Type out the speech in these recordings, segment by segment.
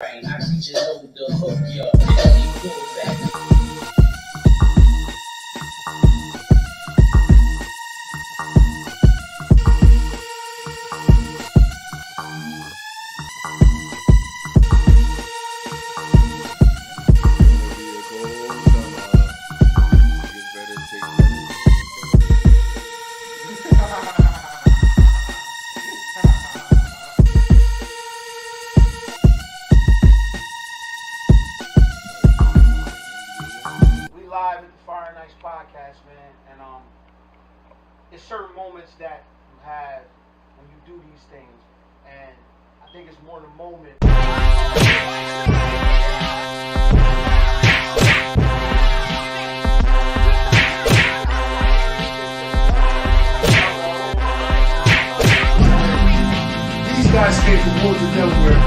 I just know the hook, yeah. Live at the Fire Nights podcast, man, and it's certain moments that you have when you do these things, and I think it's more the moment. These guys came from Woodland, Delaware.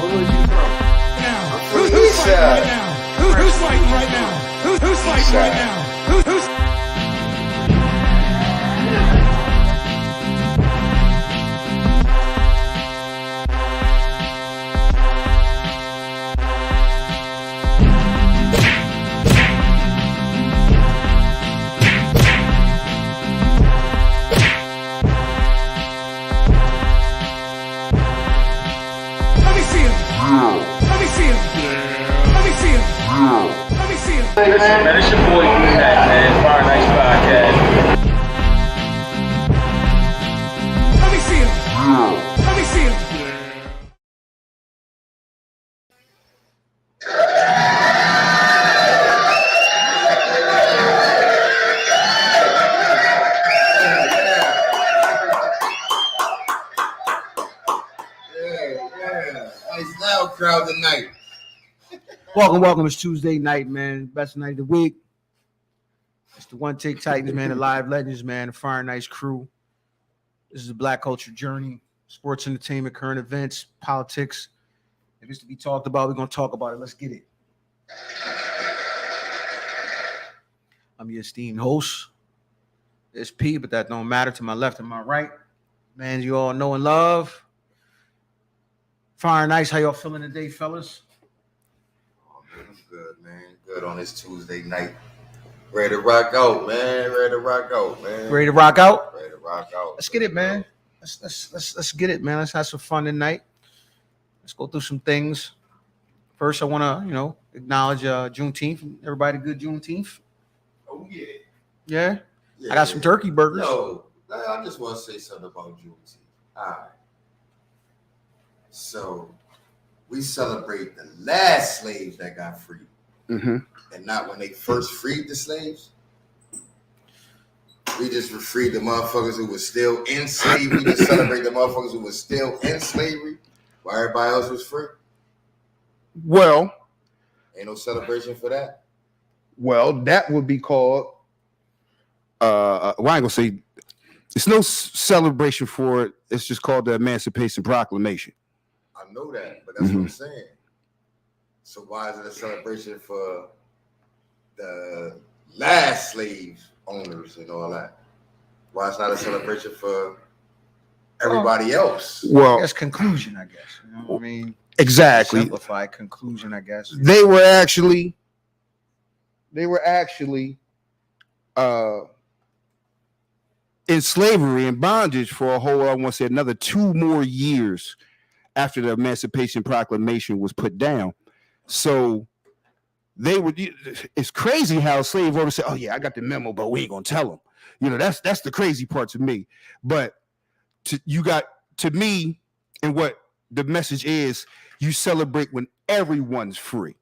Where was you from? Who's fighting right now? Who's fighting right now? Who's fighting right now? Who's Man, it's your boy Matt, man. Fire Nights Podcast. Let me see him. Let me see him. Nice loud crowd tonight. Welcome. It's Tuesday night, man. Best night of the week. It's the One Take Titans, man. The Live Legends, man. The Fire Nights crew. This is a Black culture journey. Sports, entertainment, current events, politics. If it's to be talked about, we're going to talk about it. Let's get it. I'm your esteemed host. It's P, but that don't matter. To my left and my right. Man, you all know and love. Fire Nights, how y'all feeling today, fellas? I'm good, man. Good on this Tuesday night. Ready to rock out, man. Ready to rock out? Ready to rock out. Let's get it, man. Let's get it, man. Let's have some fun tonight. Let's go through some things. First, I want to, acknowledge Juneteenth. Everybody good Juneteenth? Oh, yeah. Yeah? I got some turkey burgers. No, I just want to say something about Juneteenth. All right. So, we celebrate the last slaves that got freed. Mm-hmm. And not when they first freed the slaves. We just freed the motherfuckers who were still in slavery. We just celebrate the motherfuckers who were still in slavery while everybody else was free. Well, Ain't no celebration for that. that would be called. I ain't gonna say it's no celebration for it. It's just called the Emancipation Proclamation. I know that, but that's what I'm saying. So why is it a celebration for the last slave owners and all that? Why it's not a celebration for everybody else? Well, That's conclusion, I guess. You know what I mean? exactly. Simplified conclusion, I guess. They were actually in slavery and bondage for a whole, I want to say, another 2 more years after the Emancipation Proclamation was put down. So they would. It's crazy how slave owners say, "Oh yeah, I got the memo, but we ain't gonna tell them." That's the crazy part to me. But to me, and what the message is, you celebrate when everyone's free.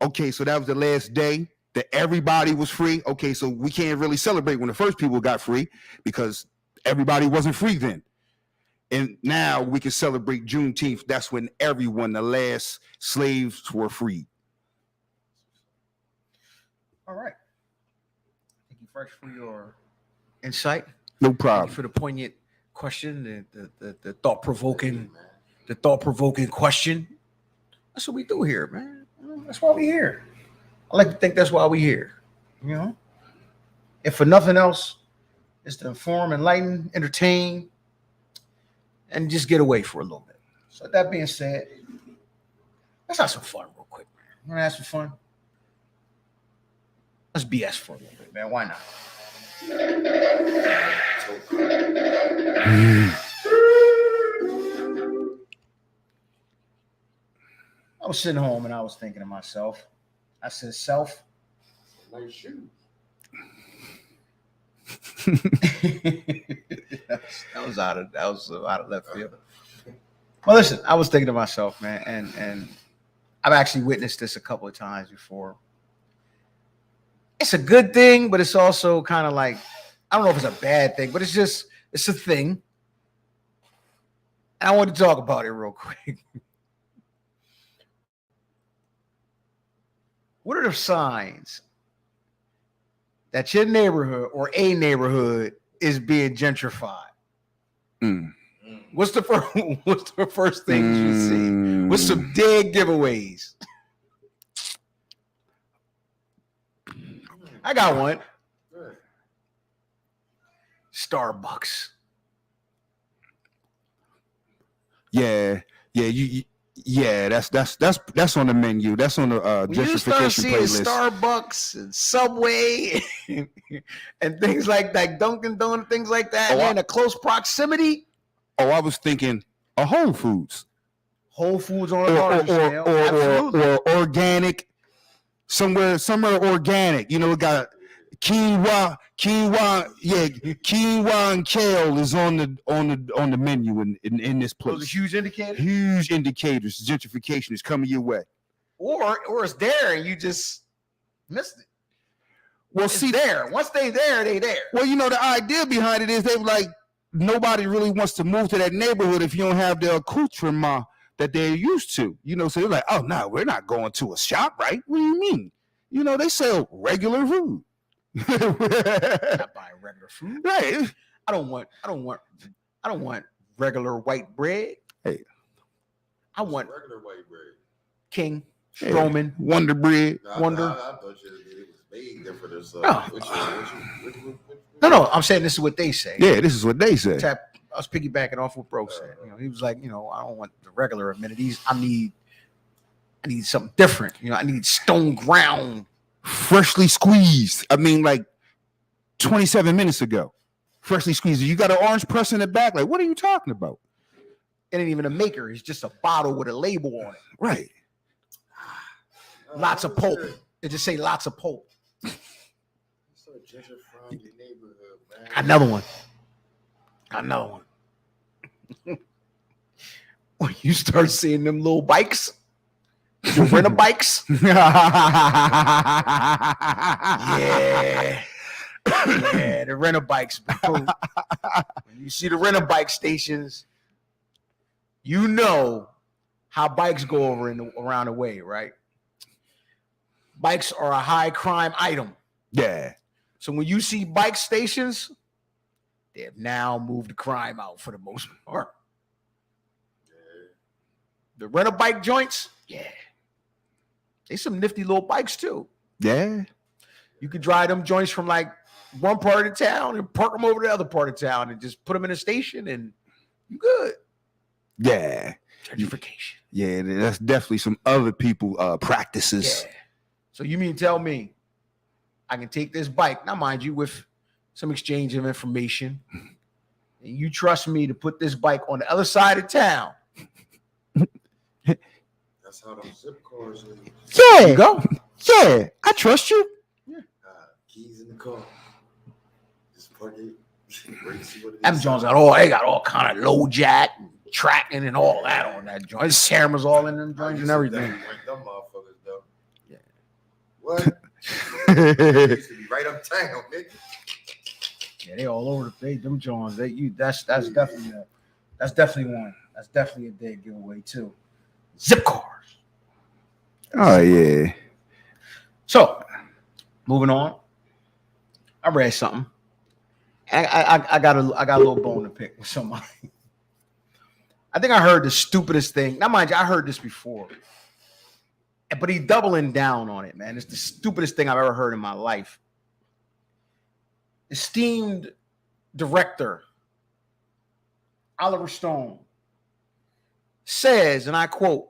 Okay, so that was the last day that everybody was free. Okay, so we can't really celebrate when the first people got free because everybody wasn't free then. And now we can celebrate Juneteenth. That's when everyone, the last slaves, were freed. All right. Thank you, Fresh, for your insight. No Thank problem. you for the poignant question, the thought-provoking question. That's what we do here, man. That's why we're here. I like to think that's why we're here. If for nothing else, it's to inform, enlighten, entertain, and just get away for a little bit. So that being said, let's have some fun real quick, man. You want to have some fun? Let's BS for a little bit, man. Why not? I was sitting home and I was thinking to myself. I said, "Self, Nice shoes. that was out of left field." Well, listen, I was thinking to myself, man, and I've actually witnessed this a couple of times before. It's a good thing, but it's also kind of like, I don't know if it's a bad thing, but it's a thing. And I want to talk about it real quick. What are the signs that your neighborhood or a neighborhood is being gentrified? What's the first things you see? What's some dead giveaways? I got one. Starbucks. That's on the menu. That's on the When you start gentrification seeing playlist. Starbucks and Subway and things like that, Dunkin' Donuts, things like that, man, a close proximity. Oh, I was thinking a Whole Foods. Whole Foods on a larger scale. Or organic, somewhere organic. You know, it got quinoa, quinoa and kale is on the menu in this place. Those are huge indicators. Huge indicators. Gentrification is coming your way. Or it's there and you just missed it. Well, It's there. Once they there. Well, you know, the idea behind it is they were like, nobody really wants to move to that neighborhood if you don't have the accoutrement that they're used to. You know, so they're like, oh, no, we're not going to a shop, right? What do you mean? You know, they sell regular food. Not buying regular food. Right. I don't want regular white bread. Hey. I want regular white bread. King, Strowman, Wonder Bread. Wonder. I thought it was made different or something. No. I'm saying this is what they say. Yeah, this is what they say. I was piggybacking off what Bro said. You know, he was like, you know, I don't want the regular amenities. I need something different. You know, I need stone ground, freshly squeezed. I mean, like 27 minutes ago, freshly squeezed. You got an orange press in the back. Like, what are you talking about? It ain't even a maker. It's just a bottle with a label on it. Right. Lots of pulp. It just say lots of pulp. Another one. When you start seeing them little bikes, the rental bikes. Yeah, the rental bikes. When you see the rental bike stations, you know how bikes go over around the way, right? Bikes are a high crime item. Yeah. So when you see bike stations, they have now moved the crime out for the most part. The rental bike joints, yeah. They some nifty little bikes too. Yeah. You could drive them joints from like one part of the town and park them over to the other part of town and just put them in a station and you good. Yeah. Gentrification. Yeah, that's definitely some other people practices. Yeah. So you mean tell me I can take this bike, now mind you, with some exchange of information, and you trust me to put this bike on the other side of town. That's how them zip cars is. Yeah. There you go. Yeah. I trust you. Yeah. Keys in the car. Just park it. Wait to see what it is. Them joints got all kind of low jack, tracking and all that on that joint. There's cameras all in them joints and everything. Them motherfuckers, though. Yeah. What? Used to be right uptown, nigga. Yeah, they all over the place. Them joints. That's definitely one. That's definitely a dead giveaway too. Zip cars. Oh yeah. So, moving on. I read something. I got a little bone to pick with somebody. I think I heard the stupidest thing. Now, mind you, I heard this before, but he's doubling down on it, man. It's the stupidest thing I've ever heard in my life. Esteemed director Oliver Stone says, and I quote,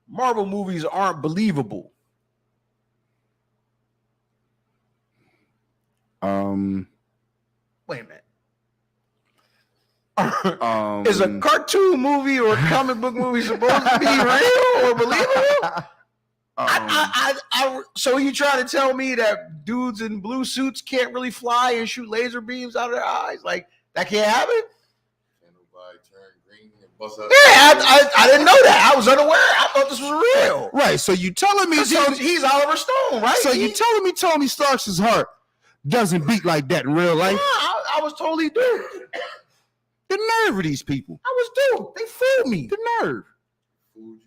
Marvel movies aren't believable. Wait a minute. Is a cartoon movie or a comic book movie supposed to be real or believable? So you trying to tell me that dudes in blue suits can't really fly and shoot laser beams out of their eyes? Like, that can't happen? Can't nobody turn green and bust out. Yeah, I didn't know that. I was unaware. I thought this was real. Right. So you telling me He's Oliver Stone, right? So you telling me Tony Stark's heart doesn't beat like that in real life? Yeah, I was totally duped. The nerve of these people. I was duped. They fooled me. The nerve.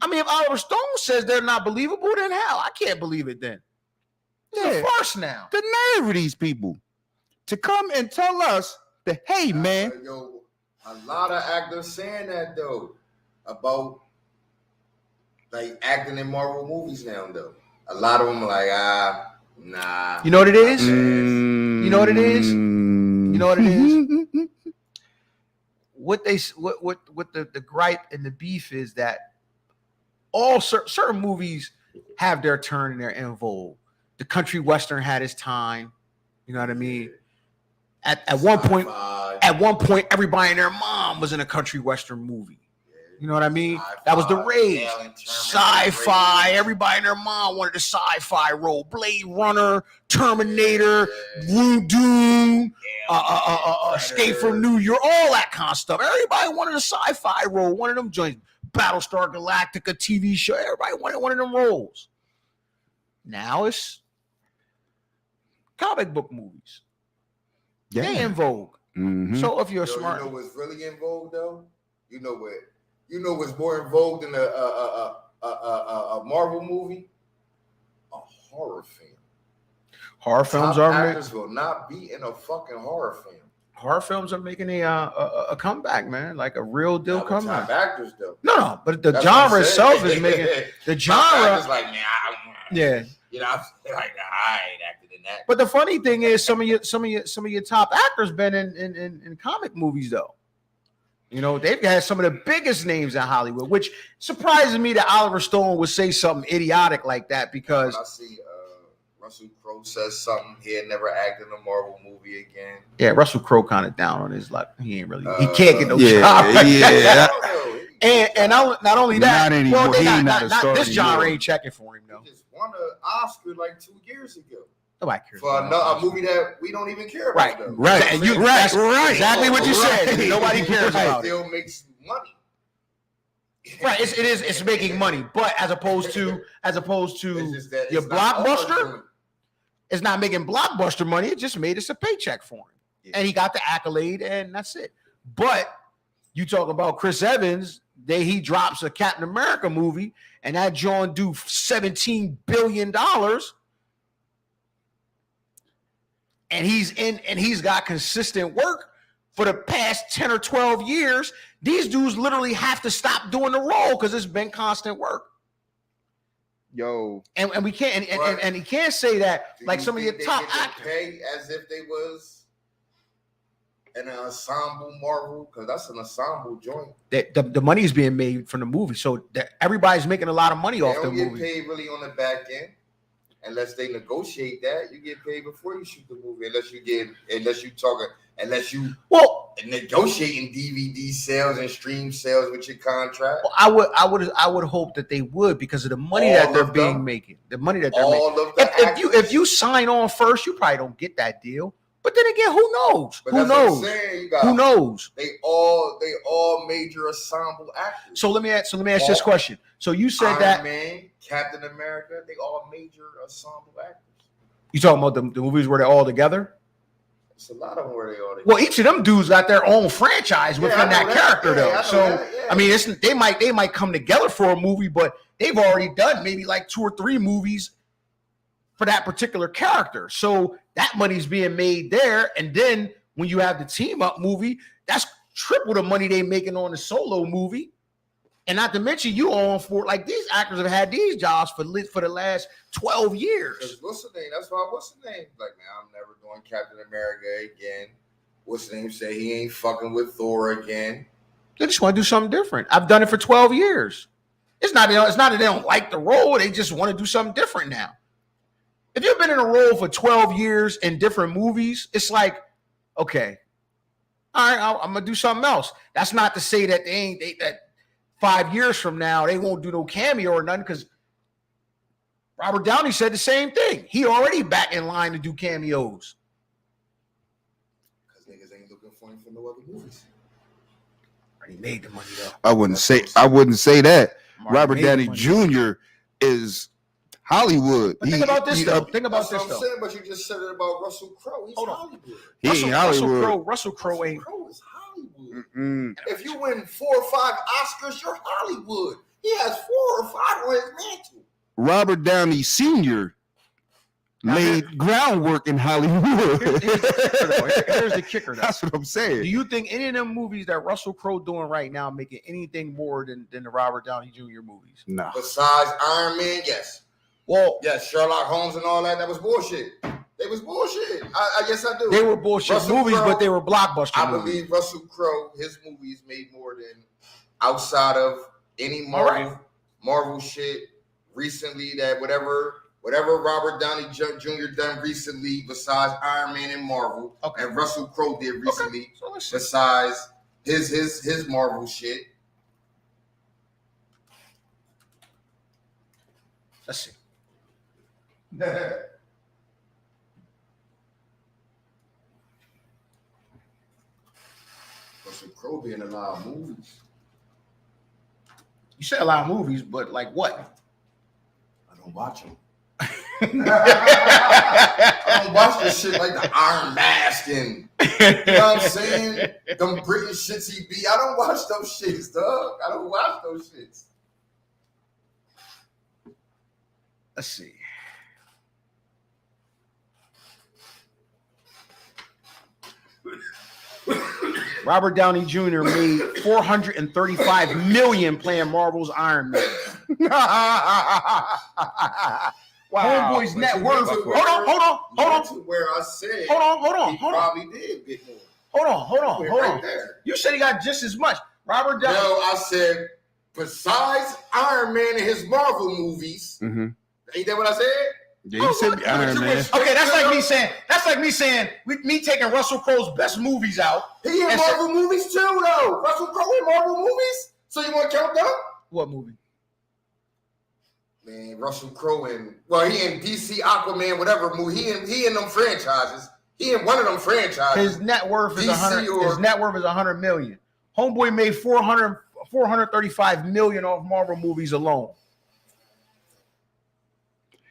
I mean, if Oliver Stone says they're not believable, then hell, I can't believe it then. It's a farce now. The nerve of these people to come and tell us that, hey, man. Yo, a lot of actors saying that, though, about, like, acting in Marvel movies now, though. A lot of them are like, nah. You know what it is? You know what it is? You know what it is? What the gripe and the beef is that all certain movies have their turn and they're in vogue. The country western had its time. You know what I mean? At one point, everybody and their mom was in a country western movie. You know what I mean? That was the rage. Sci-fi. Everybody and their mom wanted a sci-fi role. Blade Runner, Terminator, Doom, Escape from New York, all that kind of stuff. Everybody wanted a sci-fi role. One of them joints. Battlestar Galactica TV show. Everybody wanted one of them roles. Now it's comic book movies. Yeah. They in vogue. Mm-hmm. So if you're smart, you know what's really in vogue though? You know what's more in vogue than a Marvel movie? A horror film. Horror films are actors will not be in a fucking horror film. Horror films are making a comeback, man, like a real deal comeback. Top actors though. No, but the genre itself is making the genre. It's like, man, yeah. You know, I'm like, I ain't acting in that. But the funny thing is, some of your top actors been in comic movies though. You know, they've had some of the biggest names in Hollywood, which surprises me that Oliver Stone would say something idiotic like that because I see Russell Crowe says something. He had never acted in a Marvel movie again. Yeah, Russell Crowe kind of down on his luck. He ain't really. He can't get no job. Yeah. And not only that, not anymore. Not this genre ain't checking for him though. He just won an Oscar like 2 years ago. Nobody cares for a movie that we don't even care about. Though. Right. And right. Exactly what you said. Nobody cares about it. Still makes money. Right. It's making money, but as opposed to your blockbuster. It's not making blockbuster money. It just made us a paycheck for him. Yeah. And he got the accolade, and that's it. But you talk about Chris Evans, he drops a Captain America movie, and that John do $17 billion. And he's got consistent work for the past 10 or 12 years. These dudes literally have to stop doing the role because it's been constant work. Yo, and we can't and he can't say that like some of your top actors pay as if they was an ensemble Marvel because that's an ensemble joint. The money is being made from the movie, so everybody's making a lot of money off the movie. They don't get paid really on the back end unless they negotiate that. You get paid before you shoot the movie, unless you negotiating DVD sales and stream sales with your contract. Well, I would hope that they would because of the money that they're making. The money that they're making. If you sign on first, you probably don't get that deal. But then again, who knows? But who knows? They all major ensemble actors. So let me ask this question. So you said Iron Man, Captain America, they all major ensemble actors. You talking about the movies where they're all together? It's a lot of them where they are. Well, each of them dudes got their own franchise within that character, though. So I mean, they might come together for a movie, but they've already done maybe like 2 or 3 movies for that particular character. So that money's being made there, and then when you have the team up movie, that's triple the money they making on the solo movie. And not to mention, you on for like these actors have had these jobs for the last 12 years. What's the name? That's why. What's the name? Like, man, I'm never doing Captain America again. What's the name? Say he ain't fucking with Thor again. They just want to do something different. I've done it for 12 years. It's not that they don't like the role. They just want to do something different now. If you've been in a role for 12 years in different movies, it's like, okay, all right, I'm gonna do something else. That's not to say that that 5 years from now they won't do no cameo or nothing, because Robert Downey said the same thing. He already back in line to do cameos. Because niggas ain't looking for him for no other movies. He made the money though. I wouldn't say that. Martin Robert made the Downey money. Jr. is Hollywood. But think about this though. Think about That's this what I'm though. saying, but you just said it about Russell Crowe. He's Hold on. Hollywood. He ain't Hollywood. Russell Crowe ain't. Crowe is Hollywood. Mm-mm. If you win 4 or 5 Oscars, you're Hollywood. He has 4 or 5 on his mantle. Robert Downey Sr. laid groundwork in Hollywood. Here's the kicker though. That's what I'm Do saying. you think any of them movies that Russell Crowe doing right now making anything more than the Robert Downey Jr. movies? Nah. Besides Iron Man, yes. Well, Yes, Sherlock Holmes and all that was bullshit. They was bullshit. I guess I do. they were bullshit Russell movies, Crowe, but they were blockbuster I movies. believe Russell Crowe, his movies made more than outside of any Marvel shit recently, that whatever Robert Downey Jr. done recently besides Iron Man and Marvel, Okay. and Russell Crowe did recently Okay. So let's see. besides his Marvel shit. Let's see. Russell Crowe be in a lot of movies. You said a lot of movies, but like what? I don't watch them. I don't watch this shit like the Iron Mask and you know what I'm saying? Them British shits he be. I don't watch those shits, dog. I don't watch those shits. Let's see. Robert Downey Jr. made $435 million playing Marvel's Iron Man. Homeboy's net worth. Hold on. To where I said Hold he on. probably did get more. Hold Right on. there. You said he got just as much. Robert No, Downey. I said besides Iron Man and his Marvel movies. Mm-hmm. Ain't that what I said? Yeah, you said Iron Man. Okay, that's like me saying me taking Russell Crowe's best movies out. He in And Marvel movies too, though. Russell Crowe in Marvel movies. So you want to count them? What movie? Man, Russell Crowe in he in DC Aquaman, whatever movie. He in them franchises. He in one of them franchises. His net worth is DC 100. or- His net worth is 100 million. Homeboy made 435 million off Marvel movies alone.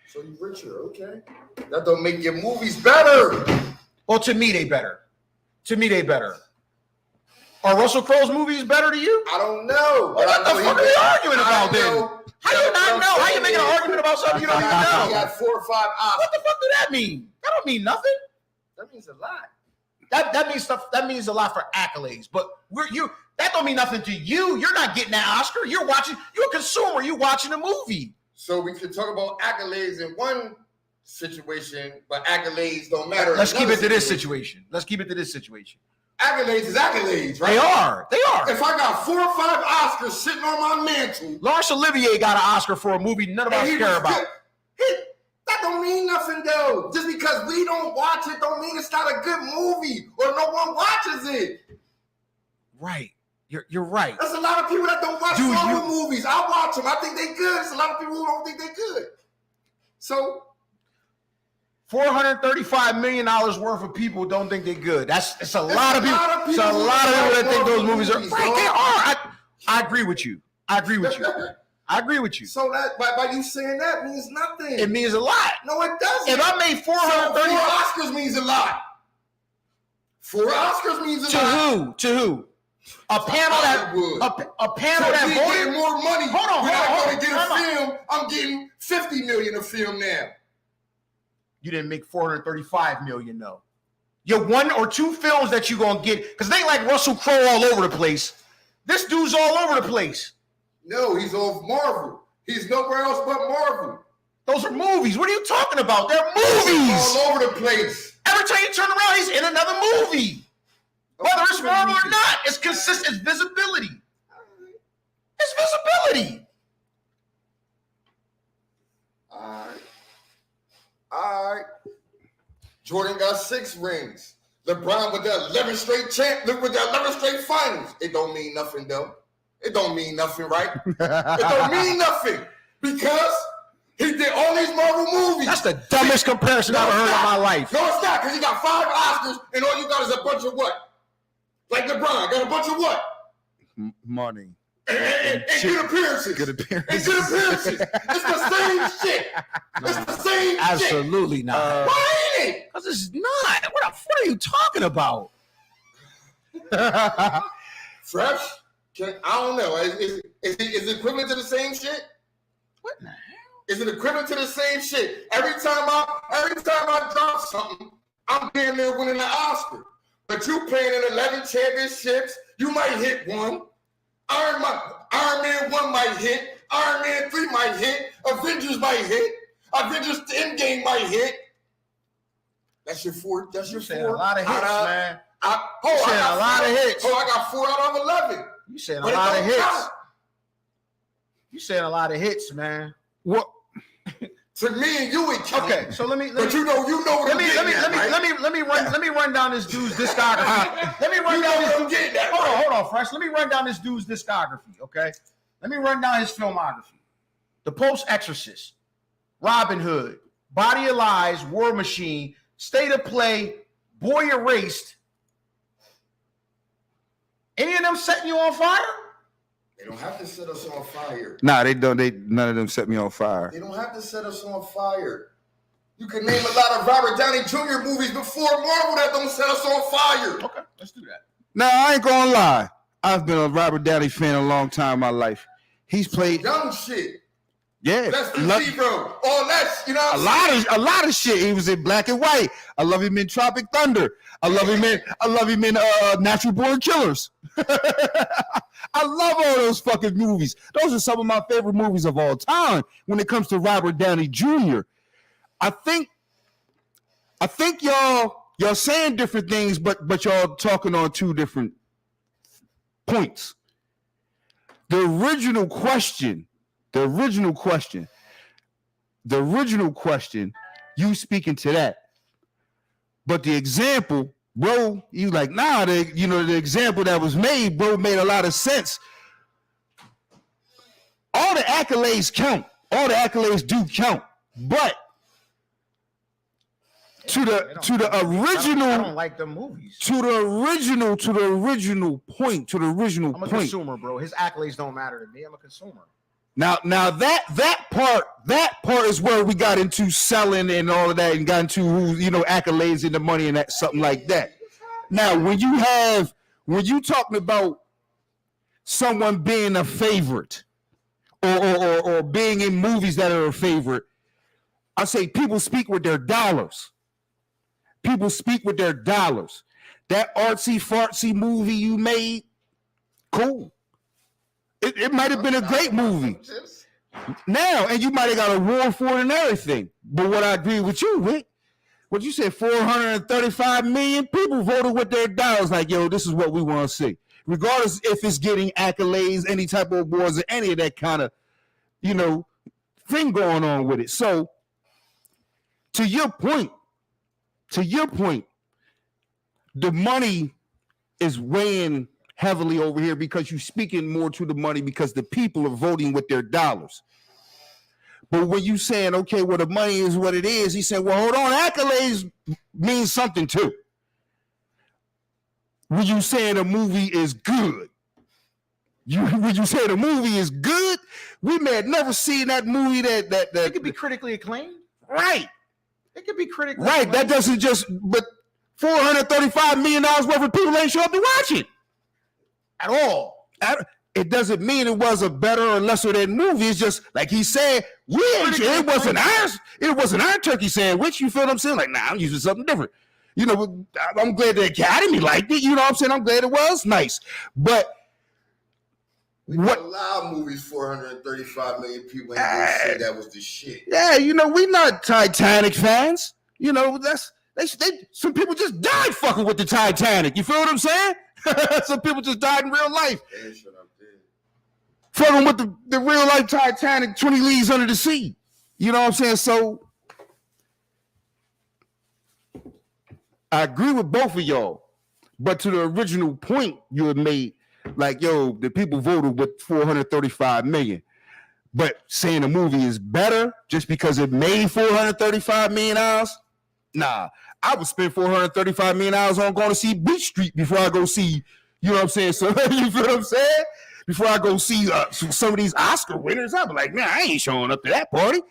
So you richer, okay? That don't make your movies better. Well, to me they better. Are Russell Crowe's movies better to you? I don't know. What I the know fuck are he- you arguing about I then? know. How do you not know? How you making an argument about something you don't even He know? got 4 or 5 Oscars. What the fuck do that mean? That don't mean nothing. That means a lot. That means stuff. That means a lot for accolades. But that don't mean nothing to you. You're not getting that Oscar. You're watching. You're a consumer. You're watching a movie. So we can talk about accolades in one situation, but accolades don't matter. Let's in keep another it to this situation. Accolades is accolades, right? They are. If I got 4 or 5 Oscars sitting on my mantle, Laurence Olivier got an Oscar for a movie none of us and he care was about. good, that don't mean nothing though. Just because we don't watch it don't mean it's not a good movie or no one watches it. Right. You're right. There's a lot of people that don't watch Dude, Marvel movies. I watch them. I think they good. There's a lot of people who don't think they good. So $435 million worth of people don't think they're good. It's a lot of people. It's a who lot of people that think those Marvel movies are movies, right. dog. They are. I agree with you. I agree with you. So that by you saying that means nothing. It means a lot. No, it doesn't. If I made 4 430 Oscars means a lot. 4 Oscars means a to lot. who? A panel Hollywood. a panel So that we getting voted. more money. Hold on, when I hold go on, to get time a out. film, I'm getting $50 million a film now. You didn't make 435 million though. Your 1 or 2 films that you gonna get, because they ain't like Russell Crowe all over the place. This dude's all over the place. No, he's off Marvel. He's nowhere else but Marvel. Those are movies. What are you talking about? They're He's movies. all over the place. Every time you turn around, he's in another movie. Whether it's Marvel or not, it's consistent. It's visibility. It's visibility. All right. Jordan got 6 rings. LeBron with the 11 straight with the 11 straight finals. It don't mean nothing though. It don't mean nothing, right? It don't mean nothing because he did all these Marvel movies. That's the dumbest comparison I've ever heard in my life. No, it's not, because he got 5 Oscars and all you got is a bunch of what? Like LeBron got a bunch of what? Money. And good appearances. Good appearances. And good appearances. It's the same shit. It's the same shit. Absolutely not. Why ain't it? Because it's not. What are you talking about? Fresh? I don't know. Is it equivalent to the same shit? What the hell? Is it equivalent to the same shit? Every time I drop something, I'm damn near winning an Oscar. But you playing in 11 championships, you might hit one. Iron Man 1 might hit. Iron Man 3 might hit. Avengers might hit. Avengers Endgame might hit. That's your 4. That's your 4. A lot of hits, man. I got 4 out of 11. You saying a lot of hits. You saying a lot of hits, man. What? To me and you, it counts. Okay, so let me. But you know what Let me run down this dude's discography. Let me run down this dude's. Hold on, Fresh. Let me run down this dude's discography. Okay, let me run down his filmography. The Post Exorcist, Robin Hood, Body of Lies, War Machine, State of Play, Boy Erased. Any of them setting you on fire? They don't have to set us on fire. Nah, they don't. None of them set me on fire. They don't have to set us on fire. You can name a lot of Robert Downey Jr. movies before Marvel that don't set us on fire. Okay, let's do that. Now, I ain't gonna lie. I've been a Robert Downey fan a long time in my life. He's played young shit. Yeah, that's the Zero. All that, you know. A lot of shit. He was in Black and White. I love him in Tropic Thunder. I love him in Natural Born Killers. I love all those fucking movies. Those are some of my favorite movies of all time when it comes to Robert Downey Jr. I think y'all saying different things, but y'all talking on 2 different points. The original question, you speaking to that. But the example, bro, you like, nah, the example that was made, bro, made a lot of sense. All the accolades count. All the accolades do count. But to the original, I don't like them movies. To the original point. I'm a consumer, bro. His accolades don't matter to me. I'm a consumer. Now that part is where we got into selling and all of that, and got into accolades and the money and that, something like that. Now, when you talking about someone being a favorite or being in movies that are a favorite, I say people speak with their dollars. People speak with their dollars. That artsy fartsy movie you made, cool. It might have been a great movie now, and you might have got a award for it and everything. But what I agree with you, Rick, what you said, 435 million people voted with their dollars. Like, yo, this is what we want to see, regardless if it's getting accolades, any type of awards, or any of that kind of, thing going on with it. So, to your point, the money is weighing heavily over here because you're speaking more to the money because the people are voting with their dollars. But when you saying, okay, well, the money is what it is, he said, well, hold on, accolades means something too. When you saying a movie is good, when you say the movie is good, we may have never seen that movie that it could be critically acclaimed. Right. It could be critically acclaimed. That doesn't just, but $435 million worth of people ain't show up to watch it. At all. It doesn't mean it was a better or lesser than movie. It's just like he said, it wasn't our turkey sandwich. You feel what I'm saying? Like, I'm using something different. I'm glad the Academy liked it. You know what I'm saying? I'm glad it was nice. But what allow movies 435 million people and they say that was the shit. Yeah, we not Titanic fans. That's Some people just died fucking with the Titanic. You feel what I'm saying? Some people just died in real life. Fucking with the real life Titanic 20 leagues under the sea. You know what I'm saying? So I agree with both of y'all. But to the original point you had made, like, yo, the people voted with 435 million. But saying the movie is better just because it made $435 million? Nah, I would spend $435 million on going to see Beach Street before I go see, you know what I'm saying? So you feel what I'm saying? Before I go see some of these Oscar winners, I'll be like, man, I ain't showing up to that party.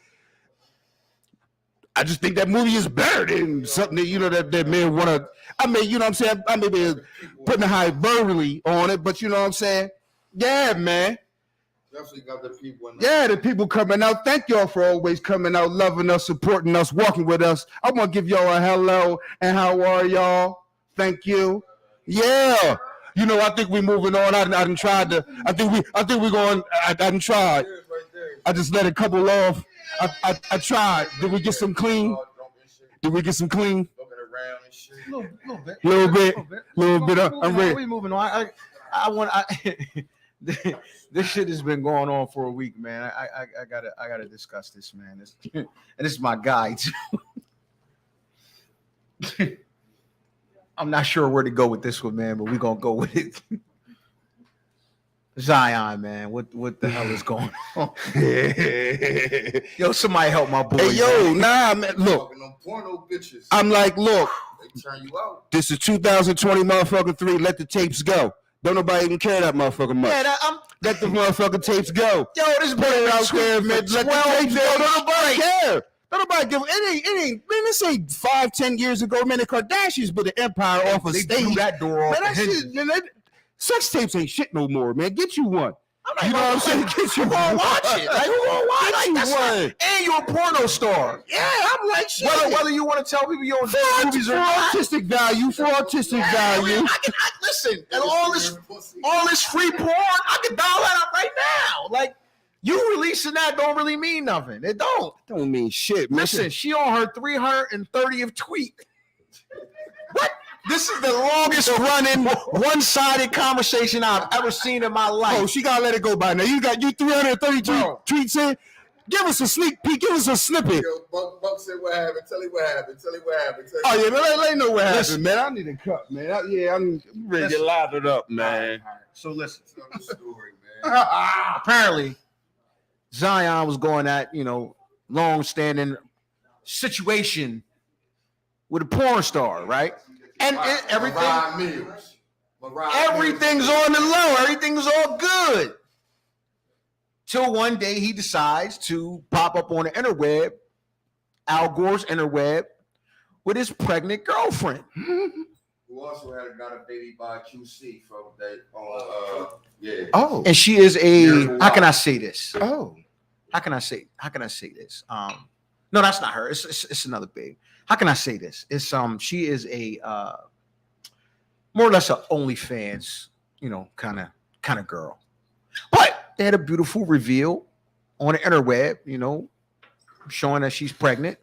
I just think that movie is better than something that, you know, that man want to. I mean, you know what I'm saying? I may be putting a hyperbole on it, but you know what I'm saying? Yeah, man. Definitely got the people in there. Yeah, the people coming out. Thank y'all for always coming out, loving us, supporting us, walking with us. I want to give y'all a hello and how are y'all? Thank you. Yeah. You know, I think we're moving on. I didn't try to. I think we're going. I didn't try. I just let a couple off. I tried. Did we get some clean? Did we get some clean? A Little bit. I'm ready. We moving on. I want. This shit has been going on for a week, man. I gotta discuss this, man. And this is my guy too. I'm not sure where to go with this one, man, but we're gonna go with it. Zion, man, what the hell is going on? Yo, somebody help my boy. Hey, yo, nah, man, look. I'm like, look. They turn you out. This is 2020 motherfucking 3. Let the tapes go. Don't nobody even care that motherfucker much. Yeah, let the motherfucking tapes go. Yo, this put it out there, man. Let the tapes go. Don't nobody care. Don't nobody give it ain't man, this ain't 5-10 years ago, man. The Kardashians put the empire off a stage. Blew that door off. Man, that shit, man, sex tapes ain't shit no more, man. Get you one. You know what I'm saying? Get you one. Watch it. Like, who gonna watch it? Get you one. And you're a porno star. Yeah, I'm like shit. Whether you want to tell people you're on movies or not. Artistic value. Listen, and all this free porn, I can dial that up right now. Like, you releasing that don't really mean nothing. It don't. It don't mean shit, man. Listen, she on her 330th tweet. What? This is the longest running one-sided conversation I've ever seen in my life. Oh, she gotta let it go by now. You 332 tweets in. Give us a sneak peek. Give us a snippet. Yo, Buck said what happened. Tell him what happened. Oh yeah, man. Let me know what happened, man. I need a cup, man. I'm ready to lathered up, man. All right. So listen. Tell the story, man. Apparently, Zion was going at, long-standing situation with a porn star, right? And everything, everything's on the low. Everything's all good. Till one day he decides to pop up on the interweb, Al Gore's interweb, with his pregnant girlfriend. Who also got a baby by QC from that. Yeah. Oh, and she is a. How can I say this? Oh, how can I say this? No, that's not her. It's another babe. How can I say this? It's she is a more or less a OnlyFans, kind of girl. But they had a beautiful reveal on the interweb, showing that she's pregnant.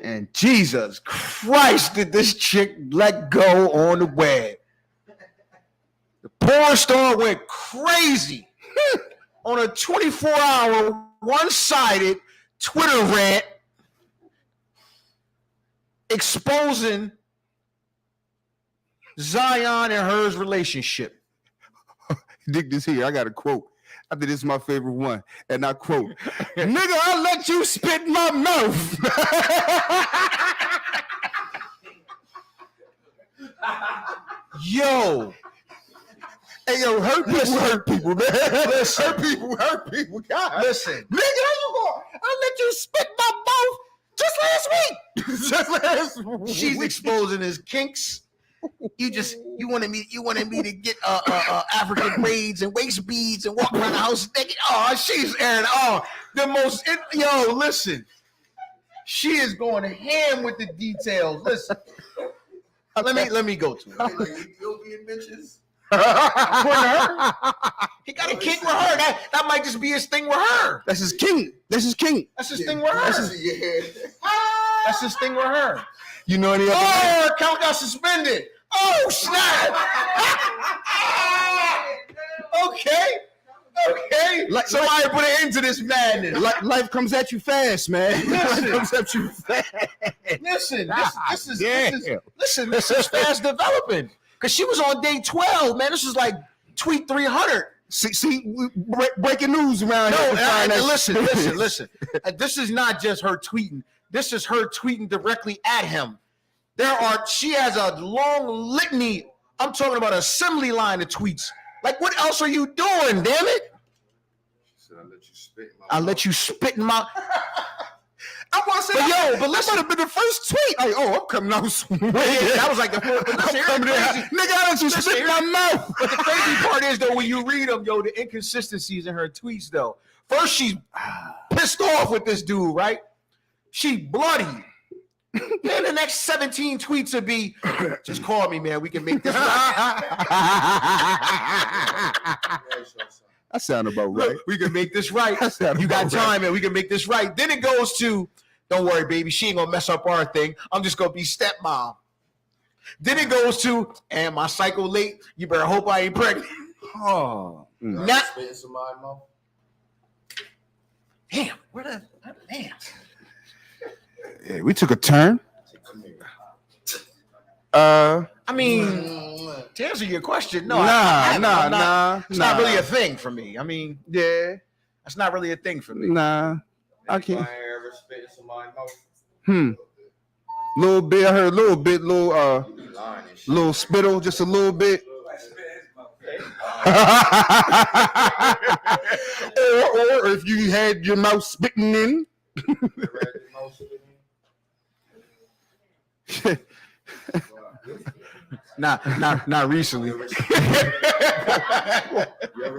And Jesus Christ, did this chick let go on the web. The porn star went crazy on a 24-hour, one-sided Twitter rant exposing Zion and hers relationship. Dig this here. I got a quote. I think this is my favorite one. And I quote, nigga, I'll let you spit in my mouth. Yo. Hey, yo, hurt people, man. Hurt people. God. Listen. Nigga, how you going? I'll let you spit in my mouth just last week. She's exposing his kinks. You wanted me to get African braids and waist beads and walk around the house naked. Oh, she's airing the most. Listen, she is going ham with the details. Listen, let me go to it. Ethiopian bitches. He got a kink with her. That might just be his thing with her. That's his king. That's his thing with her. That's his thing with her. You know any other? Oh, her account got suspended. Oh, snap. Okay. Somebody put an end to this madness. Life comes at you fast, man. Life comes at you fast. Listen, this is fast developing. Because she was on day 12, man. This is like tweet 300. See, breaking news around here. No, listen. This is not just her tweeting. This is her tweeting directly at him. She has a long litany. I'm talking about assembly line of tweets. Like, what else are you doing, damn it? She said, I'll let you spit in my. I want to say, but that would have been the first tweet. Like, I'm coming out swinging. That was like the first. Nigga, I let you spit in my mouth. But the crazy part is, though, when you read them, the inconsistencies in her tweets, though. First, she's pissed off with this dude, right? She bloody. Then the next 17 tweets would be, just call me, man. We can make this right. That sounded about right. We can make this right. You got time, man. We can make this right. Then it goes to, don't worry, baby. She ain't going to mess up our thing. I'm just going to be stepmom. Then it goes to, and my cycle late. You better hope I ain't pregnant. Oh. Not spitting somebody's mouth. Damn, damn. Yeah, we took a turn. I mean, to answer your question, no. It's not really a thing for me. I mean, yeah, that's not really a thing for me. Nah, I can't. I ever spit in somebody's mouth. Little bit. I heard a little bit. Little spittle, just a little bit. or if you had your mouth spitting in. Not recently. You ever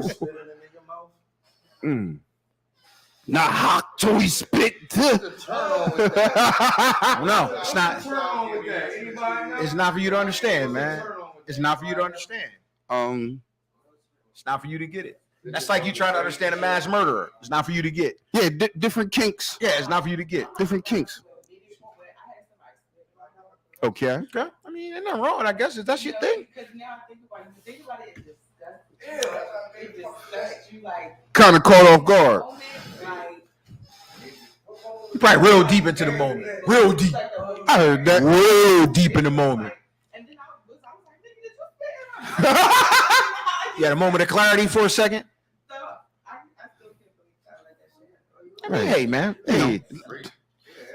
spit in a nigga mouth? Not hot toy spit. No, it's not. It's not for you to understand, man. It's not for you to understand. It's not for you to get it. That's like you trying to understand a mass murderer. It's not for you to get. Yeah, different kinks. Yeah, it's not for you to get. Different kinks. Okay. Okay. I mean, ain't nothing wrong. I guess if that's your thing. Because now I think about it, it's disgusting. It disgusts you like. Kind of caught off guard. You're probably real deep into the moment. Real deep. I heard that. Real deep in the moment. And then I was like, nigga, this You had a moment of clarity for a second. So I still can't believe I let that shit. I mean, hey, man. Hey.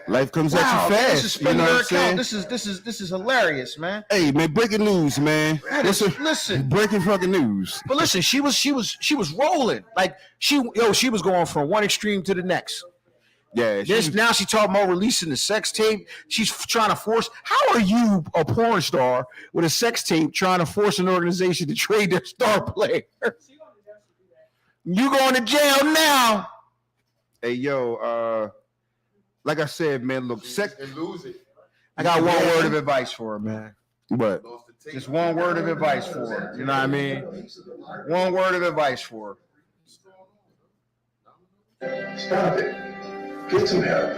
Life comes at you fast. You know what I'm saying? This is hilarious, man. Hey, man, breaking news, man. Listen. Breaking fucking news. But listen, she was rolling. Like she was going from one extreme to the next. Yeah. Now she's talking about releasing the sex tape. She's trying to force. How are you a porn star with a sex tape trying to force an organization to trade their star player? You going to jail now? Hey, yo, like I said, man, look, sex and lose it. I got one word of advice for her, man. What? Just one word of advice for her. You know what I mean? One word of advice for her. Stop it. Get some help.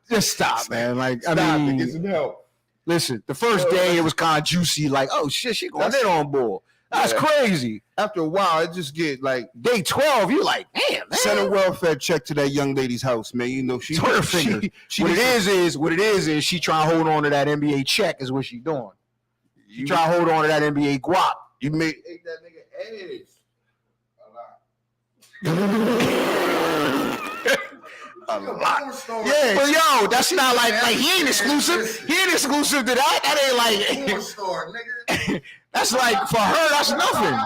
Just stop, man. Like, Stop it. Get some help. Listen, the first day it was kind of juicy, like, oh shit, she going in on board. That's crazy. After a while, it just get like day 12. You're like, damn, man. Send a welfare check to that young lady's house, man. You know she. Twitter finger. What it is she trying to hold on to that NBA check is what she doing. She trying to hold on to that NBA guap. You made that nigga edge a lot. Yeah, but yo, that's not like he ain't exclusive. He ain't exclusive to that. That ain't like porn star, nigga. That's like for her. That's nothing.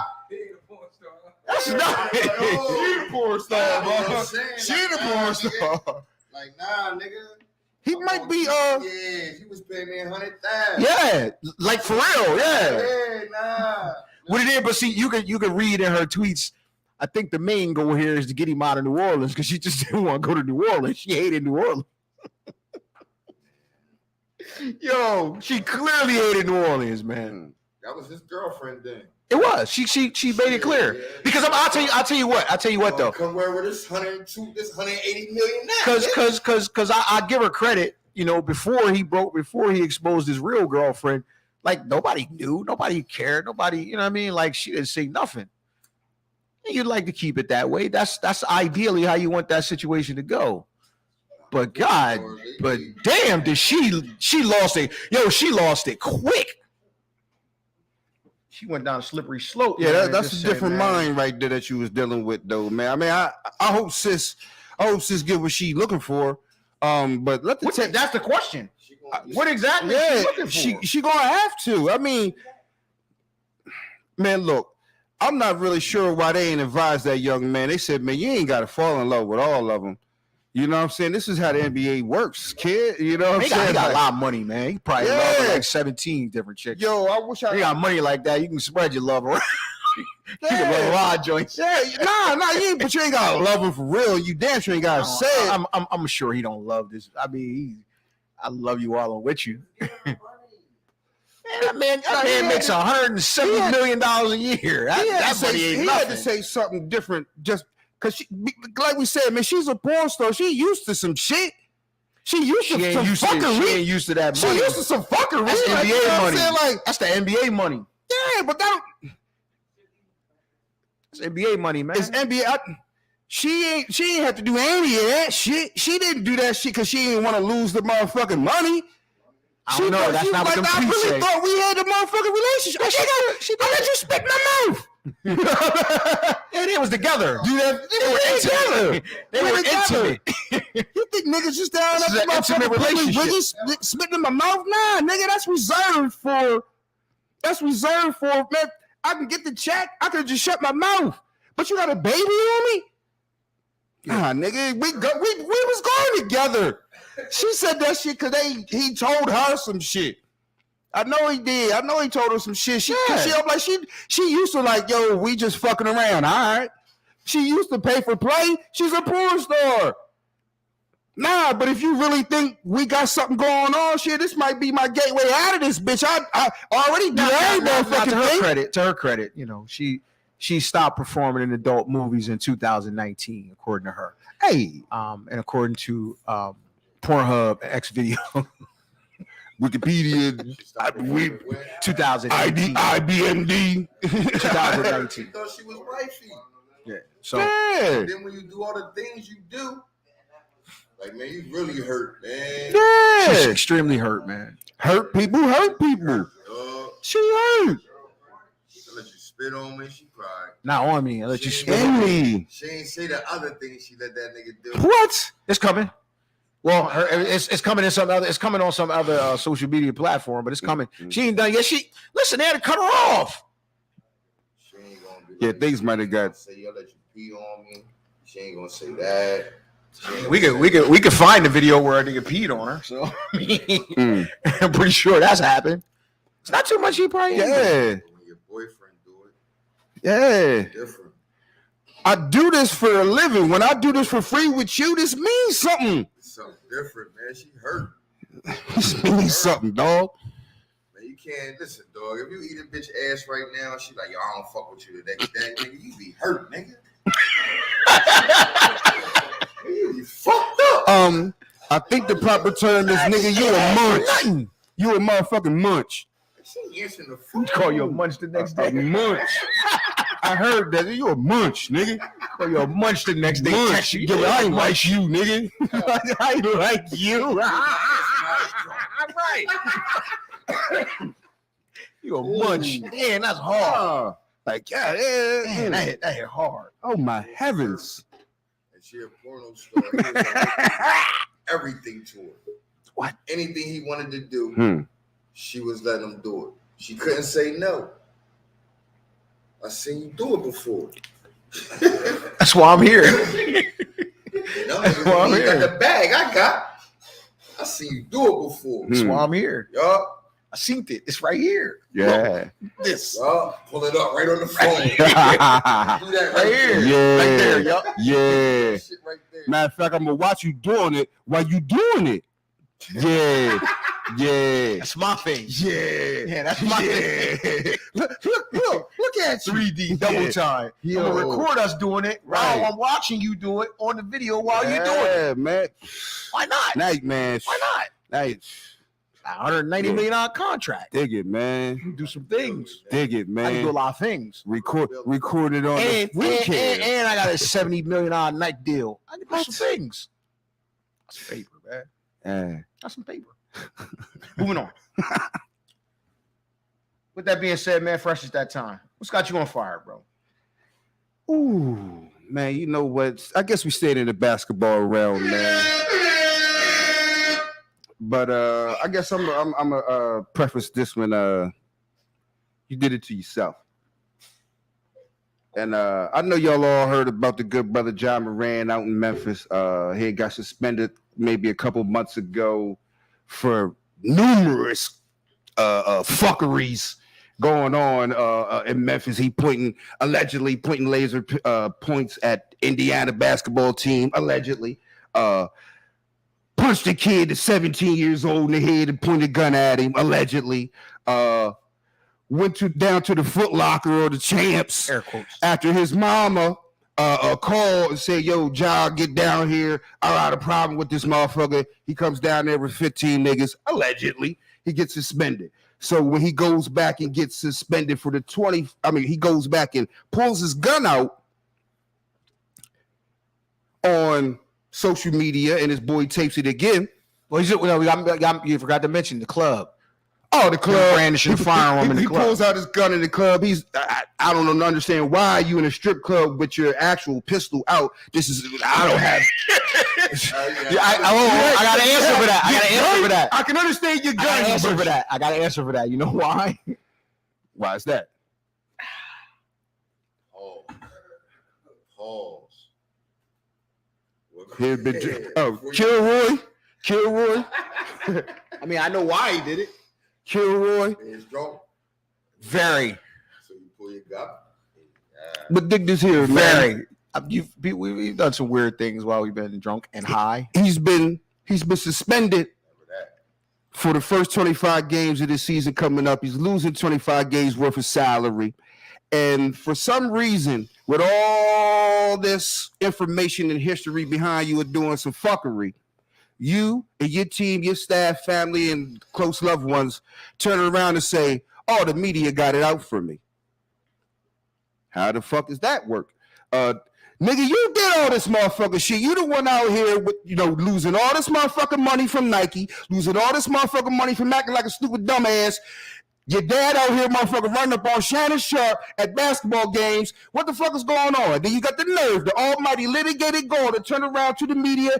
That's nothing. She the porn star, bro. She the porn star. Like, nah, nigga. He might be Yeah, he was paying me $100,000. Yeah, like for real. Yeah. Yeah, nah. What it is, but see, you can read in her tweets. I think the main goal here is to get him out of New Orleans because she just didn't want to go to New Orleans. She hated New Orleans. Yo, she clearly hated New Orleans, man. That was his girlfriend then. It was. She made it clear because I'll tell you what though. Come where with this 180 million now. Because I give her credit. You know, before he exposed his real girlfriend, like nobody knew, nobody cared, nobody. You know what I mean? Like she didn't say nothing. And you'd like to keep it that way. That's ideally how you want that situation to go. But God, but damn, did she lost it? Yo, she lost it quick. She went down a slippery slope. Yeah, that's a different mind right there that you was dealing with, though, man. I mean, I hope sis get what she looking for. But that's the question. What exactly? Yeah, is she looking for? She gonna have to. I mean, man, look, I'm not really sure why they ain't advised that young man. They said, man, you ain't got to fall in love with all of them. You know what I'm saying? This is how the NBA works, kid. You know what I'm saying? He got a lot of money, man. He probably loves like 17 different chicks. Yo, I wish I got money like that. You can spread your love around. You can love a lot of joints. Yeah, but you ain't gotta love him for real. You damn sure ain't gotta say it. I'm sure he don't love this. I mean, I love you all. I'm with you. That man makes $170 million a year. That money ain't nothing. He had to say something different just because, like we said, man, she's a porn star. She used to some shit. She used to some fuckery. She ain't used to that money. She used to some fuckery. That's NBA money. Like, that's the NBA money. Yeah, but that. It's NBA money, man. It's NBA. She ain't have to do any of that shit. She didn't do that shit because she didn't want to lose the motherfucking money. I don't know. That's not what them I tweets really say. thought we had a motherfucking relationship. I let you spit in my mouth. Yeah, they was together. They were together. They were intimate. You think niggas just down This is an intimate relationship. Spitting in my mouth? Nah, nigga, that's reserved for. Man, I can get the check. I could just shut my mouth. But you got a baby on me? Nah, nigga, we was going together. She said that shit because he told her some shit. I know he did. I know he told her some shit. She used to like, yo, we just fucking around, all right? She used to pay for play. She's a porn star. Nah, but if you really think we got something going on, shit, this might be my gateway out of this bitch. I already did To her credit, you know, she stopped performing in adult movies in 2019, according to her. Hey, and according to Pornhub X video, Wikipedia, 2019, IBMD, 2019. She thought she was wifey. Yeah. So then when you do all the things you do, like, man, you really hurt, man. Yeah, she's extremely hurt, man. Hurt people. She hurt. She let you spit on me. She cried. Not on me. I let you spit on me. She ain't say the other thing she let that nigga do. What? It's coming. Well, it's coming in some other. It's coming on some other social media platform, but it's coming. She ain't done yet. Listen, they had to cut her off. She ain't gonna be. Yeah, things might have got. Say I let you pee on me. She ain't gonna say that. We could find the video where a nigga peed on her. So I'm pretty sure that's happened. It's not too much. He probably yeah. When your boyfriend do it, yeah. different. I do this for a living. When I do this for free with you, this means something. It's something different, man. She hurt. This means something, dog. Man, you can't listen, dog. If you eat a bitch ass right now, she like, yo, I don't fuck with you the next day, nigga. You be hurt, nigga. You be fucked up. I think the proper term is, nigga, you a munch. You a motherfucking munch. She answering the phone. call you a munch the next day. A munch. I heard that. You a munch, nigga. Call you a munch the next day. Munch. You. Yeah, I ain't like you, nigga. I ain't like you. Right. You a munch. Man, that's hard. Like, yeah. Man, that hit hard. Oh, my heavens. And she a porno star. He was like, everything to her. What? Anything he wanted to do, she was letting him do it. She couldn't say no. I seen you do it before. That's why I'm here. That's why I'm here. Got the bag I got. I seen you do it before. That's why I'm here. Yup. I seen it. It's right here. Yeah. This. Pull it up right on the phone. Do that right here. Yeah. Right there. Yup. Yeah. Shit right there. Matter of fact, I'm going to watch you doing it while you doing it. Yeah. Yeah. That's my face. Yeah. Yeah, that's my face. Look at you. 3D, double yeah. time. Yo. I'm gonna record us doing it. Right. Right. I'm watching you do it on the video while you're doing it. Yeah, man. Why not? Night, man. Why not? Night. $190 million contract. Dig it, man. You can do some things. Dig it, I can man. do a lot of things. Record it on And, the and, weekend. and I got a $70 million night deal. I can do some things. That's some paper, man. Yeah. That's some paper. Moving on. With that being said, man, fresh is that time. What's got you on fire, bro? Ooh, man, you know what? I guess we stayed in the basketball realm, man. But I guess I'm gonna preface this when you did it to yourself. And I know y'all all heard about the good brother Ja Morant out in Memphis. He got suspended maybe a couple months ago for numerous fuckeries going on in Memphis. He allegedly pointing laser points at Indiana basketball team, allegedly. Punched a kid that's 17 years old in the head and pointed a gun at him, allegedly. Went down to the Foot Locker or the Champs Air quotes. after his mama called and said, yo, Ja, get down here. I got a problem with this motherfucker. He comes down there with 15 niggas, allegedly. He gets suspended. So when he goes back and gets suspended for he goes back and pulls his gun out on social media, and his boy tapes it again. Well, you forgot to mention the club. Oh, the club. Brandishing the firearm in the he club. pulls out his gun in the club. I don't understand why you in a strip club with your actual pistol out. I don't have. I got an answer for that. I can understand your gun. I got an answer for that. You know why? Why is that? Pause. Kill Roy. I mean, I know why he did it. Kilroy. He's drunk. Very. So you pull your gun. But dig this here, man. Very. We've done some weird things while we've been drunk and high. He's been suspended for the first 25 games of this season coming up. He's losing 25 games worth of salary. And for some reason, with all this information and history behind you, are doing some fuckery. You and your team, your staff, family, and close loved ones turn around and say, oh, the media got it out for me. How the fuck does that work? Nigga, you did all this motherfucking shit. You the one out here with, losing all this motherfucking money from Nike, losing all this motherfucking money from acting like a stupid dumbass. Your dad out here, motherfucker, running up on Shannon Sharp at basketball games. What the fuck is going on? Then you got the nerve, the almighty litigated goal to turn around to the media.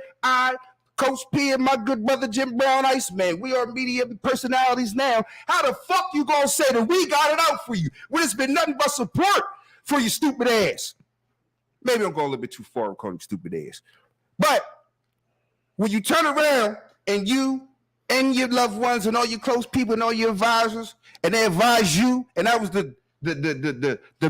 Coach P and my good brother Jim Brown Iceman, we are media personalities now. How the fuck you gonna say that we got it out for you when it's been nothing but support for your stupid ass? Maybe I'm going a little bit too far calling you stupid ass. But when you turn around and you and your loved ones and all your close people and all your advisors, and they advise you, and that was the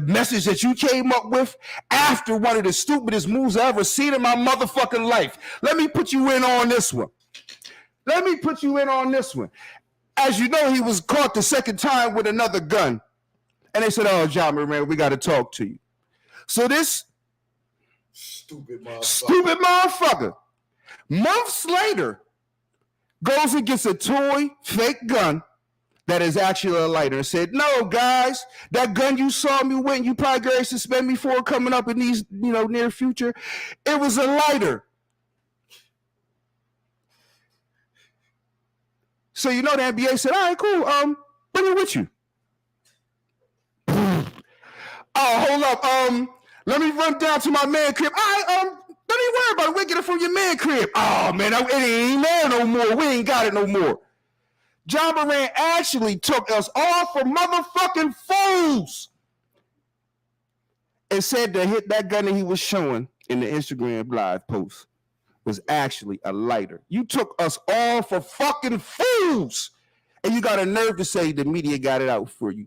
message that you came up with after one of the stupidest moves I ever seen in my motherfucking life. Let me put you in on this one. As you know, he was caught the second time with another gun. And they said, oh, Ja Morant, we got to talk to you. So this stupid motherfucker, months later, goes and gets a toy fake gun that is actually a lighter and said, no, guys, that gun you saw me with, you probably going to suspend me for coming up in these, near future. It was a lighter. So, the NBA said, all right, cool. Bring it with you. Oh, hold up. Let me run down to my man crib. All right, don't even worry about it. We'll get it from your man crib. Oh, man, it ain't there no more. We ain't got it no more. Ja Morant actually took us all for motherfucking fools and said that gun that he was showing in the Instagram live post was actually a lighter. You took us all for fucking fools, and you got a nerve to say the media got it out for you.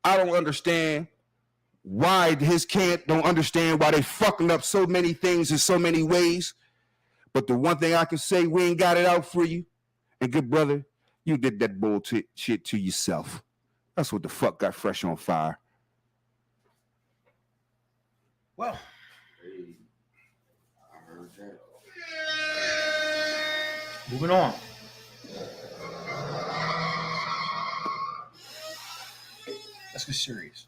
I don't understand why his camp don't understand why they fucking up so many things in so many ways. But the one thing I can say, we ain't got it out for you. And good brother, you did that bullshit shit to yourself. That's what the fuck got fresh on fire. Well, Hey, I heard that. moving on. Let's get serious.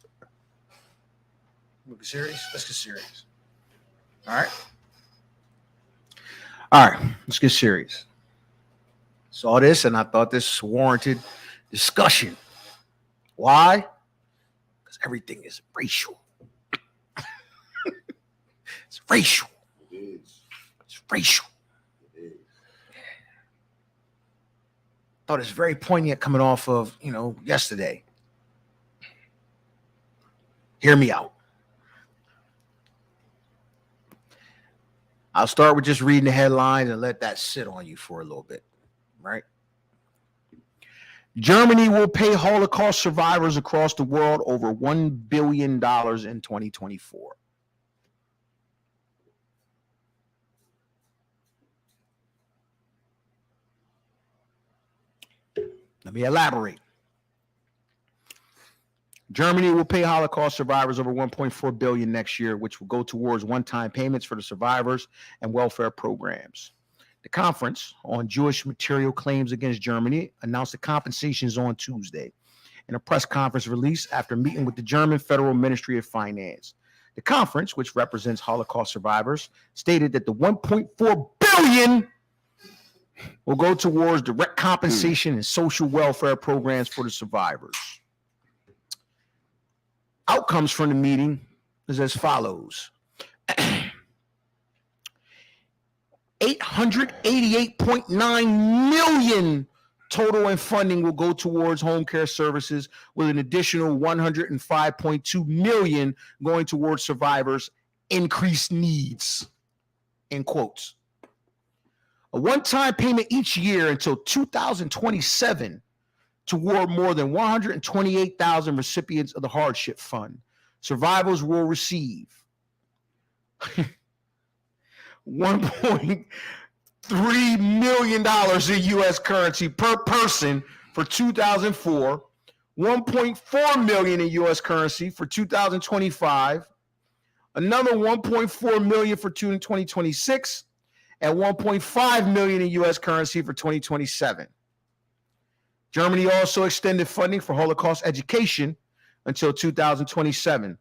Let's get serious. All right. Let's get serious. Saw this and I thought this warranted discussion. Why? Because everything is racial. It's racial. It is. It's racial. It is. Thought it's very poignant coming off of, yesterday. Hear me out. I'll start with just reading the headlines and let that sit on you for a little bit, right? Germany will pay Holocaust survivors across the world over $1 billion in 2024. Let me elaborate. Germany will pay Holocaust survivors over $1.4 billion next year, which will go towards one-time payments for the survivors and welfare programs. The Conference on Jewish Material Claims Against Germany announced the compensations on Tuesday in a press conference release after meeting with the German Federal Ministry of Finance. The conference, which represents Holocaust survivors, stated that the $1.4 billion will go towards direct compensation and social welfare programs for the survivors. Outcomes from the meeting is as follows. $888.9 million total in funding will go towards home care services, with an additional $105.2 million going towards survivors' increased needs, in quotes. A one-time payment each year until 2027 toward more than 128,000 recipients of the hardship fund. Survivors will receive $1.3 million in U.S. currency per person for 2004, $1.4 million in U.S. currency for 2025, another $1.4 million for 2026, and $1.5 million in U.S. currency for 2027. Germany also extended funding for Holocaust education until 2027.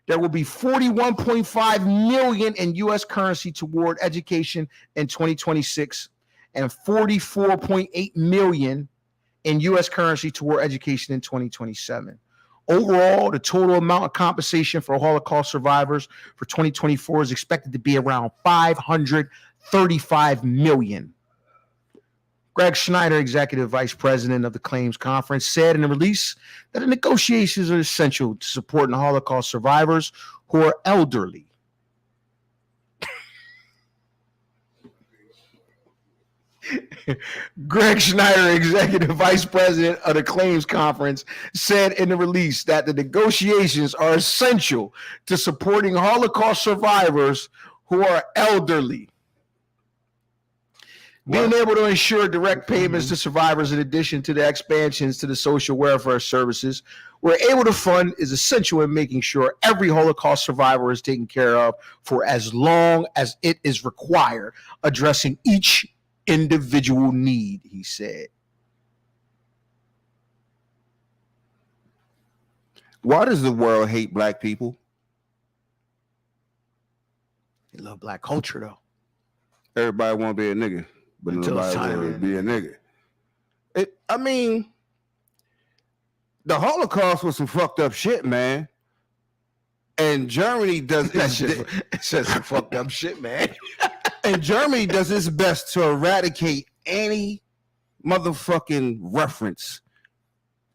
There will be $41.5 million in U.S. currency toward education in 2026 and $44.8 million in U.S. currency toward education in 2027. Overall, the total amount of compensation for Holocaust survivors for 2024 is expected to be around $535 million. Greg Schneider, executive vice president of the Claims Conference, said in a release that the negotiations are essential to supporting Holocaust survivors who are elderly. Greg Schneider, executive vice president of the Claims Conference, said in the release that the negotiations are essential to supporting Holocaust survivors who are elderly. Being able to ensure direct payments to survivors in addition to the expansions to the social welfare services we're able to fund is essential in making sure every Holocaust survivor is taken care of for as long as it is required, addressing each individual need, he said. Why does the world hate black people? They love black culture, though. Everybody want to be a nigga, but Until nobody it's time want to to be a nigga. The Holocaust was some fucked up shit, man. And Germany does That shit, it says some fucked up shit, man. and Germany does its best to eradicate any motherfucking reference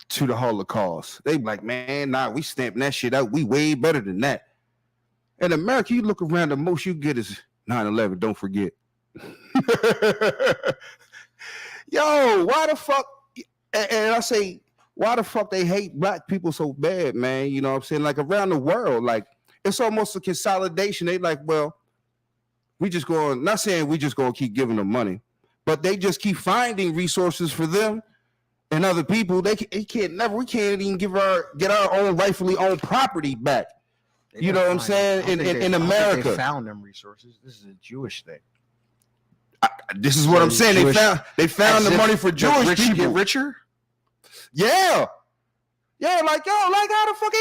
to the Holocaust. They be like, man, nah, we stamping that shit out. We way better than that. In America, you look around, the most you get is 9/11. Don't forget. Yo, why the fuck? And I say, why the fuck they hate black people so bad, man? You know what I'm saying? Like around the world, like it's almost a consolidation. They like, well, we just going, not saying we just going to keep giving them money, but they just keep finding resources for them and other people. We can't even get our own rightfully owned property back. You know what I'm saying? In America, they found them resources. This is a Jewish thing. This is what I'm saying. They found the money for Jewish rich people. get richer. Yeah. Yeah, like how the fuck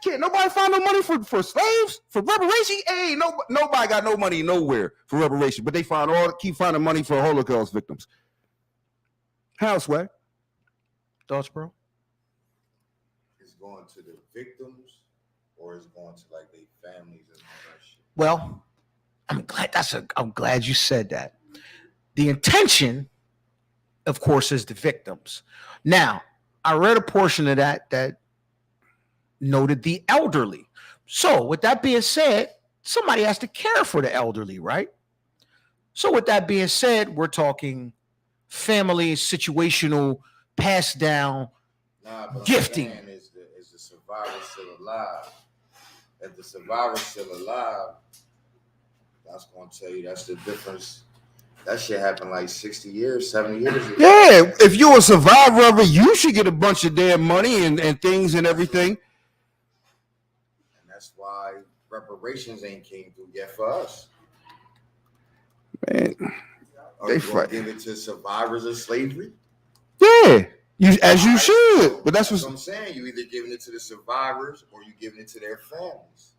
can't nobody find no money for slaves, for reparation? Hey, nobody got no money nowhere for reparation, but they keep finding money for Holocaust victims. How, Swag? Thoughts, bro? It's going to the victims, or it's going to like their families and all that shit. Well, I'm glad you said that. The intention, of course, is the victims. Now, I read a portion of that noted the elderly. So, with that being said, somebody has to care for the elderly, right? So, with that being said, we're talking family, situational, passed down, gifting. Is the survivor still alive? If the survivor's still alive, that's going to tell you that's the difference. That shit happened like 60 years, 70 years ago. Yeah, if you're a survivor of it, you should get a bunch of damn money and things and everything. And that's why reparations ain't came through yet for us. Man, Are you going to give it to survivors of slavery? Yeah, you should. But that's what I'm saying. You either giving it to the survivors or you giving it to their families.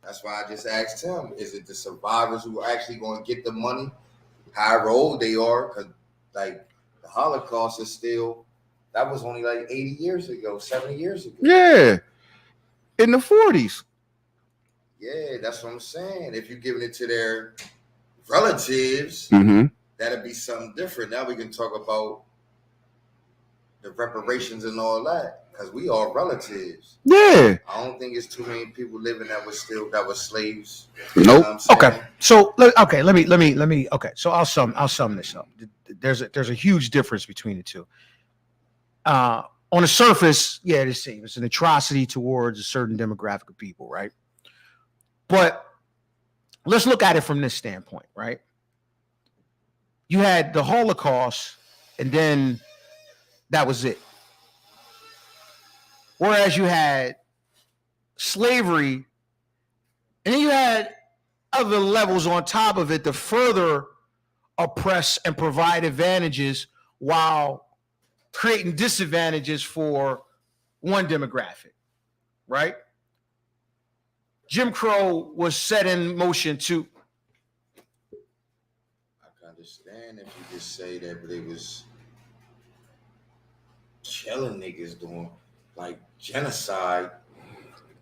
That's why I just asked him, is it the survivors who are actually going to get the money? However old they are, because like the Holocaust is still, that was only like 80 years ago, 70 years ago. Yeah, in the 40s. Yeah, that's what I'm saying. If you're giving it to their relatives, that'd be something different. Now we can talk about the reparations and all that, because we are relatives. Yeah. I don't think it's too many people living that was slaves. Nope. You know what I'm saying? Okay. So let me. Okay. So I'll sum this up. There's a huge difference between the two. On the surface, yeah, it seems it's an atrocity towards a certain demographic of people, right? But let's look at it from this standpoint, right? You had the Holocaust, and then that was it. Whereas you had slavery, and then you had other levels on top of it to further oppress and provide advantages while creating disadvantages for one demographic, right? Jim Crow was set in motion to. I can understand if you just say that, but it was killing niggas doing like genocide.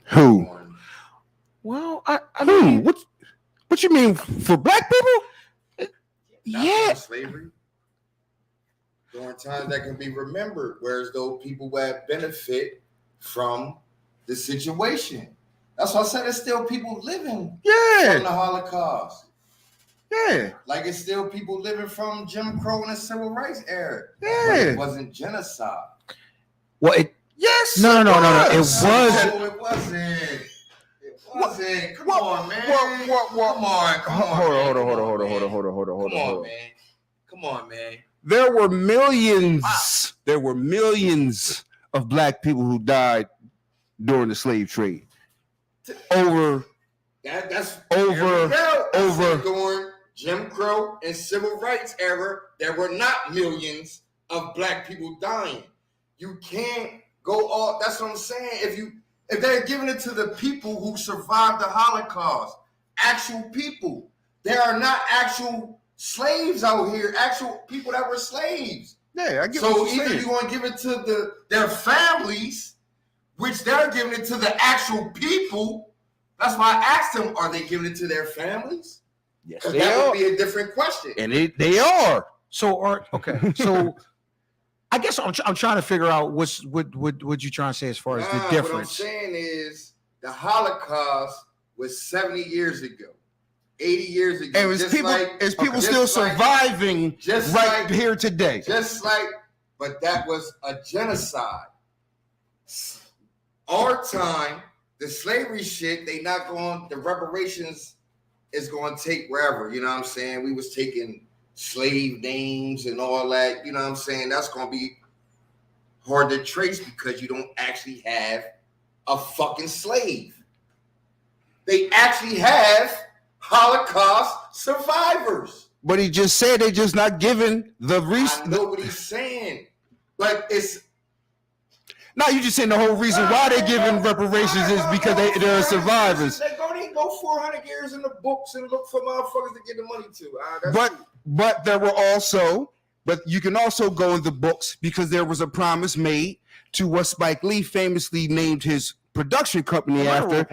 Who? Well, I mean, what you mean for black people? Yeah, slavery. During times that can be remembered, whereas though people would benefit from the situation. That's why I said there's still people living from the Holocaust. Yeah. Like it's still people living from Jim Crow and the Civil Rights era. Yeah. But it wasn't genocide. Well, yes. No. It was. No, it wasn't. It wasn't. Come on, man. Come on. Hold on, man. Come on, man. There were millions. Wow. There were millions of black people who died during the slave trade. Over during Jim Crow and Civil Rights era, there were not millions of black people dying. You can't go all. That's what I'm saying. If they're giving it to the people who survived the Holocaust, actual people, there are not actual slaves out here. Actual people that were slaves. Yeah, I get so what you're either saying. you're going to give it to their families, which they're giving it to the actual people. That's why I asked them, are they giving it to their families? Yes, they that would be a different question. And they are. So I guess I'm trying to figure out what you're trying to say as far as the difference. What I'm saying is the Holocaust was 70 years ago, 80 years ago. And it's people still surviving here today. But that was a genocide. Our time, the slavery shit, the reparations is going to take wherever, you know what I'm saying? We was taking slave names and all that, you know what I'm saying? That's going to be hard to trace because you don't actually have a fucking slave. they actually have Holocaust survivors. But he just said they just not giving the I know what he's saying. Like it's No, you just saying the whole reason why they giving reparations is because they're survivors. They go 400 years in the books and look for motherfuckers to get the money to. But there were also, but you can also go in the books because there was a promise made to what Spike Lee famously named his production company after.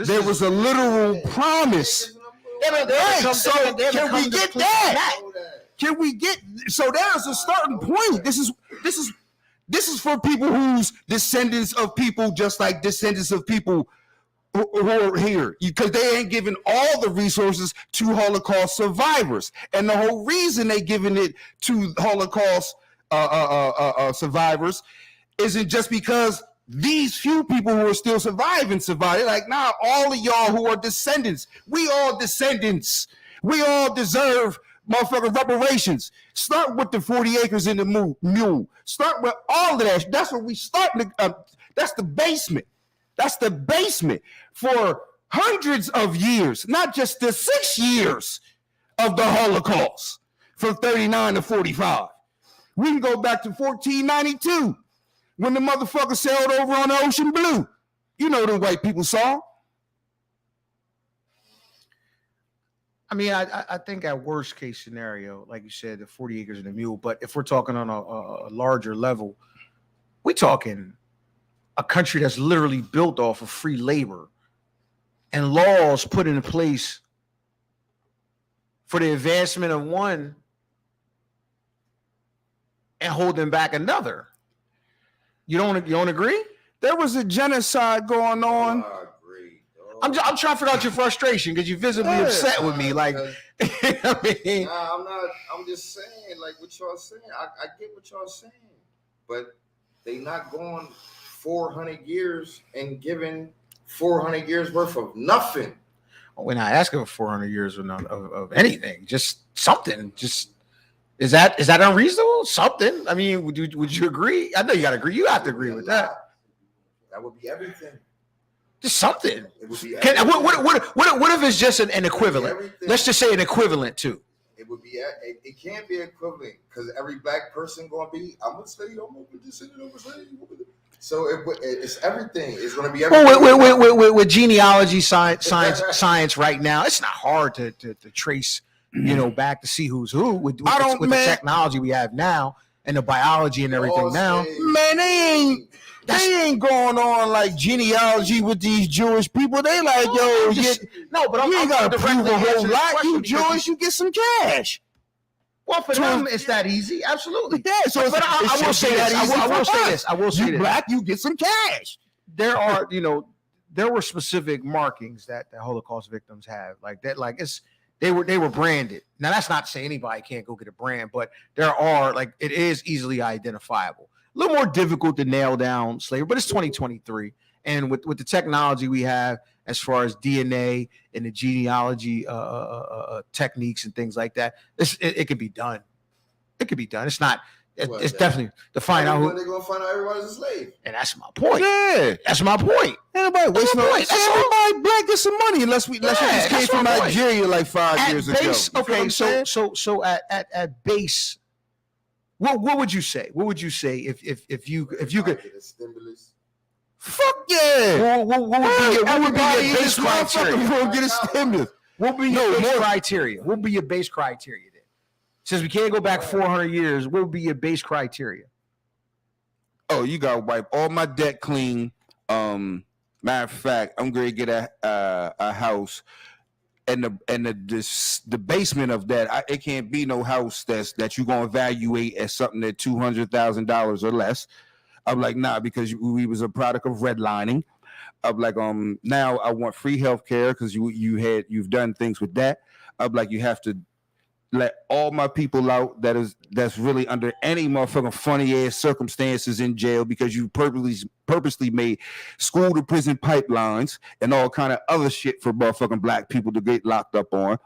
There was a literal promise. Right. So can we get that? Can we get? So there's a starting point. This is for people whose descendants of people, just like descendants of people who are here, because they ain't giving all the resources to Holocaust survivors, and the whole reason they giving it to Holocaust survivors isn't just because these few people who are still surviving survive. Like, nah, all of y'all who are descendants, we all descendants, we all deserve motherfucking reparations. Start with the 40 acres in the mule. Start with all of that. That's where we start. That's the basement. That's the basement for hundreds of years, not just the 6 years of the Holocaust from 39 to 45. We can go back to 1492 when the motherfucker sailed over on the ocean blue. You know the white people saw. I mean, I think at worst case scenario, like you said, the 40 acres and a mule. But if we're talking on a larger level, we're talking a country that's literally built off of free labor and laws put into place for the advancement of one and holding back another. You don't agree? There was a genocide going on. I'm trying to figure out your frustration because you're visibly upset with me. Like, I mean, nah, I'm not. I'm just saying, like what y'all saying. I get what y'all saying, but they not going 400 years and giving 400 years worth of nothing. we're not asking for 400 years of anything. Just something. Just is that unreasonable? Something. I mean, would you agree? I know you got to agree. You have to agree with that. That would be everything. Just something. It would be what if it's just an equivalent? Let's just say an equivalent to. It would be. It can't be equivalent because every black person going to be. I'm gonna say I'm gonna descendant of a slave. So it's everything. It's going to be everything. Well, with genealogy science right now, it's not hard to trace, back to see who's who with the technology we have now and the biology and everything now. Man, they ain't going on like genealogy with these Jewish people. They like, yo, you ain't got to prove a whole lot. You Jewish, you get some cash. Well, for them, it's that easy. Absolutely. Yeah, so but I will say this. I will say this. You black, you get some cash. There are, there were specific markings that the Holocaust victims have. Like that, like they were branded. Now, that's not to say anybody can't go get a brand, but there are, like, it is easily identifiable. A little more difficult to nail down slavery, but it's 2023. And with the technology we have as far as DNA and the genealogy techniques and things like that, it could be done. It could be done. It's not. It's definitely to find out who they're gonna find out everybody's a slave. And that's my point. Yeah, that's my point. Everybody waste no point. Everybody black get some money unless we just came from Nigeria like 5 years ago. Okay, so at base, what would you say? What would you say if you could? Fuck yeah! What would be your base criteria? We'll get a stimulus. What would be your base criteria? What would be your base criteria then? Since we can't go back 400 years, what would be your base criteria? Oh, you gotta wipe all my debt clean. Matter of fact, I'm gonna get a house, and the basement of that, it can't be no house that you're gonna evaluate as something at $200,000 or less. I'm like, nah, because we was a product of redlining. I'm like, now I want free health care because you've done things with that. I'm like, you have to let all my people out that's really under any motherfucking funny ass circumstances in jail because you purposely made school to prison pipelines and all kind of other shit for motherfucking black people to get locked up on.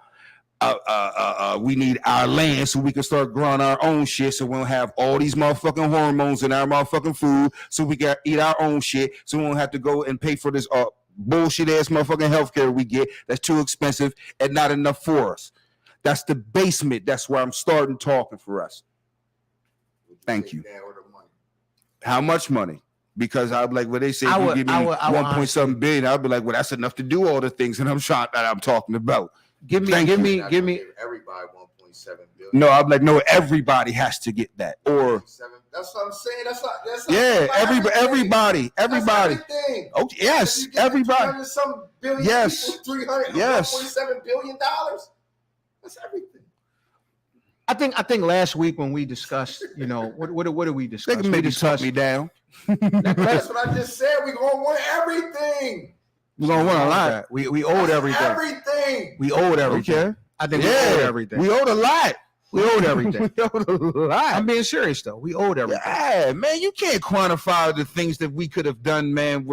We need our land so we can start growing our own shit so we don't have all these motherfucking hormones in our motherfucking food so we can eat our own shit so we don't have to go and pay for this bullshit ass motherfucking healthcare we get that's too expensive and not enough for us. That's the basement. That's where I'm starting talking for us. Thank you. How much money? Because I'm like, well, they say you give me 1.7 billion, I'll be like, well, that's enough to do all the things that I'm talking about. Give me. Everybody 1.7 billion. No, I'm like, no, everybody has to get that. Or that's what I'm saying. That's everybody. Everything. Oh, yes, everybody. Some billion yes, people, 300, yes. $1.7 billion. That's everything. I think last week when we discussed, what did we discuss? They can maybe shut me down. That's what I just said. We're gonna want everything. We're gonna want a lot. We owed everything. Everything. We owed everything. Okay. I think we owed everything. We owed a lot. We owed everything. We owed a lot. I'm being serious though. We owed everything. Yeah, man, you can't quantify the things that we could have done, man,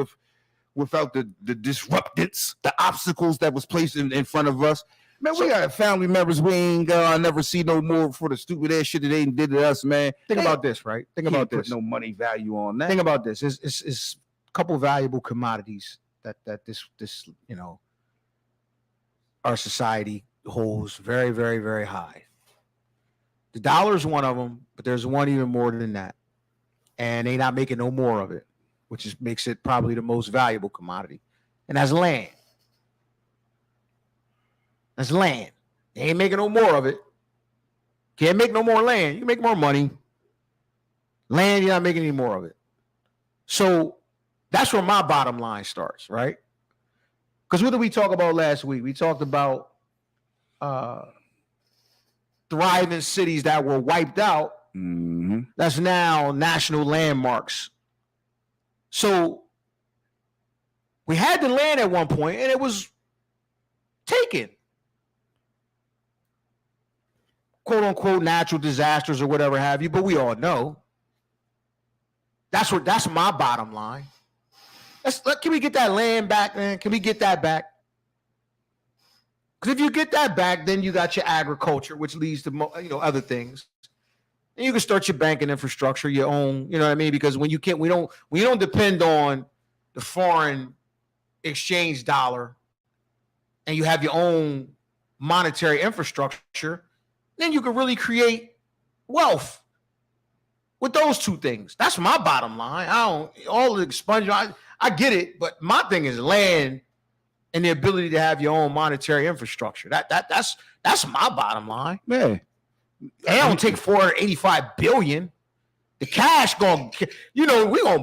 without the disruptants, the obstacles that was placed in front of us. Man, we got family members we ain't gonna never see no more for the stupid ass shit that they did to us, man. Think about this, right? Think about this. Put no money value on that. Think about this. It's a couple valuable commodities that this our society holds very, very, very high. The dollar is one of them, but there's one even more than that, and they not making no more of it, which makes it probably the most valuable commodity, and that's land. That's land. They ain't making no more of it. Can't make no more land. You make more money. Land, you're not making any more of it. So that's where my bottom line starts, right? Because what did we talk about last week? We talked about thriving cities that were wiped out. Mm-hmm. That's now national landmarks. So we had the land at one point, and it was taken. Quote unquote natural disasters or whatever have you, but we all know that's my bottom line. Can we get that land back, man? Can we get that back? Because if you get that back, then you got your agriculture, which leads to other things, and you can start your banking infrastructure, your own. You know what I mean? Because when you don't depend on the foreign exchange dollar, and you have your own monetary infrastructure, then you can really create wealth with those two things. That's my bottom line. All the expunge. I get it, but my thing is land and the ability to have your own monetary infrastructure. That's my bottom line. Yeah. They don't take $485 billion. The cash we're gonna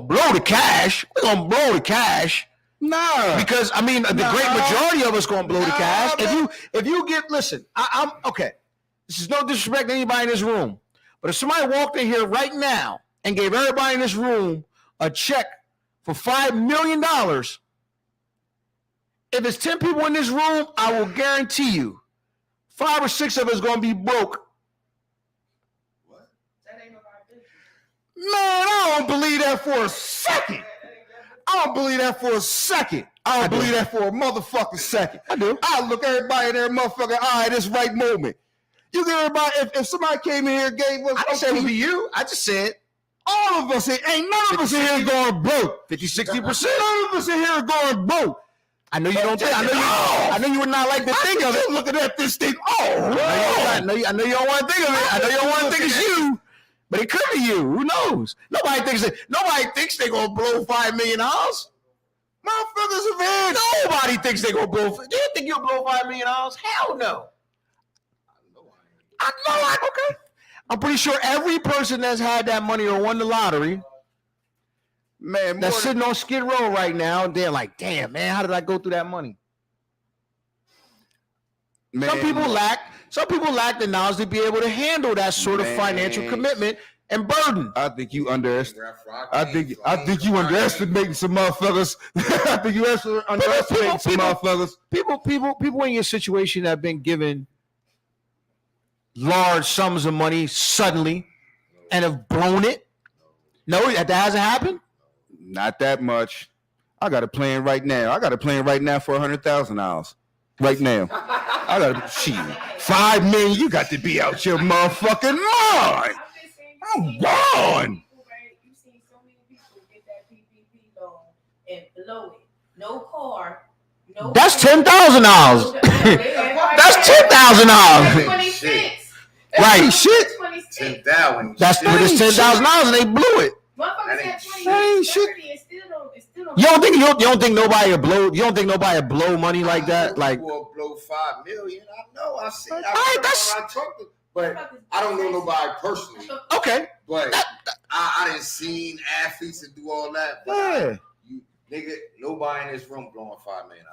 blow the cash. We're gonna blow the cash. Nah. Because the great majority of us gonna blow the cash. If you listen, I'm okay. This is no disrespect to anybody in this room, but if somebody walked in here right now and gave everybody in this room a check for $5 million, if it's 10 people in this room, I will guarantee you 5 or 6 of us going to be broke. What? That ain't nobody business. Man, I don't believe that for a second. I don't believe that for a second. I don't believe that for a motherfucking second. I do. I look everybody in their motherfucking eye at this right moment. You get everybody, if somebody came in here and gave us, I didn't say it would be you. I just said all of us, ain't none of us in here going broke. 50-60%. None of us in here going broke. I know you don't think. I know you would not like to think of it. Looking at this thing. I know you don't want to think of it. I know you don't want to think it's you, but it could be you. Who knows? Nobody thinks they're gonna blow $5 million. Motherfuckers are there. Nobody thinks they're gonna blow. Do you think you'll blow $5 million? Hell no. I know. Okay. I'm pretty sure every person that's had that money or won the lottery, man, that's sitting on Skid Row right now, they're like, damn, man, how did I go through that money? Man, some people lack the knowledge to be able to handle that sort of financial commitment and burden. I think you underestimate. I think you underestimating some motherfuckers. I think you underestimating some motherfuckers. People in your situation have been given large sums of money suddenly and have blown it. No, that hasn't happened. Not that much. I got a plan right now. For $100,000 right now. I got $5 million. You got to be out your motherfucking mind. I'm gone. You've seen so many people get that PPP loan and blow it. no car. No That's car. $10,000. That's $10,000. 26. Right, shit. 26. That's $10,000 and they blew it. Motherfuckers had 20, ain't shit. 30 and still don't. You don't think nobody will blow? You don't think nobody will blow money like that? Like, will blow $5 million. I know. I see. All right, that's- I talked to, but I don't know nobody personally. okay, But I didn't see athletes that do all that. But yeah. you nigga, nobody in this room blowing $5 million.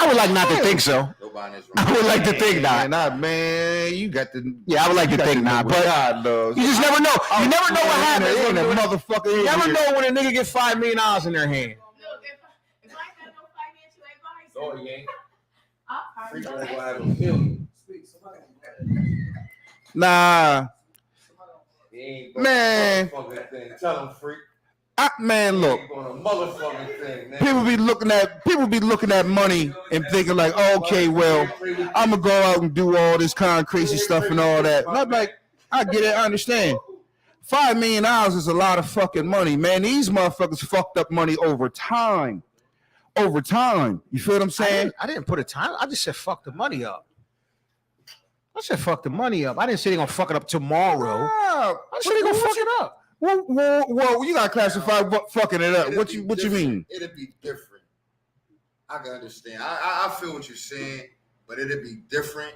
I would like not to think so. Nobody in this room. I would like to think not. Man, you got the. Yeah, I would like to think not, but God loves. you just never know. You never know what happens. Ain't When a you motherfucker. never know when a nigga get $5 million in their hand. Look, if I got no financial advice, No, he ain't. I'll Freak probably gonna have a million. Nah, He ain't Man. motherfucking thing. Tell him, freak. man, look. He ain't going to motherfucking thing, man. People be looking at money and thinking like, okay, well, I'm gonna go out and do all this kind of crazy stuff and all that. And I'm like, I get it, I understand. $5 million is a lot of fucking money, man. These motherfuckers fucked up money over time. Over time, you feel what I'm saying? I didn't put a time. I just said fuck the money up. I said fuck the money up. I didn't say they're gonna fuck it up tomorrow. I said they're gonna fuck it up. Well, you gotta classify what fucking it up. What you mean? It'd be different. I can understand. I feel what you're saying, but it'd be different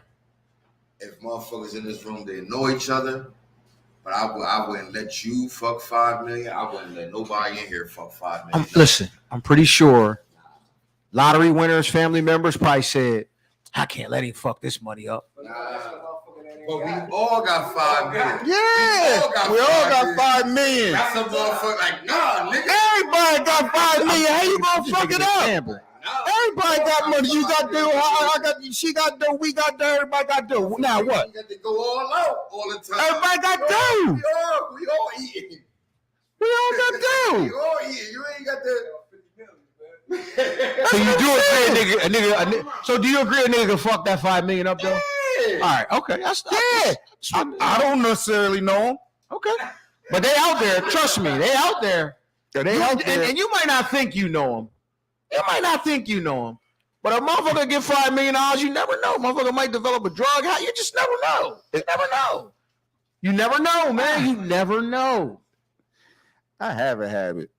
if motherfuckers in this room they know each other. But I wouldn't let you fuck $5 million. I wouldn't let nobody in here fuck $5 million. Listen, I'm pretty sure lottery winners, family members probably said, I can't let him fuck this money up. But we all got $5 million. Yeah, we all got $5 million. That's a motherfucker like, nah, nigga. Everybody got $5 million. How you gonna fuck it up? Gamble. Everybody got money. You got dough. I got. She got dough. We got dough. Everybody got dough. Now what? You got to go all out all the time. Everybody got dough. We all eating. We all got We dough. all eating. You ain't got the. So you do agree a nigga, so do you agree a nigga can fuck that $5 million up though? All right, okay. I don't necessarily know them. Okay. But they out there, trust me, they out there. They out there. And you might not think you know them. You might not think you know them. But a motherfucker get $5 million, you never know. Motherfucker might develop a drug habit. You just never know. You never know. You never know, man. You never know. I have a habit.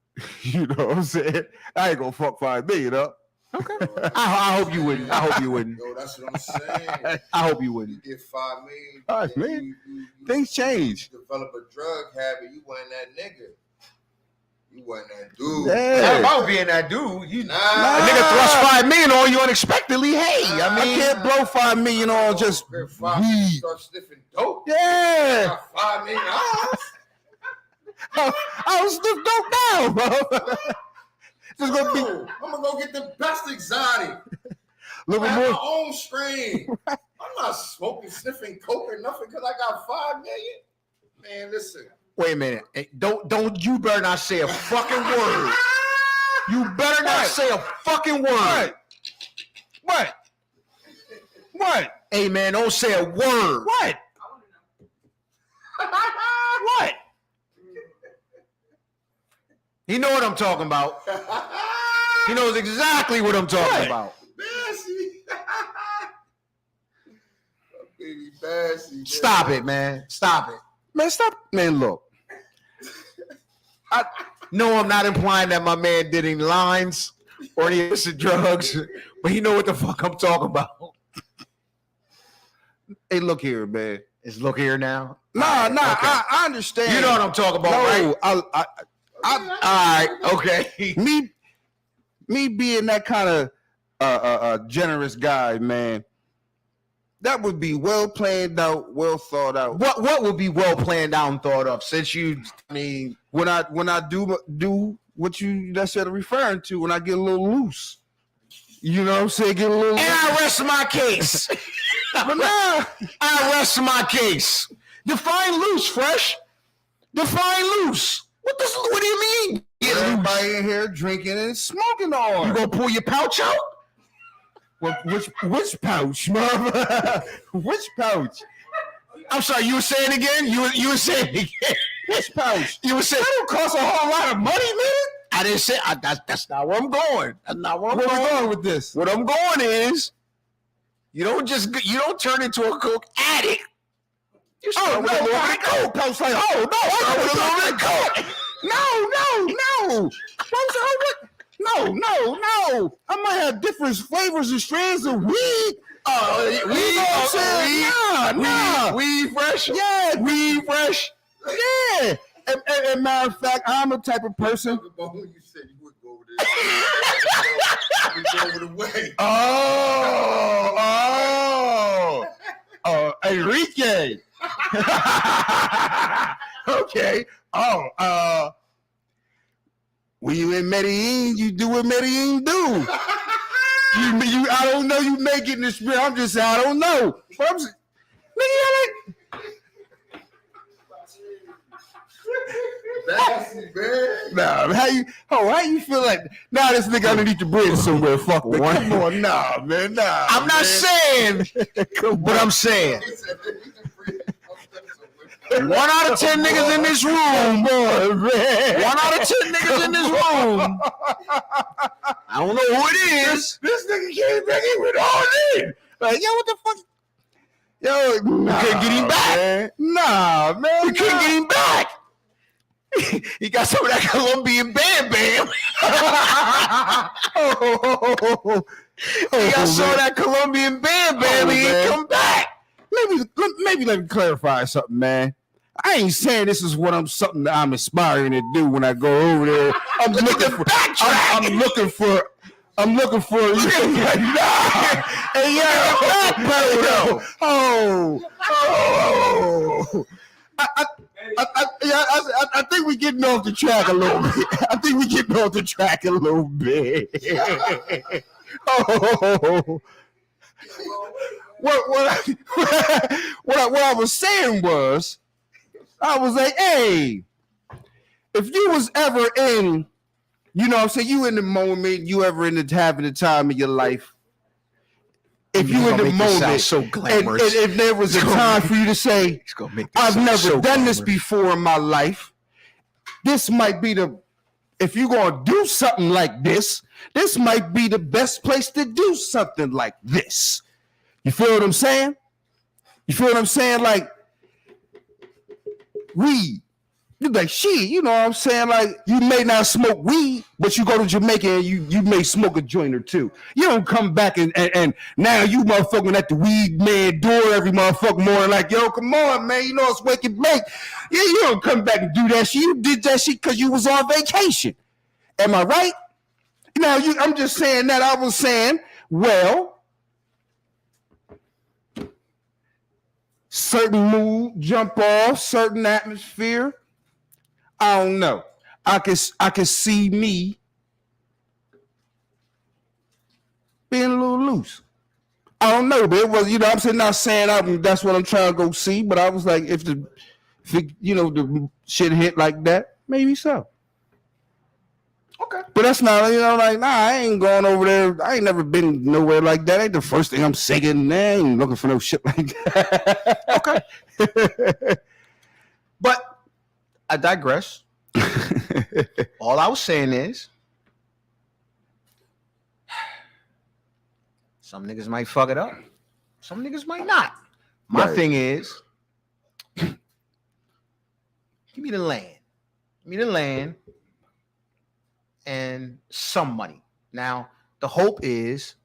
You know what I'm saying? I ain't gonna fuck $5 million up. Okay. I hope you wouldn't. I hope you wouldn't. Yo, that's what I'm saying. I hope you wouldn't. You get $5 million. $5 million? Things change. You develop a drug habit. You wasn't that nigga. You wasn't that dude. Yeah. About being that dude, you Nah. a nigga thrust $5 million on you unexpectedly. Hey, I can't blow $5 million on just weed. Start sniffing dope. Yeah. Got $5 million. I was still dope now, bro. Just gonna be I'm gonna go get the best exotic. little I have more. my own strain. I'm not smoking, sniffing coke or nothing because I got $5 million. Man, listen. Wait a minute. Hey, don't you better not say a fucking word. You better not say a fucking word. What? Hey man, don't say a word. What? What? He know what I'm talking about. He knows exactly what I'm talking about. Bassy. Baby Bassy. Stop it, man. Stop it. Man, stop. Man, look. No, I'm not implying that my man did any lines or any illicit drugs, but he know what the fuck I'm talking about. Hey, look here, man. Is look here now. Nah, Okay. I understand. You know what I'm talking about, right? No, All right, okay. me being that kind of generous guy, man, that would be well planned out, well thought out. What would be well planned out and thought of? Since you, I mean, When I do what you necessarily referring to, when I get a little loose, you know what I'm saying? Get a little. and I rest my case. But nah, I rest my case. Define loose, Fresh. Define loose. What do you mean? Get loose? everybody in here drinking and smoking on. You gonna pull your pouch out? Which pouch, mom? Which pouch? I'm sorry. You were saying again. You were saying again. Which pouch? You were saying That don't cost a whole lot of money, man. I didn't say that's not where I'm going. That's not where I'm Where we going. going with this? What I'm going is, you don't turn into a coke addict. You start with a little bit of coke. I was like, oh no, Start with a little bit of coke. no. No. I might have different flavors and strands of weed. Weed fresh. Yeah, Weed fresh. yeah. And matter of fact, I'm the type of person. About when you said you would go over there. You would go over the way. Enrique. Okay. When you in Medellin, you do what Medellin do. I don't know. You may get in the spirit. I'm just saying, I don't know. But I'm just, Nasty, man. nah, how you feel like now this nigga underneath the bridge somewhere? Fuck, man. Come on, nah, man, nah. I'm not saying, but I'm saying. He said, One out of 10 niggas in this room, boy, man. 1 out of 10 niggas in this room. I don't know who it is. This nigga came back in with all in. Like, yo, what the fuck? Yo, nah, couldn't get him back. Man. Nah, man. We couldn't get him back. He got some of that Colombian bam bam. He got some of that Colombian bam bam. He ain't come back. Maybe let me clarify something, man. I ain't saying this is something that I'm aspiring to do when I go over there. I'm looking for. I'm looking for. Nah. Hey, yo, backpedal. Oh. I think we're getting off the track a little bit. Oh. What I was saying was, I was like, hey, if you was ever in, you know what I'm saying, you in the moment, you ever in having the time of your life, if you in the moment, so and glamorous. if there was a time for you to say, I've never done this so before in my life, this might be if you're going to do something like this might be the best place to do something like this. You feel what I'm saying? Like, weed. You're like, shit, you know what I'm saying? Like, you may not smoke weed, but you go to Jamaica and you may smoke a joint or two. You don't come back and now you motherfucking at the weed man door every motherfucking morning like, yo, come on, man, you know it's wake and bake. Yeah, you don't come back and do that shit. You did that shit because you was on vacation. Am I right? Now, I'm just saying that. I was saying, well, certain mood, jump off, certain atmosphere. I don't know. I can see me being a little loose. I don't know, but it was, you know, I'm not saying that's what I'm trying to go see, but I was like, if the shit hit like that, maybe so. Okay. But that's not, you know, like, nah, I ain't going over there. I ain't never been nowhere like that. Ain't the first thing I'm singing. I ain't looking for no shit like that. Okay. But I digress. All I was saying is, some niggas might fuck it up. Some niggas might not. My thing is, give me the land. Give me the land and some money. Now, the hope is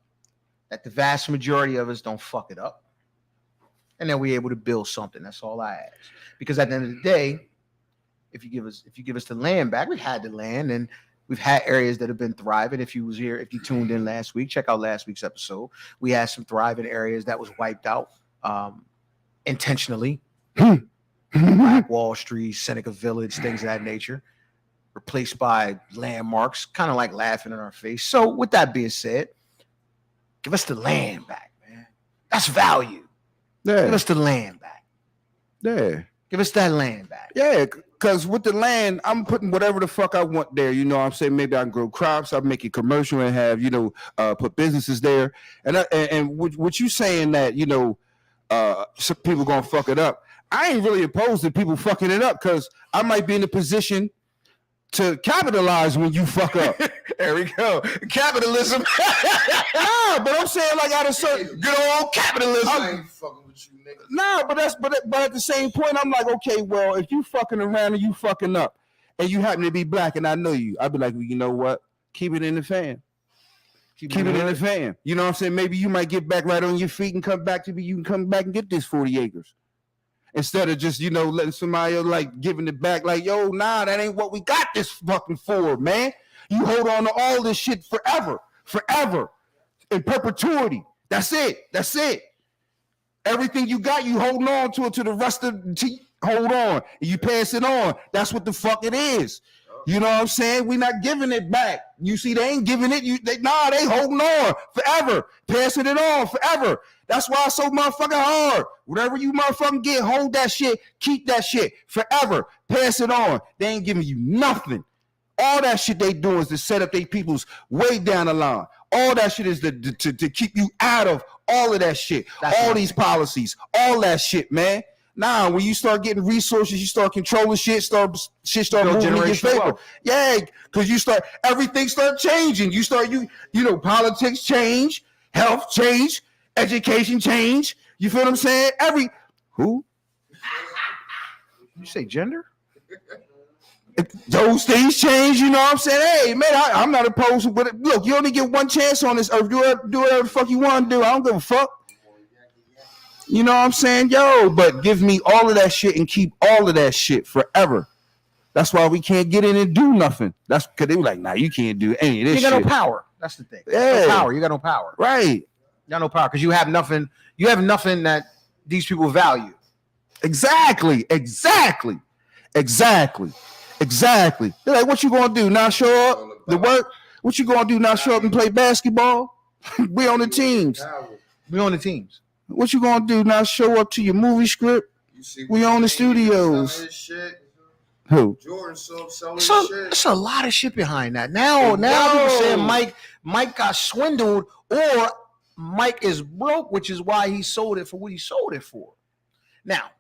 that the vast majority of us don't fuck it up. And then we're able to build something. That's all I ask. Because at the end of the day, if you give us the land back, we had the land and we've had areas that have been thriving. If you tuned in last week, check out last week's episode. We had some thriving areas that was wiped out intentionally. Black Wall Street, Seneca Village, things of that nature, replaced by landmarks, kind of like laughing in our face. So with that being said, give us the land back, man. That's value. Yeah. Give us the land back. Yeah. Give us that land back. Yeah, because with the land, I'm putting whatever the fuck I want there. You know what I'm saying? Maybe I can grow crops. I'll make it commercial and have, put businesses there. And what you saying that, some people going to fuck it up. I ain't really opposed to people fucking it up because I might be in a position to capitalize when you fuck up. There we go. Capitalism. Nah, but I'm saying like out of certain good old capitalism. I ain't fucking with you, nigga. Nah, but at the same point, I'm like, okay, well, if you fucking around and you fucking up, and you happen to be black, and I know you, I'd be like, well, you know what? Keep it in the fan. Keep it in the fan. You know what I'm saying? Maybe you might get back right on your feet and come back to me. You can come back and get this 40 acres. Instead of just, letting somebody else, like giving it back, like, yo, nah, that ain't what we got this fucking for, man. You hold on to all this shit forever, in perpetuity. That's it. Everything you got, you holding on to it to the rest of hold on. And you pass it on. That's what the fuck it is. You know what I'm saying? We're not giving it back. You see, they ain't giving it. They holding on forever, passing it on forever. That's why it's so motherfucking hard. Whatever you motherfucking get, hold that shit, keep that shit forever, pass it on. They ain't giving you nothing. All that shit they do is to set up their peoples way down the line. All that shit is to keep you out of all of that shit. That's all these policies, all that shit, man. Nah, when you start getting resources, you start controlling shit, start moving in your favor. Yeah, because everything start changing. Politics change, health change, education change. You feel what I'm saying? Who? You say gender? Those things change, you know what I'm saying? Hey, man, I'm not opposed to it. Look, you only get one chance on this earth. Do whatever the fuck you want to do. I don't give a fuck. You know what I'm saying? Yo, but give me all of that shit and keep all of that shit forever. That's why we can't get in and do nothing. That's because they were like, nah, you can't do any of this shit. You got no power. That's the thing. Yeah. No power. You got no power. Right. You got no power because you have nothing. You have nothing that these people value. Exactly. They're like, what you gonna do? Not show up to work? What you gonna do? Not show up and play basketball? We on the teams. What you gonna do? Not show up to your movie script? We on the studios. Who? Jordan selling So shit. there's a lot of shit behind that. Now people saying Mike got swindled or Mike is broke, which is why he sold it for what he sold it for. Now,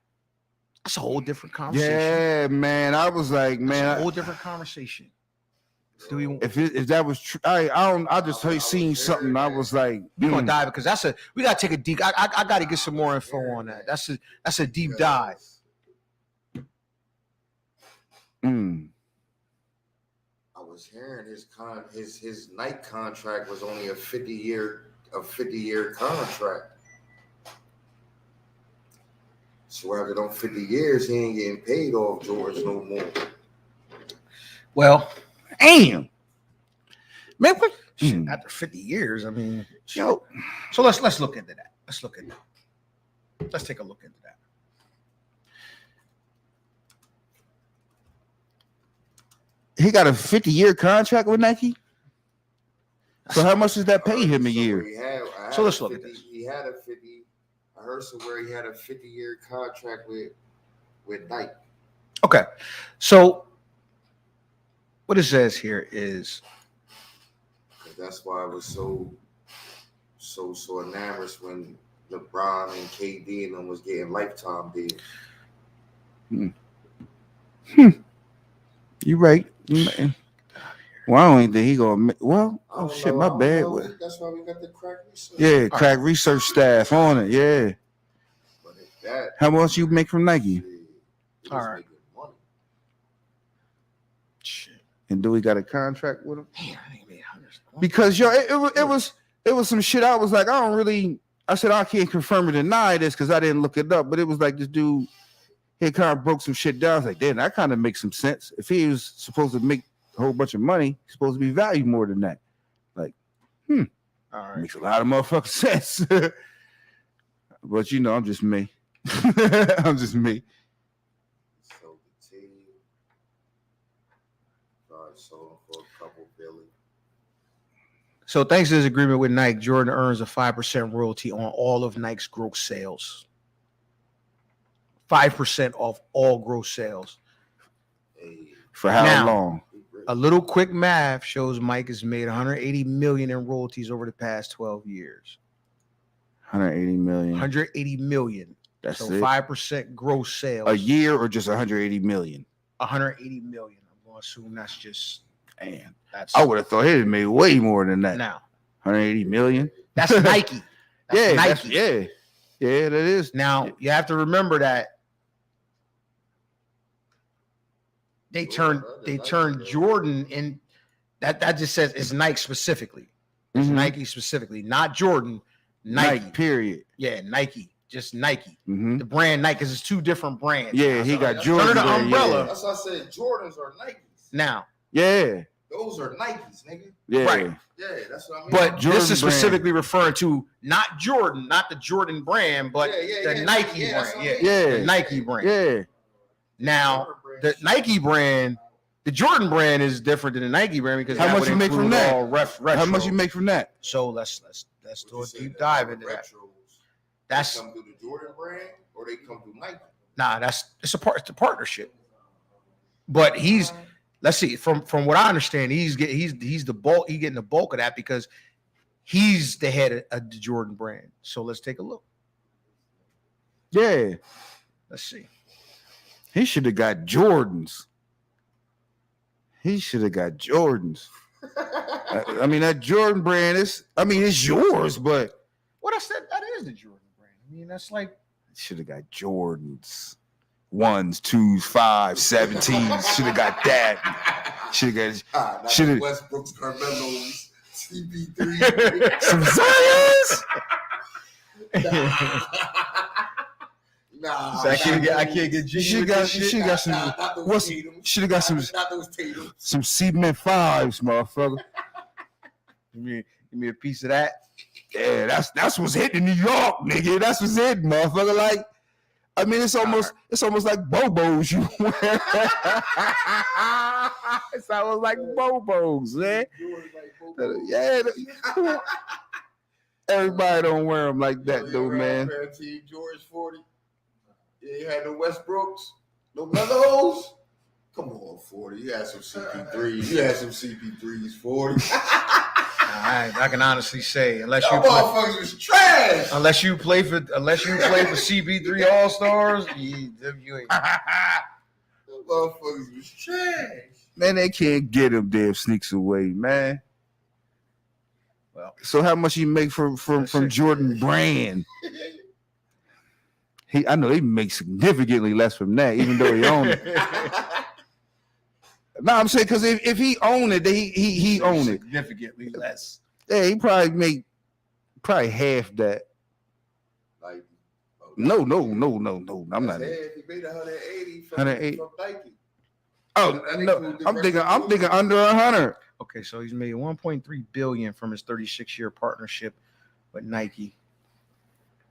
that's a whole different conversation. Yeah, man. I was like, man, that's a whole different conversation. If that was true, I just seen something. I was like, we're gonna dive because we gotta take a deep. I gotta get some more info on that. That's a deep dive. I was hearing his night contract was only a 50-year contract. So after those 50 years, he ain't getting paid off George no more. Well, damn, man. Shit, after 50 years, I mean, yo. So let's look into that. Let's take a look into that. He got a 50-year contract with Nike. So how much does that pay him a year? So let's look at this. He had a 50. I heard somewhere he had a 50-year contract with Nike. Okay, so what it says here is that's why I was so enamored when LeBron and KD and them was getting lifetime deals. You right. Well, I don't even think he gonna. Well, oh shit, my bad. That's why we got the crack research. Yeah, crack research staff on it. Yeah. But how much you make from Nike? All right. And do we got a contract with him? Because yo, it was some shit. I was like, I said I can't confirm or deny this because I didn't look it up. But it was like this dude, he kind of broke some shit down. I was like, damn, that kind of makes some sense. If he was supposed to make a whole bunch of money, he's supposed to be valued more than that. Like, all right, makes a lot of motherfucking sense. But I'm just me. I'm just me. So the team sold for a couple billion. So thanks to his agreement with Nike, Jordan earns a 5% royalty on all of Nike's gross sales. 5% off all gross sales. For how long? A little quick math shows Mike has made $180 million in royalties over the past 12 years. 180 million. 180 million. That's so it. 5% gross sales. A year or just 180 million? 180 million. I'm gonna assume that's just Man, that's I would have thought he'd made way more than that. now. 180 million. That's Nike. That's Yeah, Nike. yeah, that is. Now you have to remember that they turned Jordan in. That just says it's Nike specifically. It's Mhm. Nike specifically, not Jordan. Nike. Period. Yeah, Nike. Just Nike. Mhm. The brand Nike, because it's two different brands. Yeah, he got Jordan. Under the there, umbrella. That's why I said Jordans are Nikes. Now, Yeah, Those are Nikes, nigga. yeah. Right. Yeah, that's what I mean. but Jordan this is brand. specifically referring to not Jordan, not the Jordan brand, but the Nike that's brand. what I Yeah, mean. Yeah. the Nike brand. Yeah. Now, the Nike brand, the Jordan brand is different than the Nike brand because How that much would you make from include that? all retro. How much you make from that? So let's do a You said deep that dive the into that. retros, That's they come through the Jordan brand or they come through Nike. it's a partnership. But let's see, from what I understand, he's the bulk, he's getting the bulk of that because he's the head of the Jordan brand. So let's take a look. Yeah, Let's see. he should have got Jordans. He should have got Jordans. I mean, that Jordan brand is. I mean, it's yours, but What I said, that is the Jordan brand. I mean, that's like should have got Jordans. 1s, 2s, 5s, 17s. Should have got that. Should have got Not Should've- the Westbrook's, Carmelo's, CP3. some Zions. Nah, I can't get She should got some. not those What's Tatums. should have got some Not those Tatums. some cement 5s, motherfucker. Give me a piece of that. Yeah, that's what's hitting in New York, nigga. That's what's hitting, motherfucker. Like, I mean, it's almost like Bobos you wear. It's almost like Bobos, man. Yeah, everybody don't wear them like that, though, man. Team George 40. Yeah, you had the Westbrooks. No none of those. Come on, 40. You had some CP3s. You had some CP3s, 40. I can honestly say, unless Y'all motherfuckers was trash. you play for CP3 All Stars, you ain't. Those motherfuckers was trash. Man, they can't get him damn sneaks away, man. Well, So how much he make from Jordan brand? I know he makes significantly less from that, even though he owns it. No, I'm saying because if he owned it, then he owned it. significantly less. Yeah, he probably make half that. Like, No. I'm not. He made 180 from 180. Nike. Oh That no, include the I'm thinking under 100. Okay, so he's made 1.3 billion from his 36-year partnership with Nike.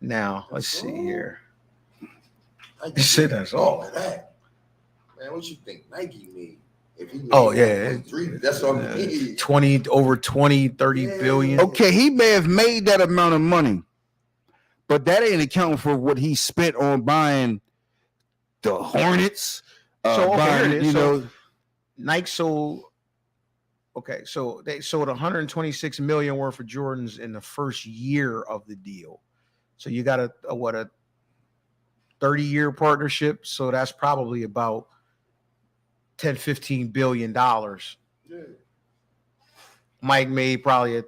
Now let's see here. Nike Shit, that's all. of that. Man, what you think Nike made? If he made Oh, yeah. 1.3, that's what I mean. 30 billion. Okay, he may have made that amount of money, but that ain't accounting for what he spent on buying the Hornets. So, okay, here it is. So- know, Nike sold. Okay, so they sold 126 million worth of Jordans in the first year of the deal. So you got a 30-year partnership. So that's probably about 10-15 billion dollars. Yeah. Mike made probably a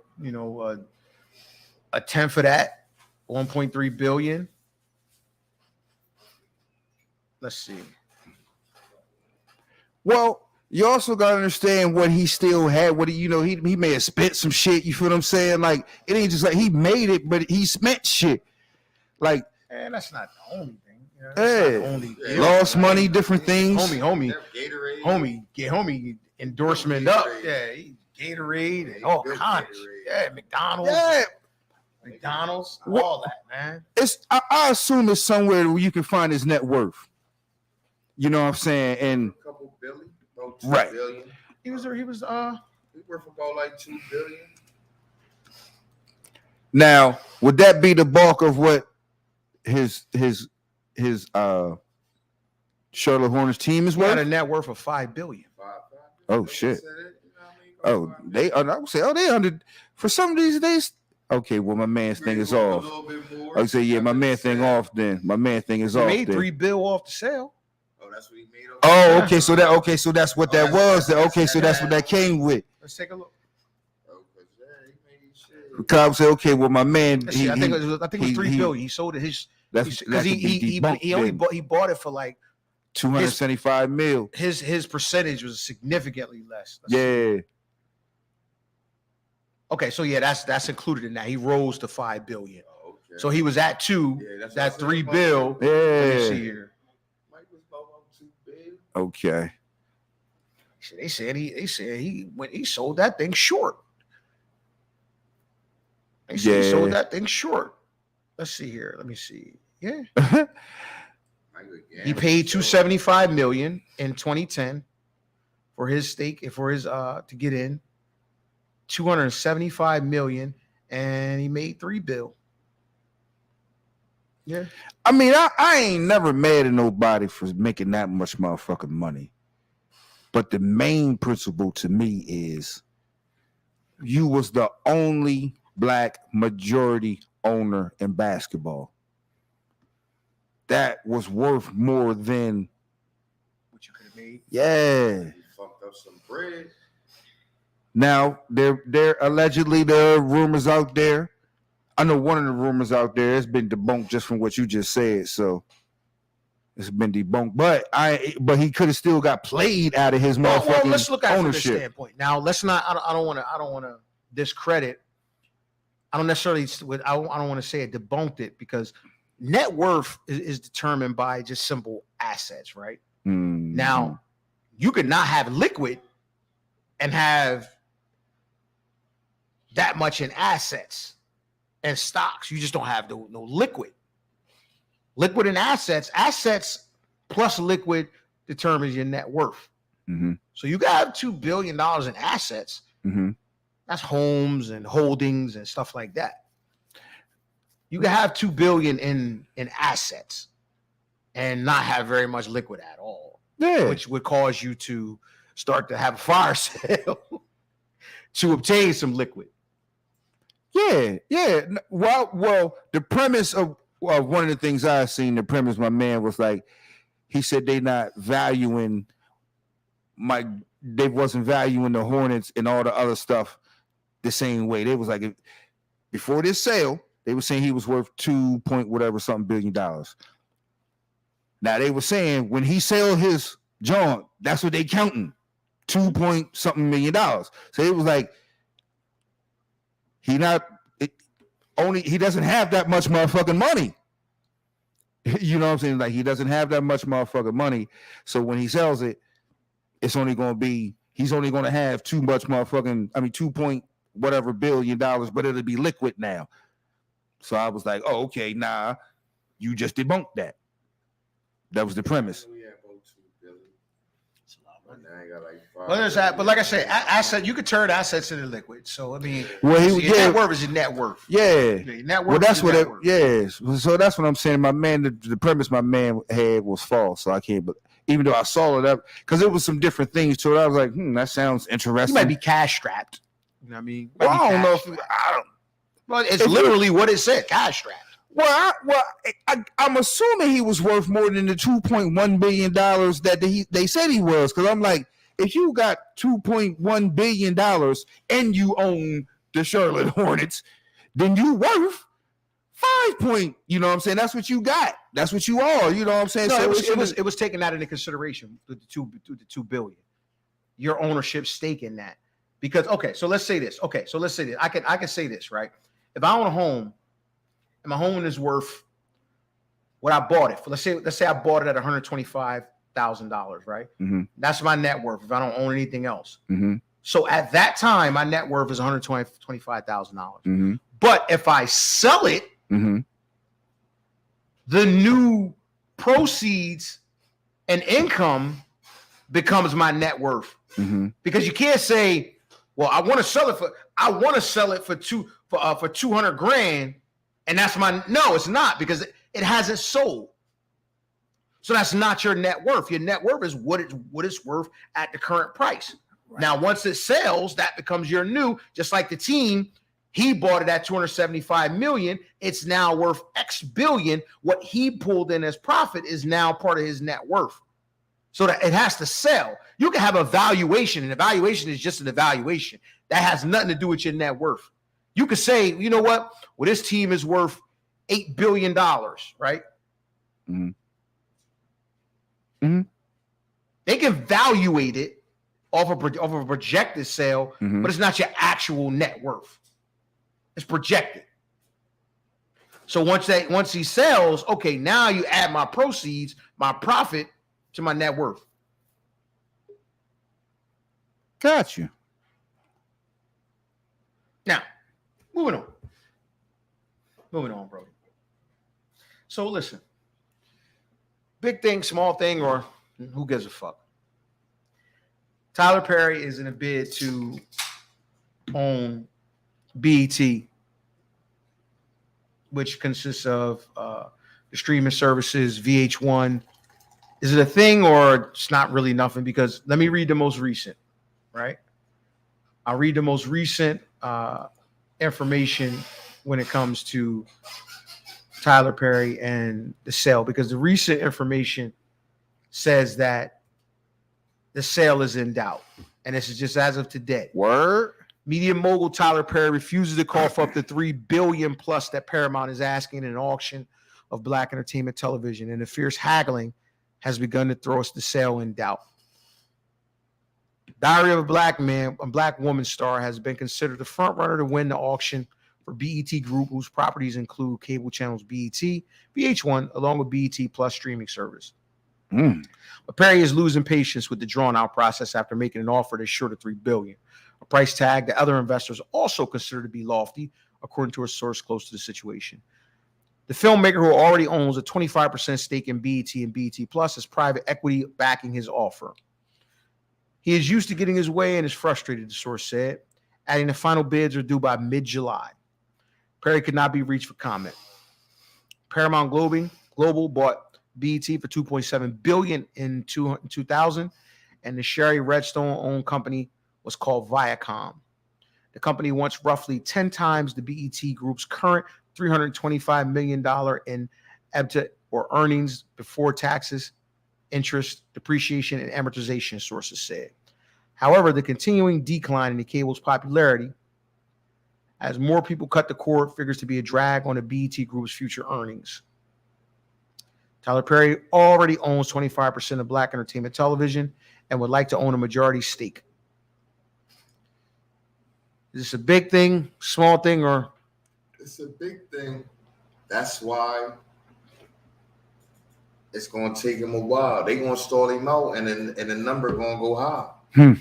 tenth of that, 1.3 billion. Let's see. well, you also gotta understand what he still had. What he may have spent some shit. You feel what I'm saying? Like it ain't just like he made it, but he spent shit. Like And that's not the only thing. That's Hey, not the only deal. lost money, different things. Homie, Gatorade. endorsement up. Yeah, Gatorade and all kinds. Yeah, McDonald's, all that, man. I assume it's somewhere where you can find his net worth. You know what I'm saying? And A couple billion. No, 2 Right. billion. He was He worth about like 2 billion. now would that be the bulk of what his Charlotte Hornets team is he had a worth? net worth of 5 billion. Oh, shit. Oh, I would say, they under for some of these days. Okay, well, my man's thing is off. I would say, yeah, my man thing off then. My man thing is He off made then. $3 billion off the sale. Oh, That's what he made. Oh, okay. So that's what that was. Okay, so that's what that came with. Let's take a look. Cobb said, "Okay, well, my man, I think it was 3 billion. He sold it. Because he bought it for like 275 mil. His percentage was significantly less. Yeah. Okay, so yeah, that's included in that. He rose to 5 billion. Oh, okay. So he was at 2. Yeah, that 3 bill. Yeah. Let me see here. Mike was about 2 billion. Okay. They said he sold that thing short. They said he sold that thing short. Let's see here. Let me see. Yeah. He paid 275 million in 2010 for his stake, for his to get in. 275 million, and he made 3 bill. Yeah. I mean, I ain't never mad at nobody for making that much motherfucking money. But the main principle to me is you was the only black majority owner in basketball. That was worth more than what you could have made. Yeah. He fucked up some bread. Now there allegedly there are rumors out there. I know one of the rumors out there has been debunked just from what you just said. So it's been debunked, but he could have still got played out of his motherfucking well, let's look at it from this ownership. standpoint. Now, let's not. I don't want to discredit. I don't necessarily. I don't want to say it debunked it because net worth is determined by just simple assets, right? Mm-hmm. Now, you could not have liquid and have that much in assets and stocks. You just don't have no liquid. Liquid and assets plus liquid determines your net worth. Mm-hmm. So you got $2 billion in assets. Mm-hmm. That's homes and holdings and stuff like that. You can have $2 billion in assets and not have very much liquid at all. Yeah. Which would cause you to start to have a fire sale to obtain some liquid. Yeah. Well, the premise of one of the things I seen, the premise my man was like, he said they not valuing they wasn't valuing the Hornets and all the other stuff the same way. They was like, before this sale, they were saying he was worth $2 point whatever something billion. Now they were saying when he sell his junk, that's what they counting, 2 point something million dollars. So it was like he doesn't have that much motherfucking money. You know what I'm saying? Like he doesn't have that much motherfucking money. So when he sells it, he's only going to have 2 point whatever billion dollars, but it'll be liquid now. So I was like, oh, okay, nah, you just debunked that. That was the premise. But like I said, asset you could turn assets into liquid. So I mean, net worth is your net worth. Yeah. Net worth. Well, that's what it. Yes. So that's what I'm saying. My man, the premise my man had was false. So I can't. But even though I saw it up, because it was some different things to it, I was like, that sounds interesting. You might be cash strapped. You know what I mean? Well, I don't know. Well, it's literally what it said, cash strapped. Well, I'm assuming he was worth more than the $2.1 billion that they said he was. Because I'm like, if you got $2.1 billion and you own the Charlotte Hornets, then you worth 5 point. You know what I'm saying? That's what you got. That's what you are. You know what I'm saying? No, so it was taking that into consideration with the $2 billion. Your ownership stake in that. Because so let's say this. I can say this, right? If I own a home and my home is worth what I bought it for, let's say I bought it at $125,000, right? Mm-hmm. That's my net worth if I don't own anything else. Mm-hmm. So at that time, my net worth is $125,000. Mm-hmm. But if I sell it, mm-hmm. the new proceeds and income becomes my net worth. Mm-hmm. Because you can't say, well, I want to sell it for 200 grand, and that's no, it's not, because it hasn't sold. So that's not your net worth. Your net worth is what it's worth at the current price. Right. Now, once it sells, that becomes your new, just like the team, he bought it at 275 million. It's now worth X billion. What he pulled in as profit is now part of his net worth. So that it has to sell. You can have a valuation, and evaluation is just an evaluation. That has nothing to do with your net worth. You could say, you know what? Well, this team is worth $8 billion, right? Mm-hmm. Mm-hmm. They can evaluate it off of a projected sale, Mm-hmm. but it's not your actual net worth. It's projected. So once he sells, okay, now you add my proceeds, my profit to my net worth. Got you. Now, moving on, bro. So listen, big thing, small thing, or who gives a fuck? Tyler Perry is in a bid to own BET, which consists of the streaming services, VH1. Is it a thing or it's not really nothing? Because let me read the most recent, right? I'll read the most recent information when it comes to Tyler Perry and the sale, because the recent information says that the sale is in doubt. And this is just as of today. Word. Media mogul Tyler Perry refuses to cough up the $3 billion plus that Paramount is asking in an auction of Black entertainment television, and the fierce haggling has begun to throw us the sale in doubt. Diary of a Black Woman star has been considered the front runner to win the auction for BET Group, whose properties include cable channels BET, VH1, along with BET Plus streaming service. But Perry is losing patience with the drawn-out process after making an offer that's short of $3 billion, a price tag that other investors also consider to be lofty, according to a source close to the situation. The filmmaker, who already owns a 25% stake in BET and BET Plus, has private equity backing his offer. He is used to getting his way and is frustrated, the source said, adding the final bids are due by mid-July. Perry could not be reached for comment. Paramount Global bought BET for $2.7 billion in 2000, and the Sherry Redstone-owned company was called Viacom. The company wants roughly 10 times the BET Group's current $325 million in EBITDA, or earnings before taxes, interest, depreciation, and amortization, sources said. However, the continuing decline in the cable's popularity, as more people cut the cord, figures to be a drag on the BET Group's future earnings. Tyler Perry already owns 25% of Black entertainment television and would like to own a majority stake. Is this a big thing, small thing, or? It's a big thing. That's why it's going to take him a while. They're going to stall him out, and the number going to go high.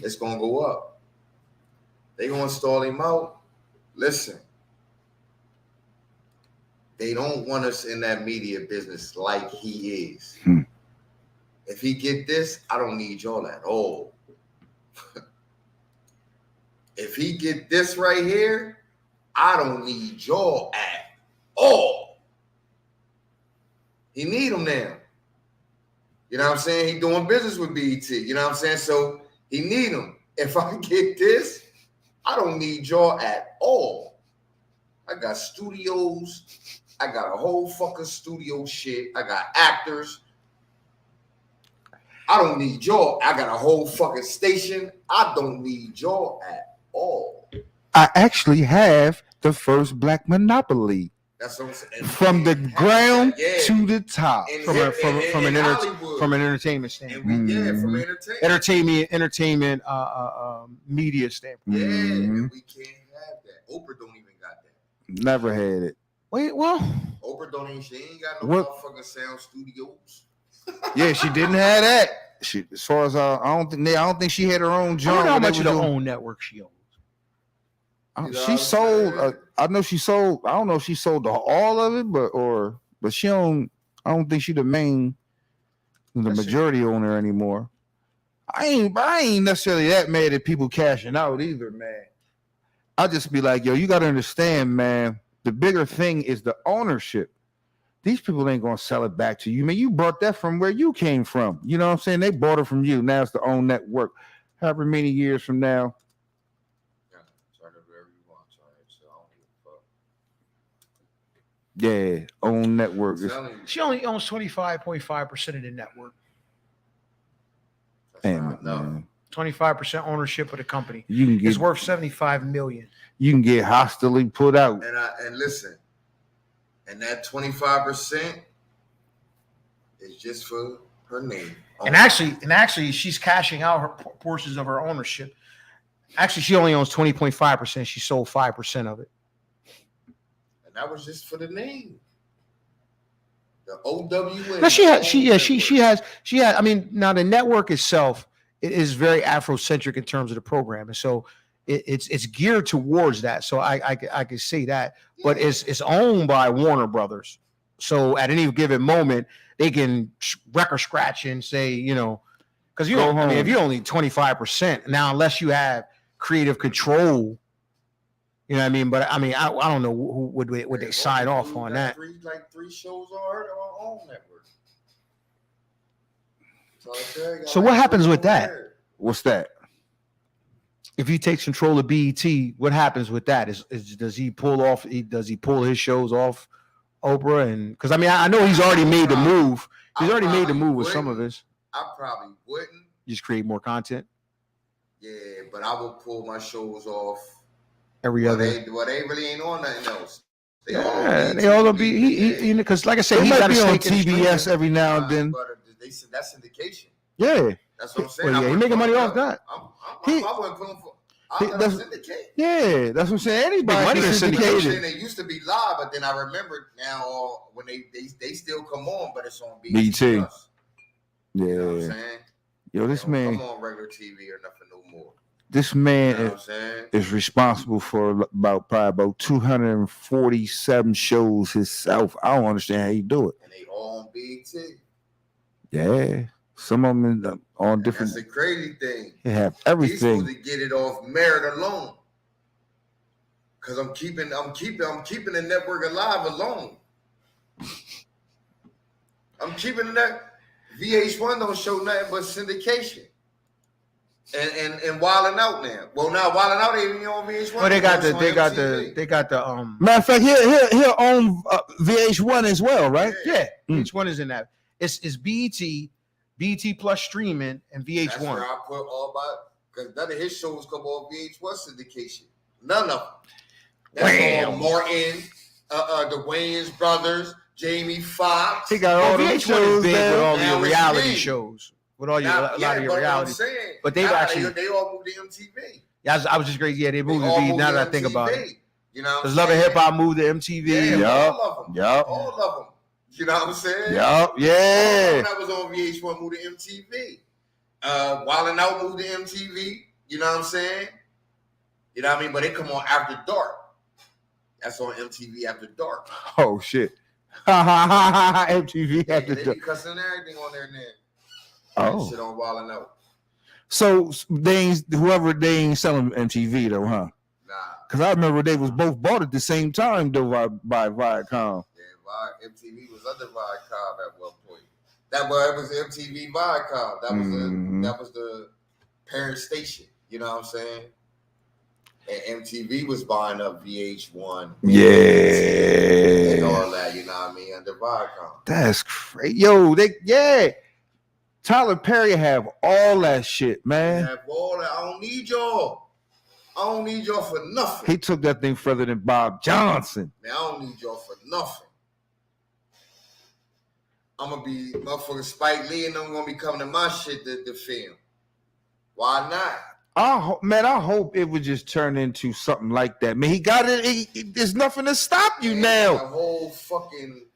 It's going to go up. They're going to stall him out. Listen, they don't want us in that media business like he is. If he get this, I don't need y'all at all. If he get this right here, I don't need y'all at all. He need them now. You know what I'm saying? He doing business with BET. You know what I'm saying? So he need them. If I get this, I don't need y'all at all. I got studios. I got a whole fucking studio shit. I got actors. I don't need y'all. I got a whole fucking station. I don't need y'all at all. I actually have the first Black monopoly. That's what I'm saying. From the ground to the top. From an entertainment standpoint. And from entertainment media standpoint. Yeah, and we can't have that. Oprah don't even got that. Never had it. Wait, well, Oprah she ain't got no motherfucking sound studios. Yeah, she didn't have that. She, as far as I don't think she had her own joint. I don't know how much of the own network she owns. She sold. I know she sold. I don't know if she sold all of it, but she don't. I don't think she the majority owner anymore. I ain't necessarily that mad at people cashing out either, man. I'll just be like, yo, you got to understand, man. The bigger thing is the ownership. These people ain't gonna sell it back to you, man. You brought that from where you came from. You know what I'm saying? They bought it from you. Now it's the own network. However many years from now. Yeah, own network. She only owns 25.5% of the network. Damn, No. man. 25% ownership of the company. You can It's get worth $75 million. you can get hostilely put out. And listen, and that 25% is just for her name. And actually, she's cashing out her portions of her ownership. Actually, she only owns 20.5%. She sold 5% of it. And that was just for the name. The OWN. No, she has. I mean, now the network itself is very Afrocentric in terms of the program, and so it's geared towards that. So I can say that, but it's owned by Warner Brothers. So at any given moment, they can record scratch and say, you know, because you don't. I mean, if you're only 25% now, unless you have creative control, you know what I mean. But I mean, I don't know who would they sign off on that. Three shows on her own network. So what happens with that? What's that? If he takes control of BET, what happens with that? Does he pull off? Does he pull his shows off Oprah? And because I mean, I know he's already made the move. He's already made the move with some of his. I probably wouldn't. Just create more content. Yeah, but I would pull my shows off Every other. They really ain't on nothing else. They all be he because like I said, He he's might got be to on TBS every now and then. But they said that's syndication. Yeah. That's what I'm saying. Well, yeah, he making money off that. I wouldn't put him for. That's syndicate. Yeah, that's what I'm saying. Anybody money can is syndicate syndicated. They used to be live, but then I remembered now when they still come on, but it's on BET. BT. You know what I'm Yeah. saying? Yo, this man. Come on regular TV or nothing no more. This man You know what I'm saying? is responsible for probably about 247 shows himself. I don't understand how you do it. And they all on BET. Yeah, some of them on different. That's the crazy thing. They have He's everything. supposed to get it off merit alone. Cause I'm keeping the network alive alone. I'm keeping that. VH1 don't show nothing but syndication. And Wildin' Out now. Well, now Wildin' Out ain't even on VH1. Well, they got the Matter of fact, he'll own VH1 as well, right? yeah. Each one is in that. It's BET plus streaming and VH1. That's where I put all my because none of his shows come on VH1 syndication. None of them. That's all Martin, the Wayans brothers, Jamie Foxx. He got all VH1 those shows is big there. with all Now your what you reality mean? shows. With all your a lot of your but reality. I'm saying, But they've actually they all moved to MTV. Yeah, I was just crazy. Yeah, they moved to all MTV. moved Now to that I think about it, MTV. You know, because Love and Hip Hop moved to MTV. Yeah, Yup. all of them. Yup. All of them. You know what I'm saying? Yup. All Yeah. that was on VH1 moved to MTV. Wildin' Out moved to MTV. You know what I'm saying? You know what I mean? But they come on after dark. That's on MTV after dark. Oh shit. MTV Yeah, after they dark. be cussing everything on there now. Oh. Shit on Wildin' Out. So they ain't selling MTV though, huh? Nah. Because I remember they was both bought at the same time though by Viacom. Yeah, MTV was under Viacom at one point. That was MTV Viacom. That was the parent station. You know what I'm saying? And MTV was buying up VH1. Yeah. And all that, you know what I mean, under Viacom. That's crazy. Yo, Tyler Perry have all that shit, man. Have all that. I don't need y'all. I don't need y'all for nothing. He took that thing further than Bob Johnson. Man, I don't need y'all for nothing. I'm gonna be motherfucking Spike Lee and I'm gonna be coming to my shit to film. Why not? I hope it would just turn into something like that. Man, he got it. There's nothing to stop you now. The whole fucking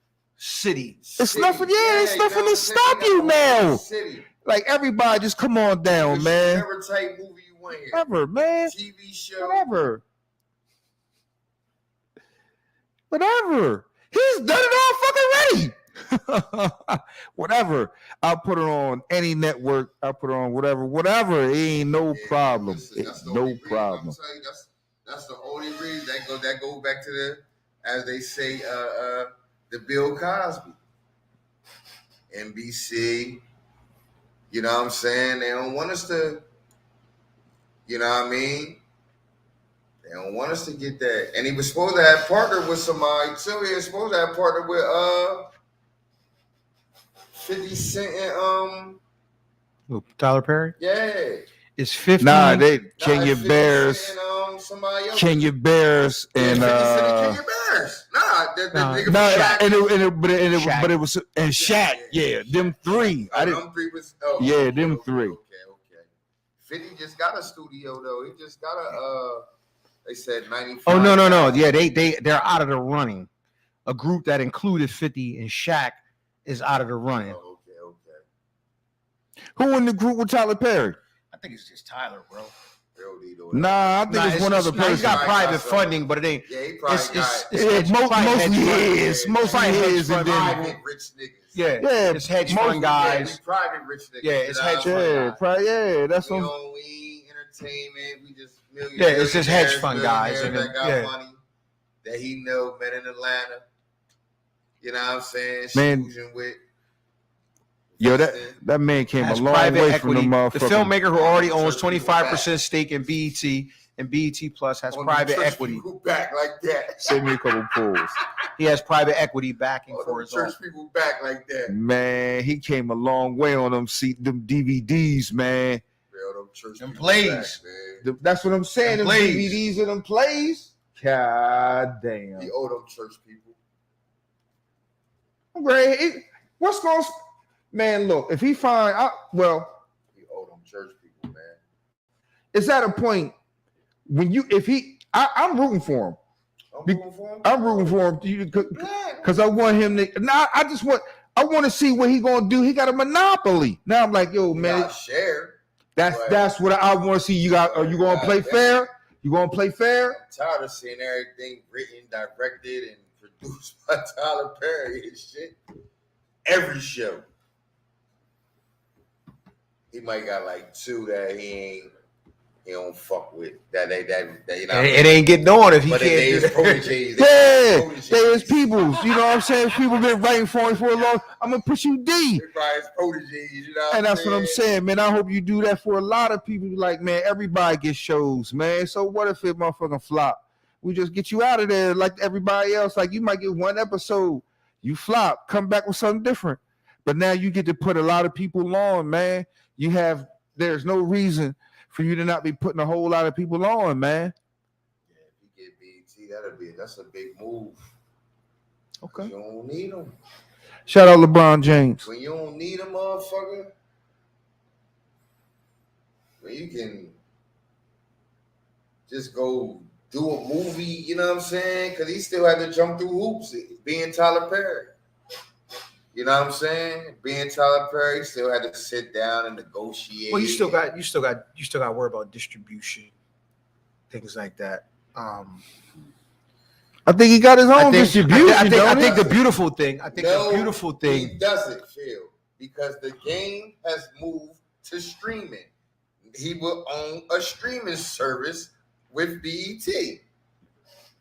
City. It's nothing. Yeah, it's nothing to stop you now. City. Like everybody, just come on down, man. Whatever type movie you want here. Whatever, man. TV show. Whatever. He's done it all fucking ready. Whatever. I'll put it on any network. I'll put it on whatever. It ain't no problem. Listen, It's no problem. That's the only reason that goes back to the, as they say, the Bill Cosby. NBC. You know what I'm saying? They don't want us to, you know what I mean? They don't want us to get that. And he was supposed to have partnered with somebody. Sylvia was supposed to have partnered with 50 Cent and Who, Tyler Perry? Yeah. It's 50. Nah, they Nah, Kenya it's 50 Bears, Cent and, somebody else. Kenya Bears, and 50 Cent and Kenya Bears. Nah, the Nah, nigga from no, Shaq. but it was and Shaq, yeah, them three. Oh, I didn't. them three was. Yeah, them three. Okay. 50 just got a studio though. He just got a. They said 95. Oh no. Yeah, they're out of the running. A group that included 50 and Shaq is out of the running. Okay. Who in the group with Tyler Perry? I think it's just Tyler, bro. Nah, I think it's one other person. He's got private funding, but it ain't. Yeah, he probably mostly his, and then private rich niggas. Yeah, it's hedge fund guys. Private rich niggas. Yeah, it's hedge fund guys. That's we what. don't we entertainment. We just Yeah, it's just hedge fund guys that and got yeah. money that he know met in Atlanta. You know what I'm saying? Man. Choosing with. Yo, that man came a Has long private way equity. from the The motherfucker. filmmaker who already owns 25% stake in BET and BET Plus has On private the church equity. people back like that. Send me a couple pools. He has private equity backing On for the his own. church people back like that. Man, he came a long way on them DVDs, man. Real, them church Them people plays. back, man. That's what I'm saying. Them Them plays. DVDs and them plays. God damn. He owe them church people. Great. What's going? Man, look. If he find out, well, He owe them church people, man. it's at a point when I'm rooting for him. I'm rooting for him because I want him to. I want to see what he gonna do. He got a monopoly. Now I'm like, yo, man, Share. that's what I want to see. Are you gonna play fair? You gonna play fair? I'm tired of seeing everything written, directed, and produced by Tyler Perry and shit. Every show. He might got like two that he don't fuck with. That you know. It ain't getting on if he But can't they do is that. proteges. They is peoples. You know what I'm saying? People been writing for him for a long. I'm gonna put you D. They probably is proteges. You know. And that's what I'm saying, man. I hope you do that for a lot of people. Like, man, everybody gets shows, man. So what if it motherfucking flop? We just get you out of there like everybody else. Like, you might get one episode, you flop, come back with something different. But now you get to put a lot of people on, man. There's no reason for you to not be putting a whole lot of people on, man. Yeah, if you get BET, that's a big move. Okay. You don't need them. Shout out LeBron James. When you don't need a motherfucker, when you can just go do a movie, you know what I'm saying? Because he still had to jump through hoops, being Tyler Perry. You know what I'm saying? Being Tyler Perry, still had to sit down and negotiate. Well, you still got to worry about distribution, things like that. I think he got his own distribution. I think the beautiful thing. He doesn't feel because the game has moved to streaming. He will own a streaming service with BET.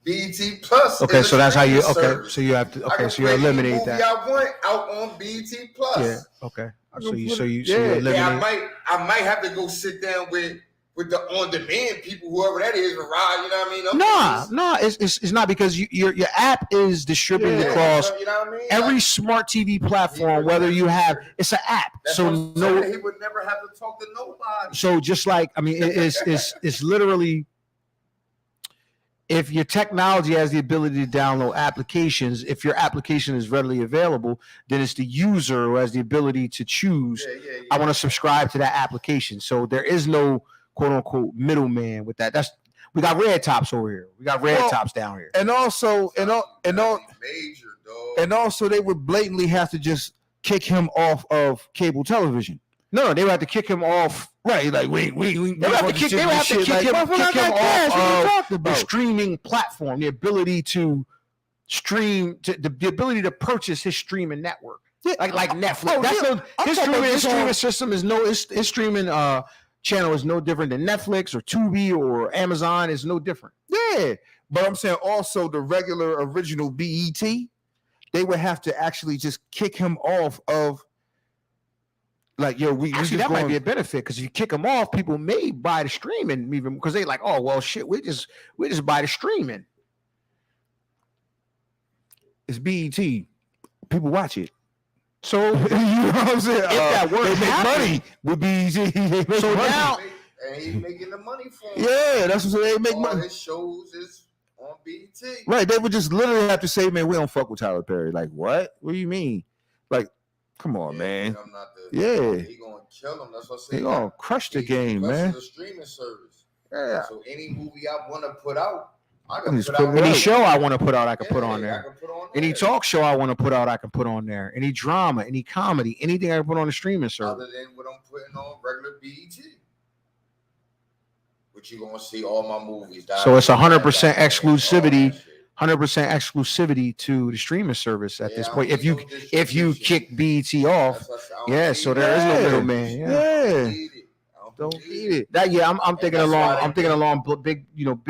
BET Plus. Okay, so that's how you. Okay, service. so you have to. I Okay, can so you play any eliminate movie that. I want out on BET Plus. Yeah. Okay. So you Yeah, eliminate. I might have to go sit down with the on-demand people, whoever that is, with Rod. You know what I mean? No, it's not because your app is distributed across you know what I mean? every smart TV platform. Whether you have, it's an app. That's So what I'm no. saying. He would never have to talk to nobody. So just like it's literally. If your technology has the ability to download applications, if your application is readily available, then it's the user who has the ability to choose. Yeah. I want to subscribe to that application. So there is no quote unquote middleman with that. We got red tops over here. We got red tops down here. And also, Major dog. and also, they would blatantly have to just kick him off of cable television. No, they would have to kick him off. Right, like we They would have to kick him off the streaming platform. The ability to stream, the ability to purchase his streaming network, like Netflix. His streaming system is his streaming channel is no different than Netflix or Tubi or Amazon. Is no different. Yeah, but I'm saying also the regular original BET, they would have to actually just kick him off of. Like, yo, Actually, that might be a benefit because if you kick them off, people may buy the streaming even because they like, oh well, shit, we just buy the streaming. It's BET. People watch it. So You know what I'm saying? If that work they make happened- money with BET. They make So money. now- And he's making the money for him. Yeah, that's what I'm saying. They make All money. his shows is on BET. Right, they would just literally have to say, man, we don't fuck with Tyler Perry. Like, what? What do you mean? Like, come on, man. I'm not the, Yeah. He gonna kill him. That's what I They say. gonna crush the game, Plus man. it's a streaming service. Yeah. So any movie I want to put out, I I can just put put out. it any out. show I want to put out, I can put Yeah, on I there. can put on Any there. talk show I want to put out, I can put on there. Any drama, any comedy, anything I can put on the streaming service. Other than what I'm putting on regular BET. But you gonna see all my movies. So it's 100% all that exclusivity. shit. 100% exclusivity to the streaming service at Yeah, this I point. don't If you need no if you distribution. kick BET off, That's what I said, I don't yeah. need So it. there is no Yeah. middleman. Yeah. I Yeah. don't need it. I Don't need it. That I'm thinking that's along. why they I'm thinking think- along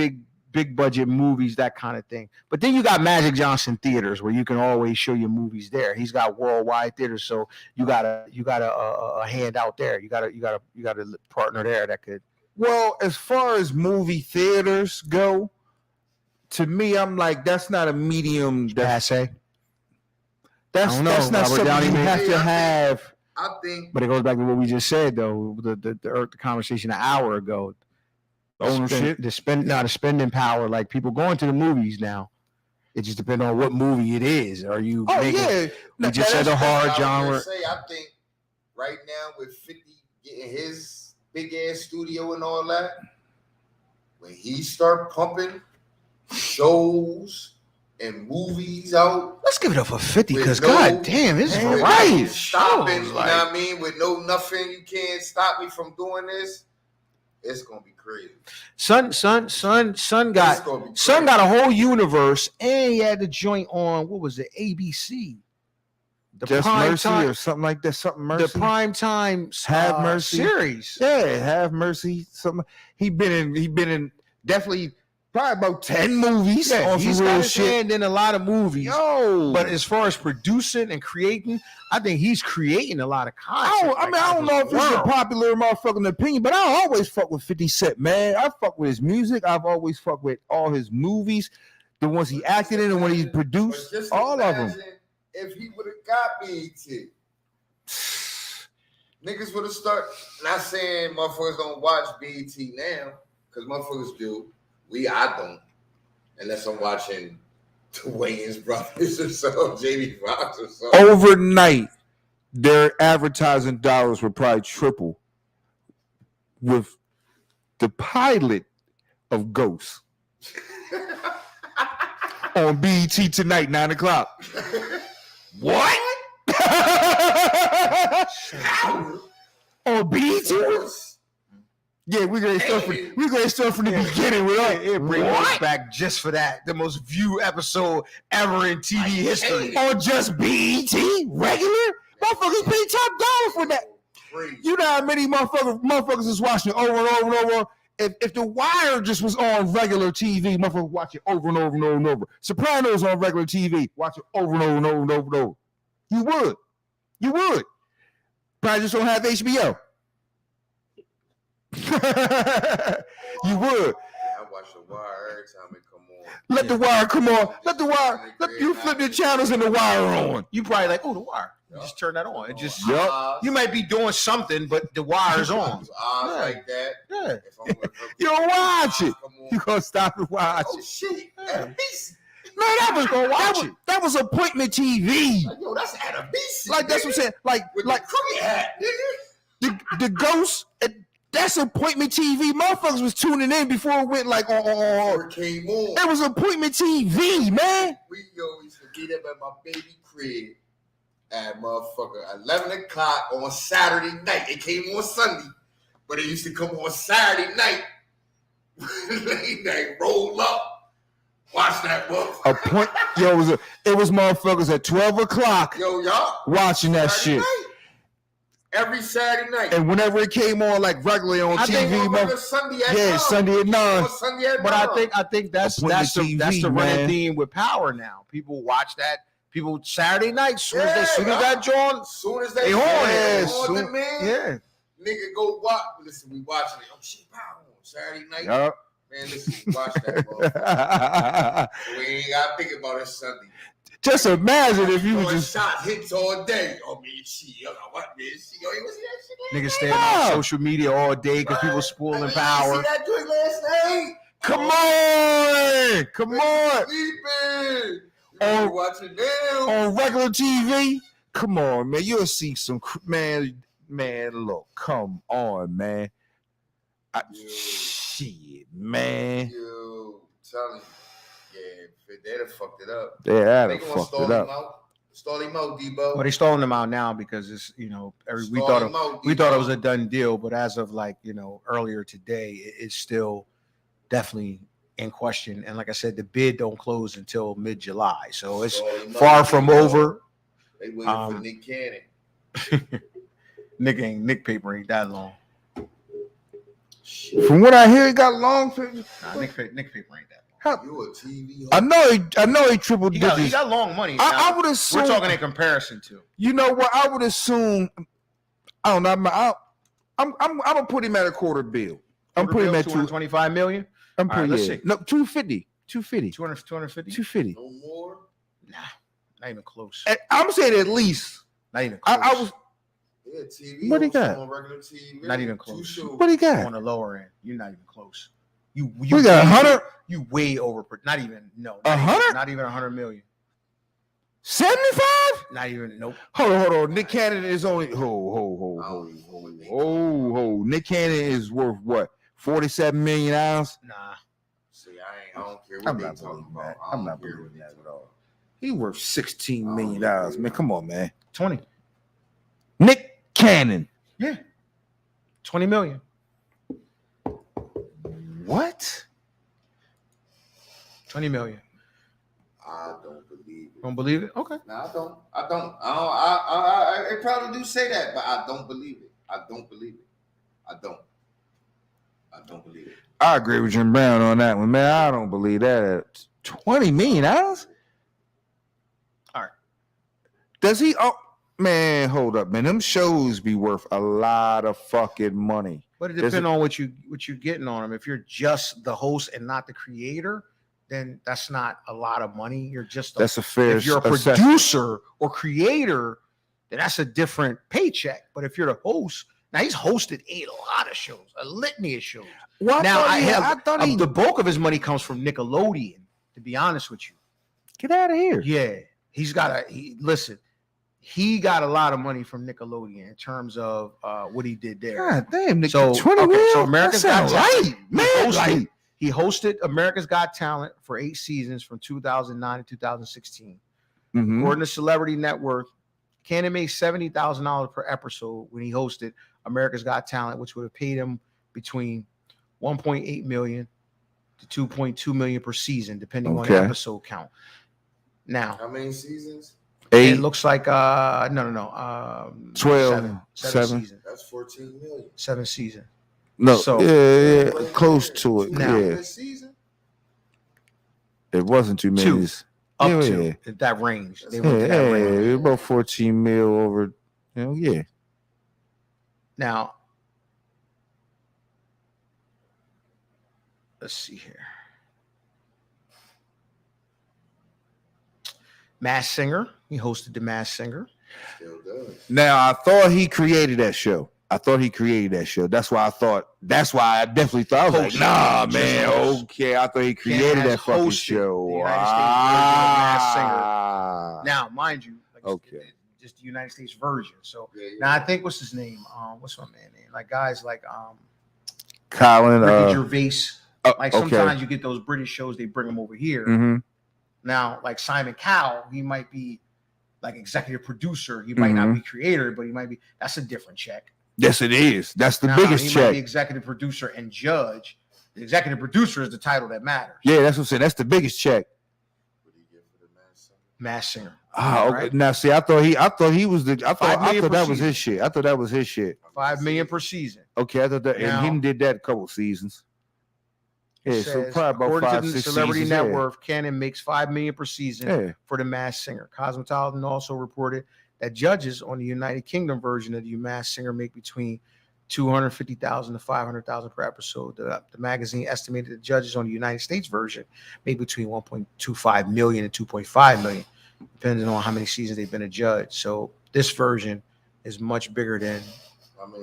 big budget movies, that kind of thing. But then you got Magic Johnson theaters where you can always show your movies there. He's got worldwide theaters, so you got a hand out there. You got a partner there that could. Well, as far as movie theaters go, to me, I'm like, that's not a medium. Passe. That's I don't know. that's not Robert something Downey you made- have to Yeah, have. I think But it goes back to what we just said, though. The conversation an hour ago. Ownership. The spending power. Like people going to the movies now. It just depends on what movie it is. Are you? Oh making, yeah, We just said the that's hard what I genre. was gonna say. I think right now with 50 getting his big ass studio and all that, when he start pumping shows and movies out, Let's give it up for 50, because With no- god damn, it's with variety no of stopping, shows. you Like, know what I mean? With no nothing, you can't stop me from doing this. It's gonna be crazy. Son It's got gonna be Son crazy. got a whole universe, and he had the joint on what was it, ABC, the Just prime Mercy time, or something like that. Something Mercy. the prime time Have Mercy. series. Yeah, Have Mercy. Something. He been in definitely probably about 10 movies. Yeah, on he's some got real his shit. hand in a lot of movies. Yo, But as far as producing and creating, I think he's creating a lot of content. I don't know if it's a popular motherfucking opinion, but I always fuck with 50 Cent, man. I fuck with his music. I've always fucked with all his movies, the ones he acted in and when he But produced, just all of them. imagine if he would have got BET. Niggas would have started. Not saying motherfuckers don't watch BET now, because motherfuckers do. I don't. Unless I'm watching the Wayans brothers or something, Jamie Foxx or something. Overnight, their advertising dollars would probably triple with the pilot of Ghost on BET tonight, 9 o'clock. What? On BET? Yeah, we're gonna start from the beginning with all. It brings us back just for that. The most viewed episode ever in TV history. On just BET? Regular? Motherfuckers pay top dollar for that. Crazy. You know how many motherfuckers is watching it over and over and over? If The Wire just was on regular TV, motherfuckers watch it over and over and over and over. Sopranos on regular TV, watch it over and over and over and over and over. You would. Probably just don't have HBO. You would. I watch The Wire every time it come on. Let The Wire come on. Let you flip the channels and The Wire on. You probably like, oh, The Wire. You just turn that on. It just Yup. you might be doing something, but The Wire's on. Eyes Yeah. like that. Yeah. If I'm with her, You don't watch it. come on. You gonna stop and watch Oh it. shit! Yeah. Adabisi. No, that was appointment TV. Like, yo, that's Adabisi. Like that's what I'm saying. With Like the crooked hat, nigga. the Ghost. That's appointment TV. Motherfuckers was tuning in before it went like on. Before it came on. It was appointment TV, man. We used to get up at my baby crib at motherfucker 11 o'clock on Saturday night. It came on Sunday, but it used to come on Saturday night. Late night, roll up, watch that motherfucker. It was motherfuckers at 12 o'clock Yo, y'all, watching that Saturday shit. night. Every Saturday night. And whenever it came on like regularly on I think TV, Motherfucker, Sunday at 9. Sunday at 9. On Sunday at But 9. I think that's Appointment that's the TV, running man. theme with Power now. People watch that. People Saturday night, soon Yeah, as that joint, As soon as they they on it. on the man, yeah. nigga go watch. Listen, we watching it. Oh shit, Power on Saturday night. Yup. Man, listen, we watch that, bro. We ain't gotta think about it Sunday. Just imagine if you Throwing was just shot hits all day. Oh man, shit. What man? Shit. Yo, you see that shit? Niggas staying on social media all day because people spoiling You power. see that joint last night? come on, come on, Sleeping. Oh. You watching now? on regular TV. Come on, man. You'll see some man. Look, come on, man. Shit, man. Yo, telling you. Yeah, they'd have fucked it up. Yeah, that'd They have gonna fucked stall it him up. out. Stall him out, Debo. Well, they stalling them out now because it's we Stall thought him out, we thought it Debo. was a done deal, but as of earlier today, it's still definitely in question. And like I said, the bid don't close until mid-July, so it's Stall him far out, from Debo. over. They waiting for Nick Cannon. Nick paper ain't that long. From what I hear, he got long. Nah, Nick paper ain't that How, You a TV? I know he triple long. He digits. got long money. I Now, would assume. we're talking in comparison to. You know what? I would assume. I don't know. I'm gonna put him at a quarter bill. I'm putting him at 225 million. I'm All right, putting let's yeah. see. No, 250. 250. 250. 250. No more. Nah, not even close. I'm saying at least. Not even close. I was. Yeah, TV. What he host got? On regular TV. Not even Two close. shows. What he got? on the lower end. You're not even close. You We got 100. You way over. Not even. No. 100? Not even 100 million. 75? Not even. Nope. Hold on. Nick Cannon is only. Ho. Nick Cannon is worth what? 47 million ounce. I Nah. don't care what I'm they not talking believing about. that. I I'm don't not care believing what they that at all. He worth $16 million, man. Come on, man. 20. Nick Cannon. Yeah. 20 million. What? 20 million. I don't believe it. Don't believe it? Okay. No, I don't. I probably do say that, but I don't believe it. I don't believe it. I don't believe it. I agree with Jim Brown on that one, man. I don't believe that at $20 million. All right. Does he? Oh, man, hold up, man. Them shows be worth a lot of fucking money. But it depends on what you're getting on them. If you're just the host and not the creator, then that's not a lot of money. You're just That's a fair. if you're a assessment. producer or creator, then that's a different paycheck. But if you're the host, now he's hosted a lot of shows, a litany of shows. Well, Now I thought he the bulk of his money comes from Nickelodeon. To be honest with you, get out of here. yeah, he got a lot of money from Nickelodeon in terms of what he did there. God damn, Nick. So 20 okay, million? so America's That Got sound Talent. right, man. Like, He hosted America's Got Talent for 8 seasons from 2009 to 2016. mhm. According to Celebrity Net Worth, Cannon made $70,000 per episode when he hosted America's Got Talent, which would have paid him between $1.8 million to $2.2 million per season, depending on the episode count. Now, How many seasons? 8, it looks like 12, seven 7. seasons. That's 14 million. 7 seasons. No, So- yeah, close to it. Now- yeah, This season? it wasn't too many. Up Yeah, to yeah. that range. They Yeah, went to that range. yeah, about 14 mil over. Yeah. Now, let's see here. Masked Singer. He hosted the Masked Singer. Still does. Now I thought he created that show. That's why I definitely thought I was Host. like, nah, Just man. host. Okay, I thought he created has that fucking hosted show. the United States version of Masked Singer. Ah. Now, mind you, like Okay. just the United States version. So Yeah, now I think what's his name? What's my man name? Like guys like Colin. Ricky Gervais. Like okay. sometimes you get those British shows, they bring them over here. Mhm. Now, like Simon Cowell, he might be like executive producer. He might not be creator, but he might be. That's a different check. Yes, it is. That's the Now, biggest he might be check. executive producer and judge. The executive producer is the title that matters. Yeah, that's what I'm saying. That's the biggest check. What do you get for the Masked Singer? Masked Singer. Ah, okay. Right? Now see, I thought million that per was his shit. I thought that was his shit. $5 million per season. Okay, I thought that, Now- and he did that a couple seasons. Yeah, It so says, probably about according 5, to the 6 Celebrity seasons. Net Yeah. Worth, Cannon makes $5 million per season Yeah. for the Masked Singer. Cosmopolitan also reported that judges on the United Kingdom version of the Masked Singer make between $250,000 to $500,000 per episode. The magazine estimated that judges on the United States version made between $1.25 million and $2.5 million. depending on how many seasons they've been a judge. So this version is much bigger than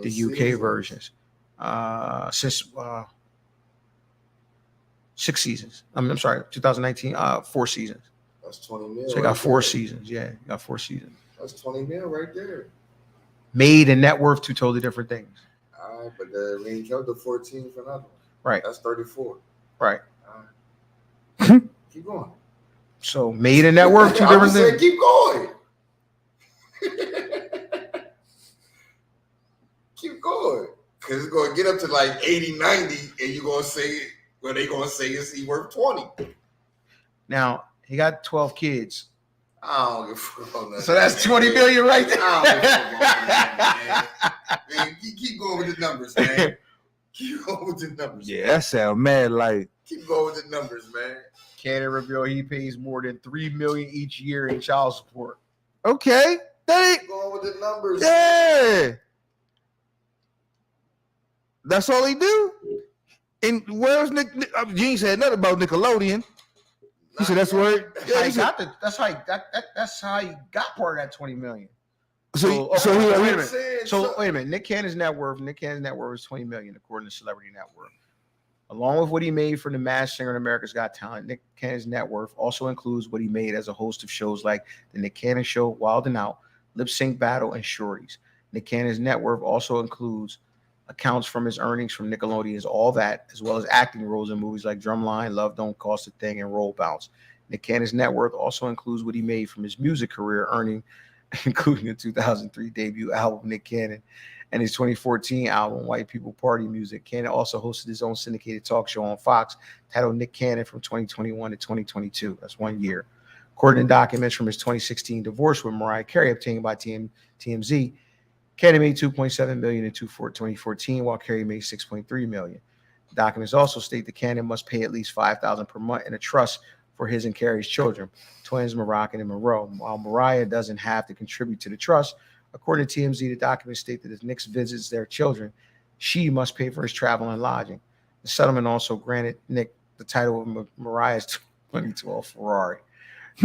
the UK versions. Since 6 seasons. I'm sorry, 2019, 4 seasons. That's 20 mil. So you got 4 seasons. Yeah, you got 4 seasons. That's 20 mil right there. Made and net worth, 2 totally different things. All right, but when you count the 14 for another one, Right. That's 34. Right. All right. Keep going. So made and net worth, 2 I'm different just saying, things. keep going. Keep going. Because it's going to get up to like 80, 90, and you're going to say, well, they're going to say is he worth 20. Now, he got 12 kids. I don't give a fuck on that. So that's 20 million right there. I don't give a fuck on that, man. Keep going with the numbers, man. Keep going with the numbers. Yeah, that sound mad like. Keep going with the numbers, man. Cannon revealed he pays more than $3 million each year in child support. Okay. Keep going with the numbers. Yeah. That's all he do. And where's Nick? Gene said nothing about Nickelodeon. He said that's where. That's how he got part of that 20 million. So wait a minute. saying, So wait a minute. Nick Cannon's net worth is 20 million according to Celebrity Net Worth. Along with what he made for The Masked Singer and America's Got Talent, Nick Cannon's net worth also includes what he made as a host of shows like The Nick Cannon Show, Wild 'N Out, Lip Sync Battle, and Shorties. Nick Cannon's net worth also includes accounts from his earnings from Nickelodeon's All That, as well as acting roles in movies like Drumline, Love Don't Cost a Thing, and Roll Bounce. Nick Cannon's net worth also includes what he made from his music career, earning, including the 2003 debut album, Nick Cannon, and his 2014 album, White People Party Music. Cannon also hosted his own syndicated talk show on Fox titled Nick Cannon from 2021 to 2022. That's 1 year. According to documents from his 2016 divorce with Mariah Carey obtained by TMZ, Cannon made $2.7 million in 2014, while Carey made $6.3 million. Documents also state that Cannon must pay at least $5,000 per month in a trust for his and Carey's children, twins Moroccan and Monroe, while Mariah doesn't have to contribute to the trust. According to TMZ, the documents state that if Nick visits their children, she must pay for his travel and lodging. The settlement also granted Nick the title of Mariah's 2012 Ferrari.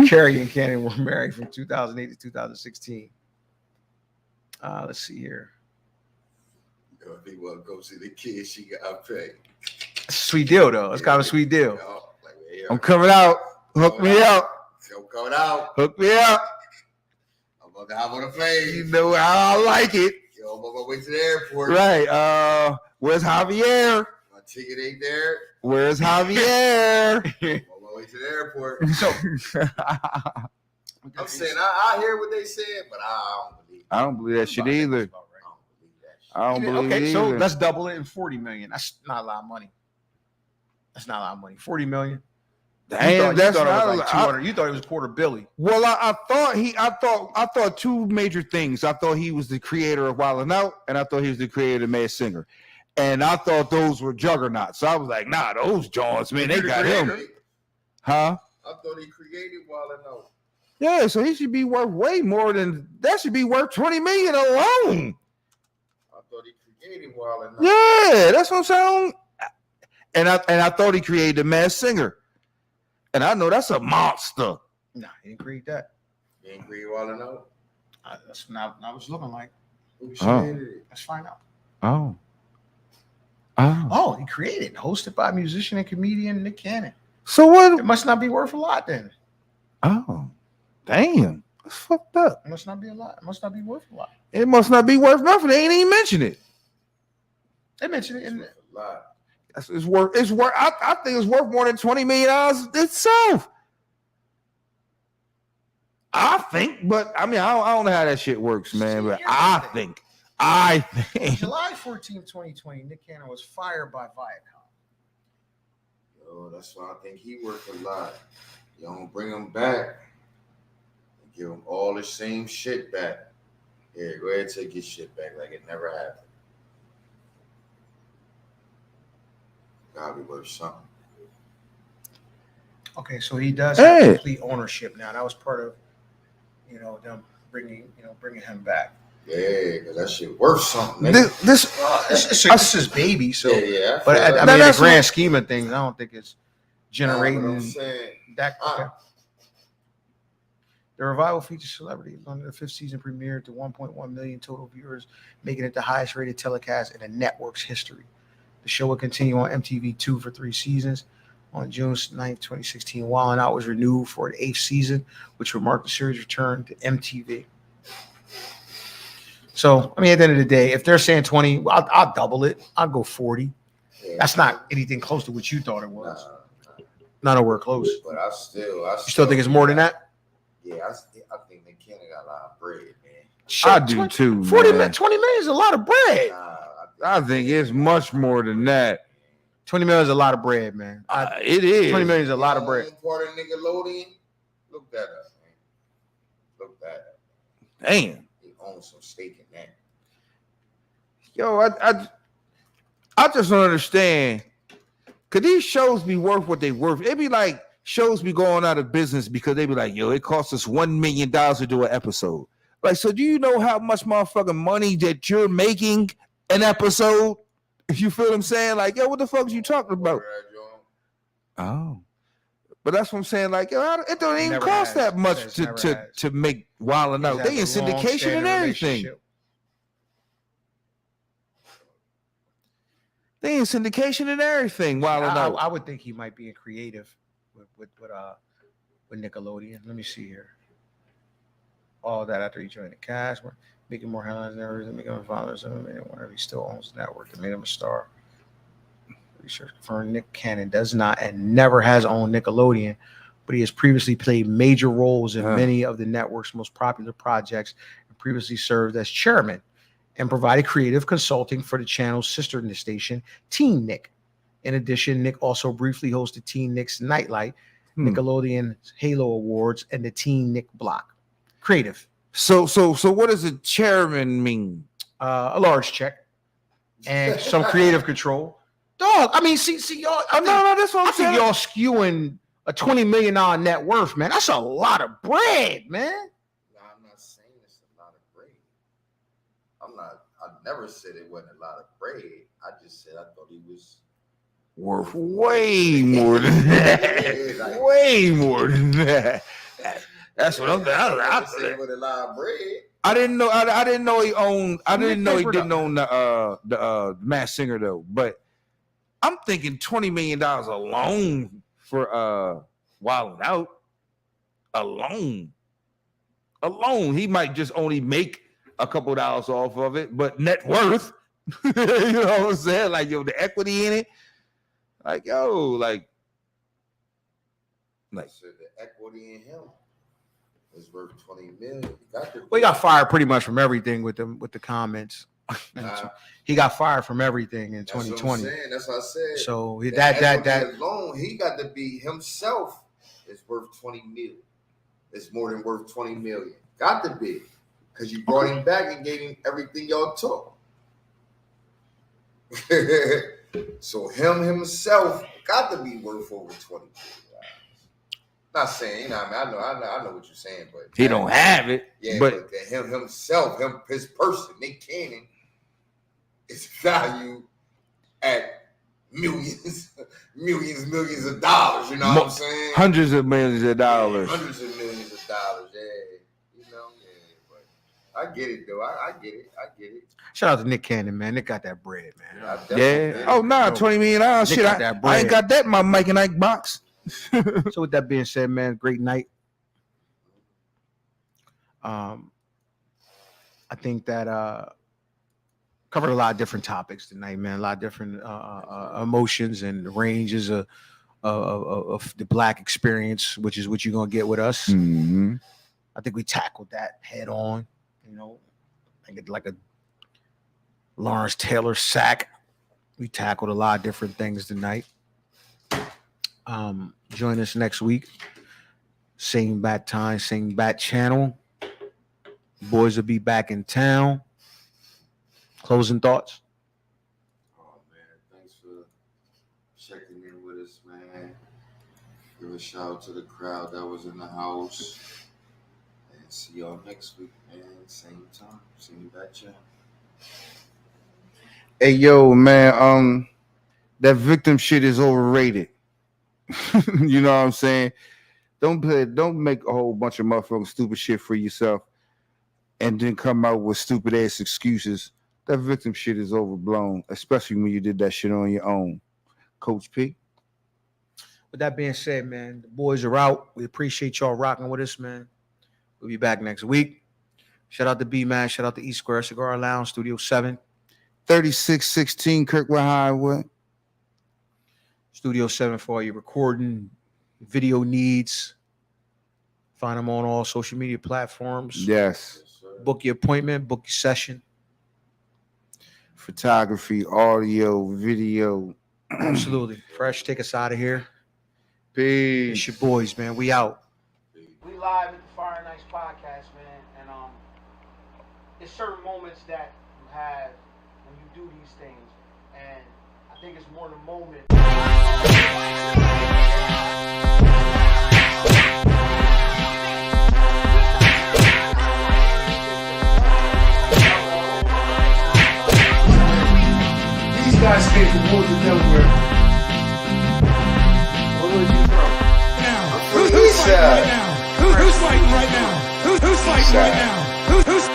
Carey and Cannon were married from 2008 to 2016. Let's see here. Yo, if he want to go see the kid, she got paid. Sweet deal, though. It's kind of a sweet deal. Yo, like, yeah, I'm coming out. Hook me up. I'm coming out. Hook me up. I'm about to hop on a plane. You know how I like it. Yo, I'm on my way to the airport. Right. Where's Javier? My ticket ain't there. Where's Javier? I'm on my way to the airport. So, I'm saying, I hear what they said, but I don't believe it. I don't believe that shit either. I don't believe okay, it so either. let's double it in 40 million. That's not a lot of money. That's not a lot of money. 40 million. Damn, you that's thought not it was like a 200. You thought it was quarter billy. Well, I thought two major things. I thought he was the creator of Wild 'N Out, and I thought he was the creator of The Masked Singer. And I thought those were juggernauts. So I was like, nah, those Johns, man, they got him. Huh? I thought he created Wild 'N Out. Yeah, so he should be worth way more than that. Should be worth 20 million alone. I thought he created Wild 'N Out. Yeah, that's what I'm saying. And I thought he created The Masked Singer. And I know that's a monster. Nah, he didn't create that. He ain't created Wild 'N Out. That's not what it's looking like. Who Oh. created it? Let's find out. Oh. Oh, he created, hosted by musician and comedian Nick Cannon. So what? It must not be worth a lot then. Oh, damn. That's fucked up. It must not be a lot. It must not be worth a lot. It must not be worth nothing. They ain't even mention it. They mentioned it in A lot. It's worth. I think it's worth more than $20 million itself. I think, but I mean, I don't know how that shit works, man. But I think. July 14th, 2020, Nick Cannon was fired by Viacom. Yo, that's why I think he worth a lot. You don't bring him back and give him all the same shit back. Yeah, go ahead and take your shit back like it never happened. Gotta be worth something. Okay, so he does have Hey. complete ownership now. That was part of, them bringing him back. Yeah, because that shit worth something. nigga. It's his baby, so. yeah. But I feel mean, that. in the that's grand scheme of things, I don't think it's Nah, but I'm generating saying, that. Okay. The revival features celebrities. On the fifth season premiered to 1.1 million total viewers, making it the highest rated telecast in the network's history. The show will continue on MTV2 for 3 seasons. On June 9th, 2016, Wild 'N Out was renewed for an 8th season, which would mark the series' return to MTV. So, I mean, at the end of the day, if they're saying 20, I'll double it. I'll go 40. Yeah, That's not anything close to what you thought it was. Nah. Nowhere close. But I still You still think it's more than that? Yeah, I think Nick Cannon got a lot of bread, man. Shit, I do too. 40 man. million, 20 million is a lot of bread. Nah, I think it's much more than that. 20 million is a lot of bread, man. It is. 20 million is a lot of bread. Part of Nickelodeon. Look that up, man. Look that up. Damn. He owns some stake in that. Yo, I just don't understand. Could these shows be worth what they worth? It'd be like shows be going out of business because they be like, yo, it costs us $1 million to do an episode. Like, so do you know how much motherfucking money that you're making an episode? You feel what I'm saying? Like, yo, what the fuck is you talking about? Oh. But that's what I'm saying. Like, yo, it don't even Never cost has. that much Says never has. to make Wild 'N Out. They in syndication and everything. They in syndication and everything. Wild 'N Out. I would think he might be creative with Nickelodeon. Let me see here. All that after he joined the cast, making more headlines than ever, making him followers of him, and whenever he still owns the network that made him a star. Research confirmed Nick Cannon does not and never has owned Nickelodeon, but he has previously played major roles in many of the network's most popular projects and previously served as chairman and provided creative consulting for the channel's sister station, Teen Nick. In addition, Nick also briefly hosted Teen Nick's Nightlight, Nickelodeon's Halo Awards, and the Teen Nick Block. Creative. So what does a chairman mean? A large check and some creative control. Dog, I mean, see, y'all. No, that's what I'm I saying. think y'all skewing a $20 million net worth, man. That's a lot of bread, man. No, I'm not saying it's a lot of bread. I never said it wasn't a lot of bread. I just said I thought he was Worth way more than that. Way more than that. That's what I'm saying. With a lot of bread. I didn't know he owned. I didn't know he didn't own the Masked Singer though. But I'm thinking $20 million alone for Wild 'N Out. Alone, he might just only make a couple dollars off of it, but net worth. You know what I'm saying? Like, yo, the equity in it. Like, yo, like So the equity in him is worth $20 million. He got fired pretty much from everything with the comments. He got fired from everything in 2020. That's what I said. So that alone, he got to be himself is worth $20 million. It's more than worth $20 million. Got to be, because you brought him back and gave him everything y'all took. So himself got to be worth over $20 million. Not saying, you know, I mean, I know what you're saying, but he don't have it. Yeah, but himself, his person, Nick Cannon, is valued at millions of dollars. You know what I'm saying? Hundreds of millions of dollars. Yeah, hundreds of millions of dollars. Yeah, you know. Yeah, but I get it though. I get it. Shout out to Nick Cannon, man. Nick got that bread, man. Yeah. Oh, nah, $20 million. Shit, I ain't got that in my Mike and Ike box. So with that being said, man, great night. I think that covered a lot of different topics tonight, man. A lot of different emotions and ranges of the Black experience, which is what you're gonna get with us. Mm-hmm. I think we tackled that head on. You know, like a Lawrence Taylor sack. We tackled a lot of different things tonight. Join us next week. Same bat time, same bat channel. Boys will be back in town. Closing thoughts? Oh man, thanks for checking in with us, man. Give a shout out to the crowd that was in the house. And see y'all next week, man. Same time, same bat channel. Hey, yo, man, that victim shit is overrated. You know what I'm saying? Don't make a whole bunch of motherfucking stupid shit for yourself and then come out with stupid ass excuses. That victim shit is overblown, especially when you did that shit on your own. Coach P. With that being said, man, the boys are out. We appreciate y'all rocking with us, man. We'll be back next week. Shout out to B-Man. Shout out to E Square Cigar Lounge, Studio 7. 3616 Kirkwood Highway. Studio 7 for all your recording, video needs. Find them on all social media platforms. Yes. Book your appointment, book your session. Photography, audio, video. Absolutely. Fresh, take us out of here. Peace. It's your boys, man. We out. We live at the Fire Nights podcast, man, and there's certain moments that you have when you do these things, and I think it's more the moment. These guys came from Woodland, Delaware. Where was you from? Now, from the who's east fighting side. right now? Who's fighting right now? Who's fighting right now? Who's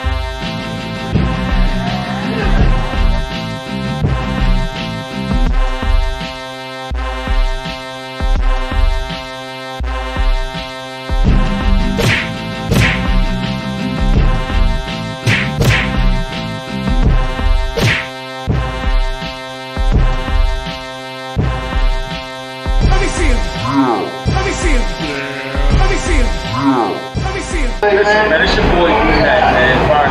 Let me see him. Let me see him. Let me see him. Let me see him. Listen, man, it's your boy, man.